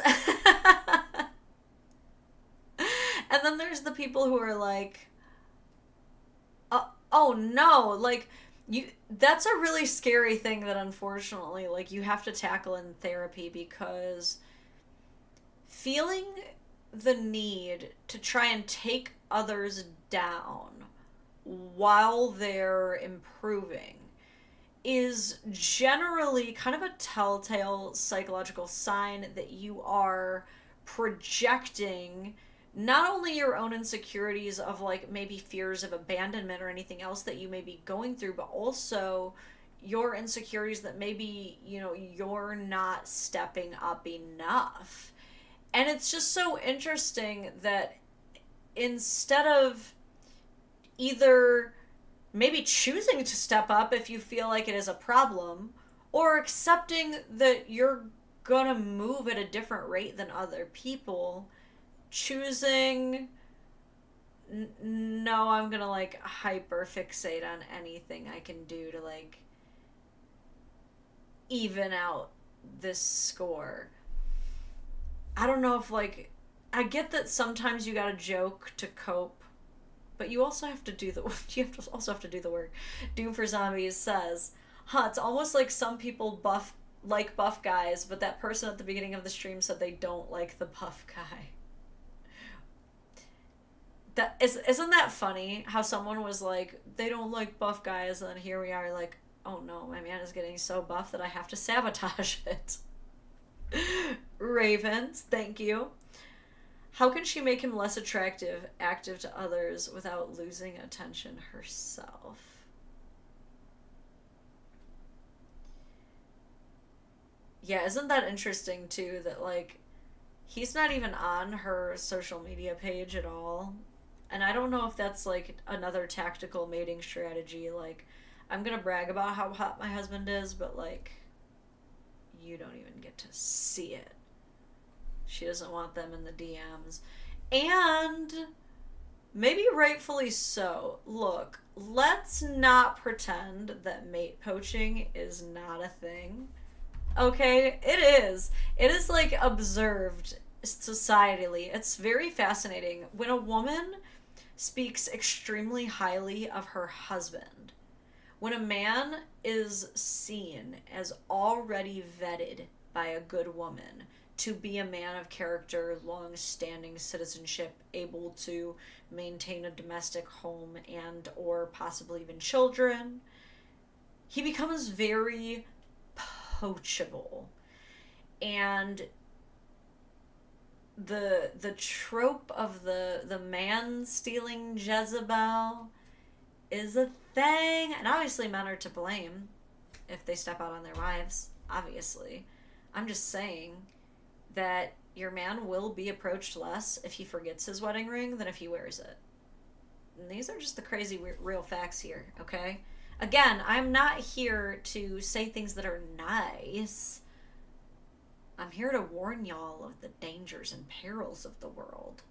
And then there's the people who are like, oh no, like, that's a really scary thing that unfortunately, like, you have to tackle in therapy, because feeling the need to try and take others down while they're improving is generally kind of a telltale psychological sign that you are projecting not only your own insecurities of like maybe fears of abandonment or anything else that you may be going through, but also your insecurities that maybe, you're not stepping up enough. And it's just so interesting that instead of either maybe choosing to step up if you feel like it is a problem, or accepting that you're gonna move at a different rate than other people, choosing no, I'm gonna like hyper fixate on anything I can do to like even out this score. I don't know if like, I get that sometimes you gotta joke to cope, but you also have to do the work. Doom for Zombies says, it's almost like some people like buff guys, but that person at the beginning of the stream said they don't like the buff guy. Isn't that funny how someone was like, they don't like buff guys, and then here we are like, oh no, my man is getting so buff that I have to sabotage it. Ravens, thank you. How can she make him less attractive, active to others without losing attention herself? Yeah, isn't that interesting too, that like he's not even on her social media page at all? And I don't know if that's like another tactical mating strategy, like, I'm gonna brag about how hot my husband is, but like, you don't even get to see it. She doesn't want them in the DMs. And maybe rightfully so. Look, let's not pretend that mate poaching is not a thing. Okay? It is. It is like observed societally. It's very fascinating. When a woman speaks extremely highly of her husband, when a man is seen as already vetted by a good woman to be a man of character, long-standing citizenship, able to maintain a domestic home and or possibly even children, he becomes very poachable. And the trope of the man stealing Jezebel is a thing, and obviously men are to blame if they step out on their wives, obviously. I'm just saying that your man will be approached less if he forgets his wedding ring than if he wears it. And these are just the crazy real facts here, okay? Again, I'm not here to say things that are nice. I'm here to warn y'all of the dangers and perils of the world.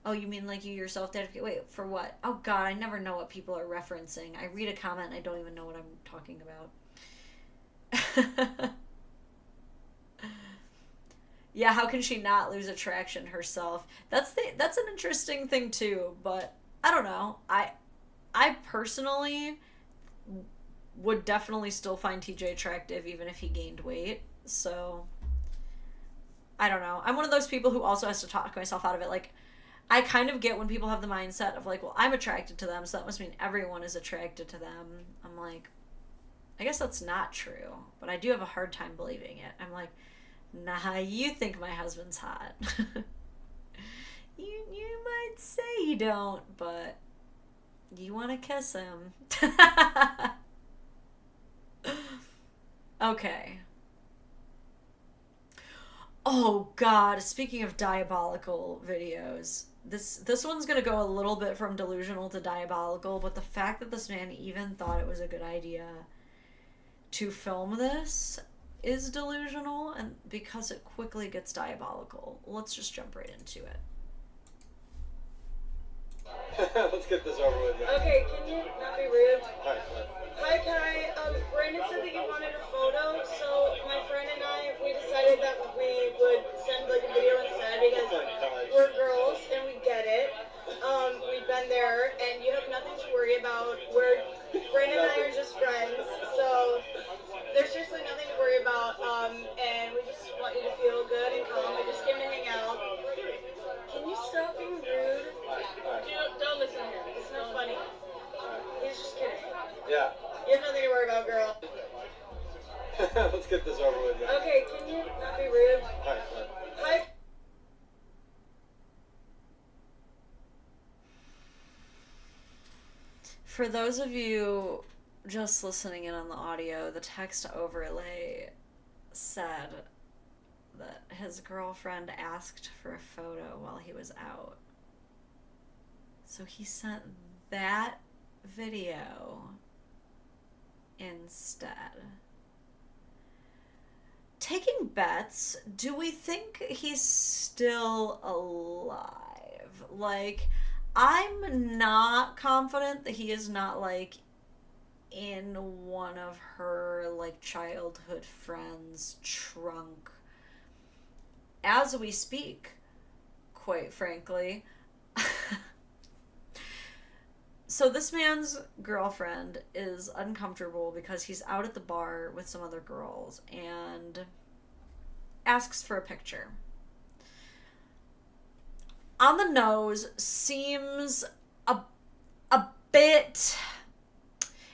Oh, you mean like you yourself dedicate? Wait, for what? Oh God, I never know what people are referencing. I read a comment and I don't even know what I'm talking about. Yeah, how can she not lose attraction herself? That's an interesting thing too, but I don't know. I personally would definitely still find TJ attractive even if he gained weight. So I don't know. I'm one of those people who also has to talk myself out of it. Like, I kind of get when people have the mindset of like, well, I'm attracted to them, so that must mean everyone is attracted to them. I'm like, I guess that's not true, but I do have a hard time believing it. I'm like, nah, you think my husband's hot. You might say you don't, but you want to kiss him. Okay. Oh God, speaking of diabolical videos, this one's gonna go a little bit from delusional to diabolical, but the fact that this man even thought it was a good idea to film this is delusional, and because it quickly gets diabolical. Let's just jump right into it. Let's get this over with. Okay, can you not be rude? Hi. Hi, Kai. Brandon said that you wanted a photo, so my friend and I, we decided that we would send like a video instead because we're girls and we get it. We've been there and you have nothing to worry about. Brandon and I are just friends, so there's seriously nothing to worry about. And we just want you to feel good and calm. We just came to hang out. Can you stop being rude? Don't listen to him. It's not funny. He's just kidding. Yeah. You have nothing to worry about, girl. Let's get this over with. Okay, can you not be rude? Hi. For those of you just listening in on the audio, the text overlay said that his girlfriend asked for a photo while he was out. So he sent that video instead. Taking bets, do we think he's still alive? Like, I'm not confident that he is not, like, in one of her, like, childhood friends' trunk as we speak, quite frankly. So this man's girlfriend is uncomfortable because he's out at the bar with some other girls and asks for a picture. On the nose, seems a bit,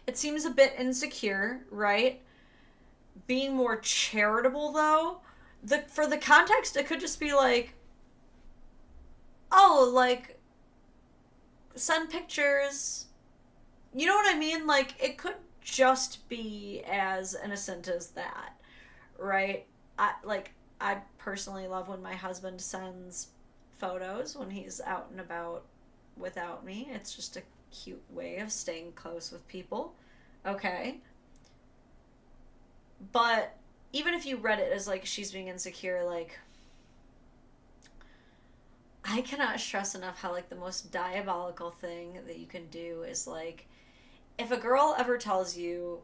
it seems a bit insecure, right? Being more charitable, though, for the context, it could just be like, oh, like, send pictures. You know what I mean? Like, it could just be as innocent as that, right? I personally love when my husband sends photos when he's out and about without me. It's just a cute way of staying close with people. Okay. But even if you read it as, like, she's being insecure, like, I cannot stress enough how, like, the most diabolical thing that you can do is, like, if a girl ever tells you,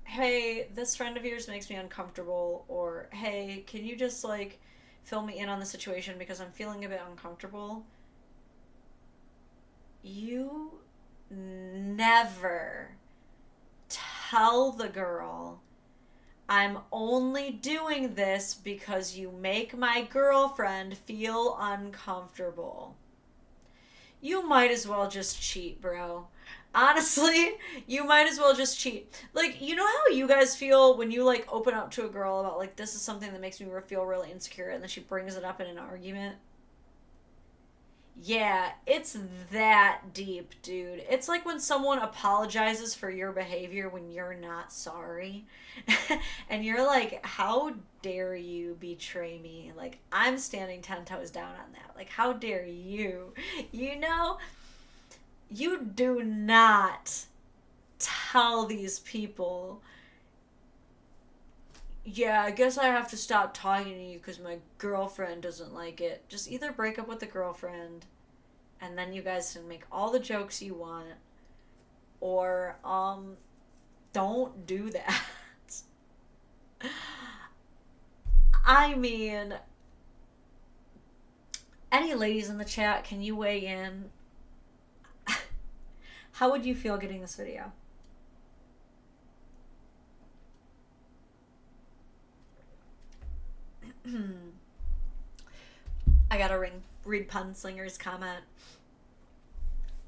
hey, this friend of yours makes me uncomfortable, or, hey, can you just, like, fill me in on the situation because I'm feeling a bit uncomfortable, you never tell the girl, I'm only doing this because you make my girlfriend feel uncomfortable. You might as well just cheat, bro. Honestly, you might as well just cheat. Like, you know how you guys feel when you, like, open up to a girl about, like, this is something that makes me feel really insecure, and then she brings it up in an argument? Yeah, it's that deep, dude. It's like when someone apologizes for your behavior when you're not sorry. And you're like, how dare you betray me? Like, I'm standing 10 toes down on that. Like, how dare you? You know, you do not tell these people, yeah, I guess I have to stop talking to you because my girlfriend doesn't like it. Just either break up with the girlfriend and then you guys can make all the jokes you want, or don't do that. I mean, any ladies in the chat, can you weigh in? How would you feel getting this video? I gotta read Punslinger's comment.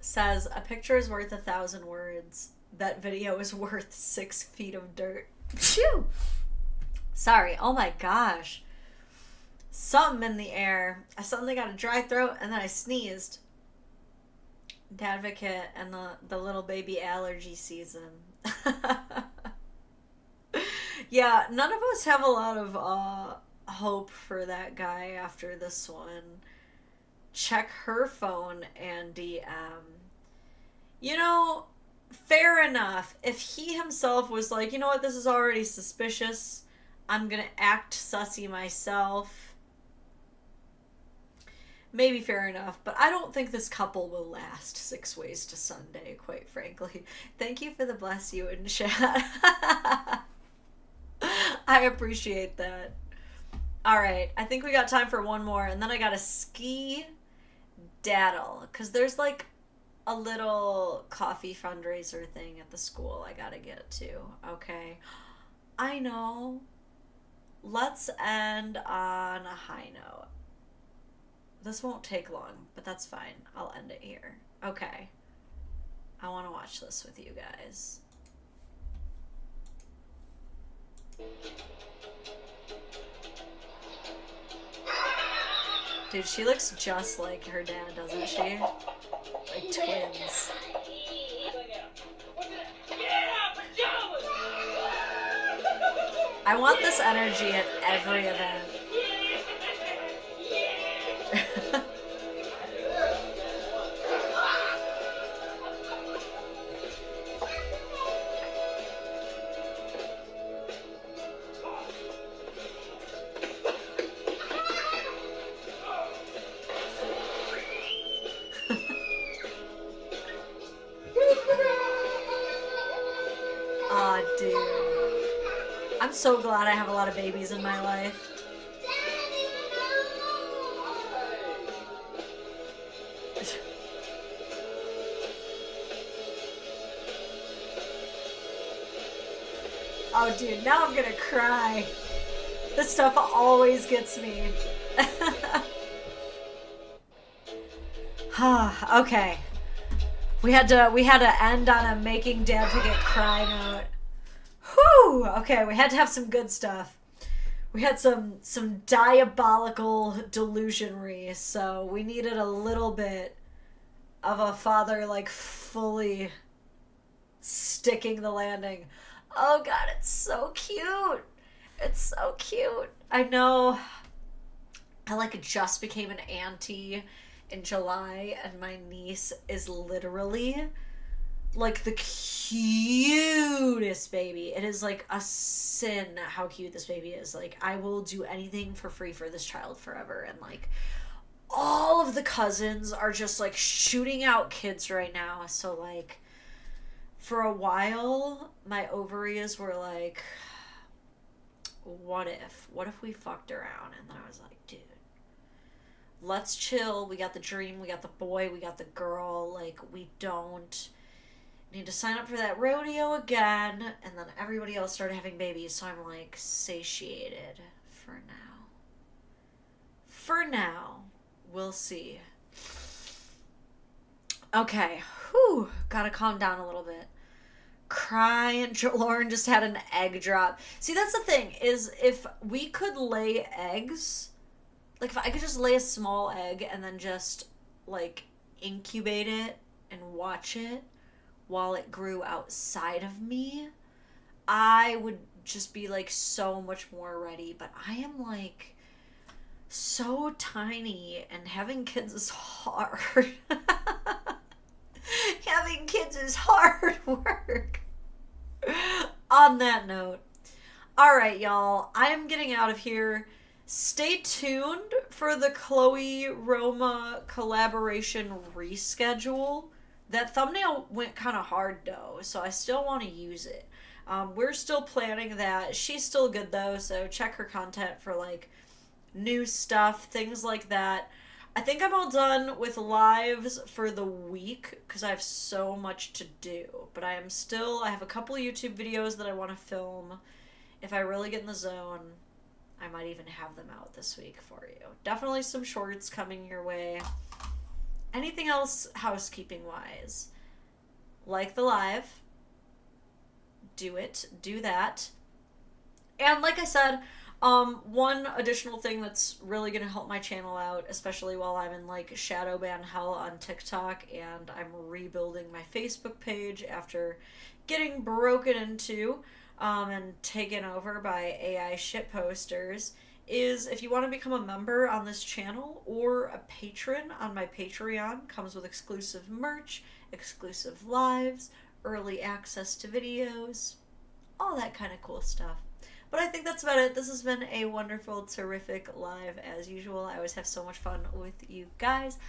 Says, a picture is worth 1,000 words. That video is worth 6 feet of dirt. Phew! Sorry. Oh my gosh. Something in the air. I suddenly got a dry throat and then I sneezed. Dadvocate and the little baby allergy season. Yeah, none of us have a lot of hope for that guy after this one. Check her phone and DM. You know, fair enough. If he himself was like, you know what, this is already suspicious, I'm gonna act sussy myself, maybe fair enough, but I don't think this couple will last 6 ways to Sunday, quite frankly. Thank you for the bless you in chat. I appreciate that. Alright, I think we got time for one more, and then I gotta ski daddle, because there's like a little coffee fundraiser thing at the school I gotta get to, okay? I know. Let's end on a high note. This won't take long, but that's fine. I'll end it here. Okay. I want to watch this with you guys. Dude, she looks just like her dad, doesn't she? Like twins. I want this energy at every event. Aw, dude. I'm so glad I have a lot of babies in my life. Oh, dude, now I'm gonna cry. This stuff always gets me. Okay. We had to end on a making Dadvocate cry note. Whew! Okay, we had to have some good stuff. We had some diabolical delusionary, so we needed a little bit of a father like fully sticking the landing. Oh god, it's so cute. It's so cute. I know I like just became an auntie in July, and my niece is literally like the cutest baby. It is like a sin how cute this baby is. Like, I will do anything for free for this child forever. And like, all of the cousins are just like shooting out kids right now. So like, for a while my ovaries were like, what if we fucked around? And then I was like, dude, let's chill. We got the dream, we got the boy, we got the girl. Like, we don't need to sign up for that rodeo again. And then everybody else started having babies, so I'm like satiated for now. For now. We'll see. Okay. Whew. Gotta calm down a little bit. Crying. Lauren just had an egg drop. See, that's the thing, is if we could lay eggs, like if I could just lay a small egg and then just like incubate it and watch it while it grew outside of me, I would just be like so much more ready. But I am like so tiny, and having kids is hard. Having kids is hard work. On that note, alright, y'all, I am getting out of here. Stay tuned for the Chloe Roma collaboration reschedule. That thumbnail went kind of hard though, so I still want to use it. We're still planning that. She's still good though, so check her content for like new stuff, things like that. I think I'm all done with lives for the week because I have so much to do. But I have a couple YouTube videos that I want to film. If I really get in the zone, I might even have them out this week for you. Definitely some shorts coming your way. Anything else housekeeping wise? Like the live. Do that. And like I said, one additional thing that's really going to help my channel out, especially while I'm in like shadow ban hell on TikTok and I'm rebuilding my Facebook page after getting broken into and taken over by AI shit posters, is if you want to become a member on this channel or a patron on my Patreon, comes with exclusive merch, exclusive lives, early access to videos, all that kind of cool stuff. But I think that's about it. This has been a wonderful, terrific live as usual. I always have so much fun with you guys.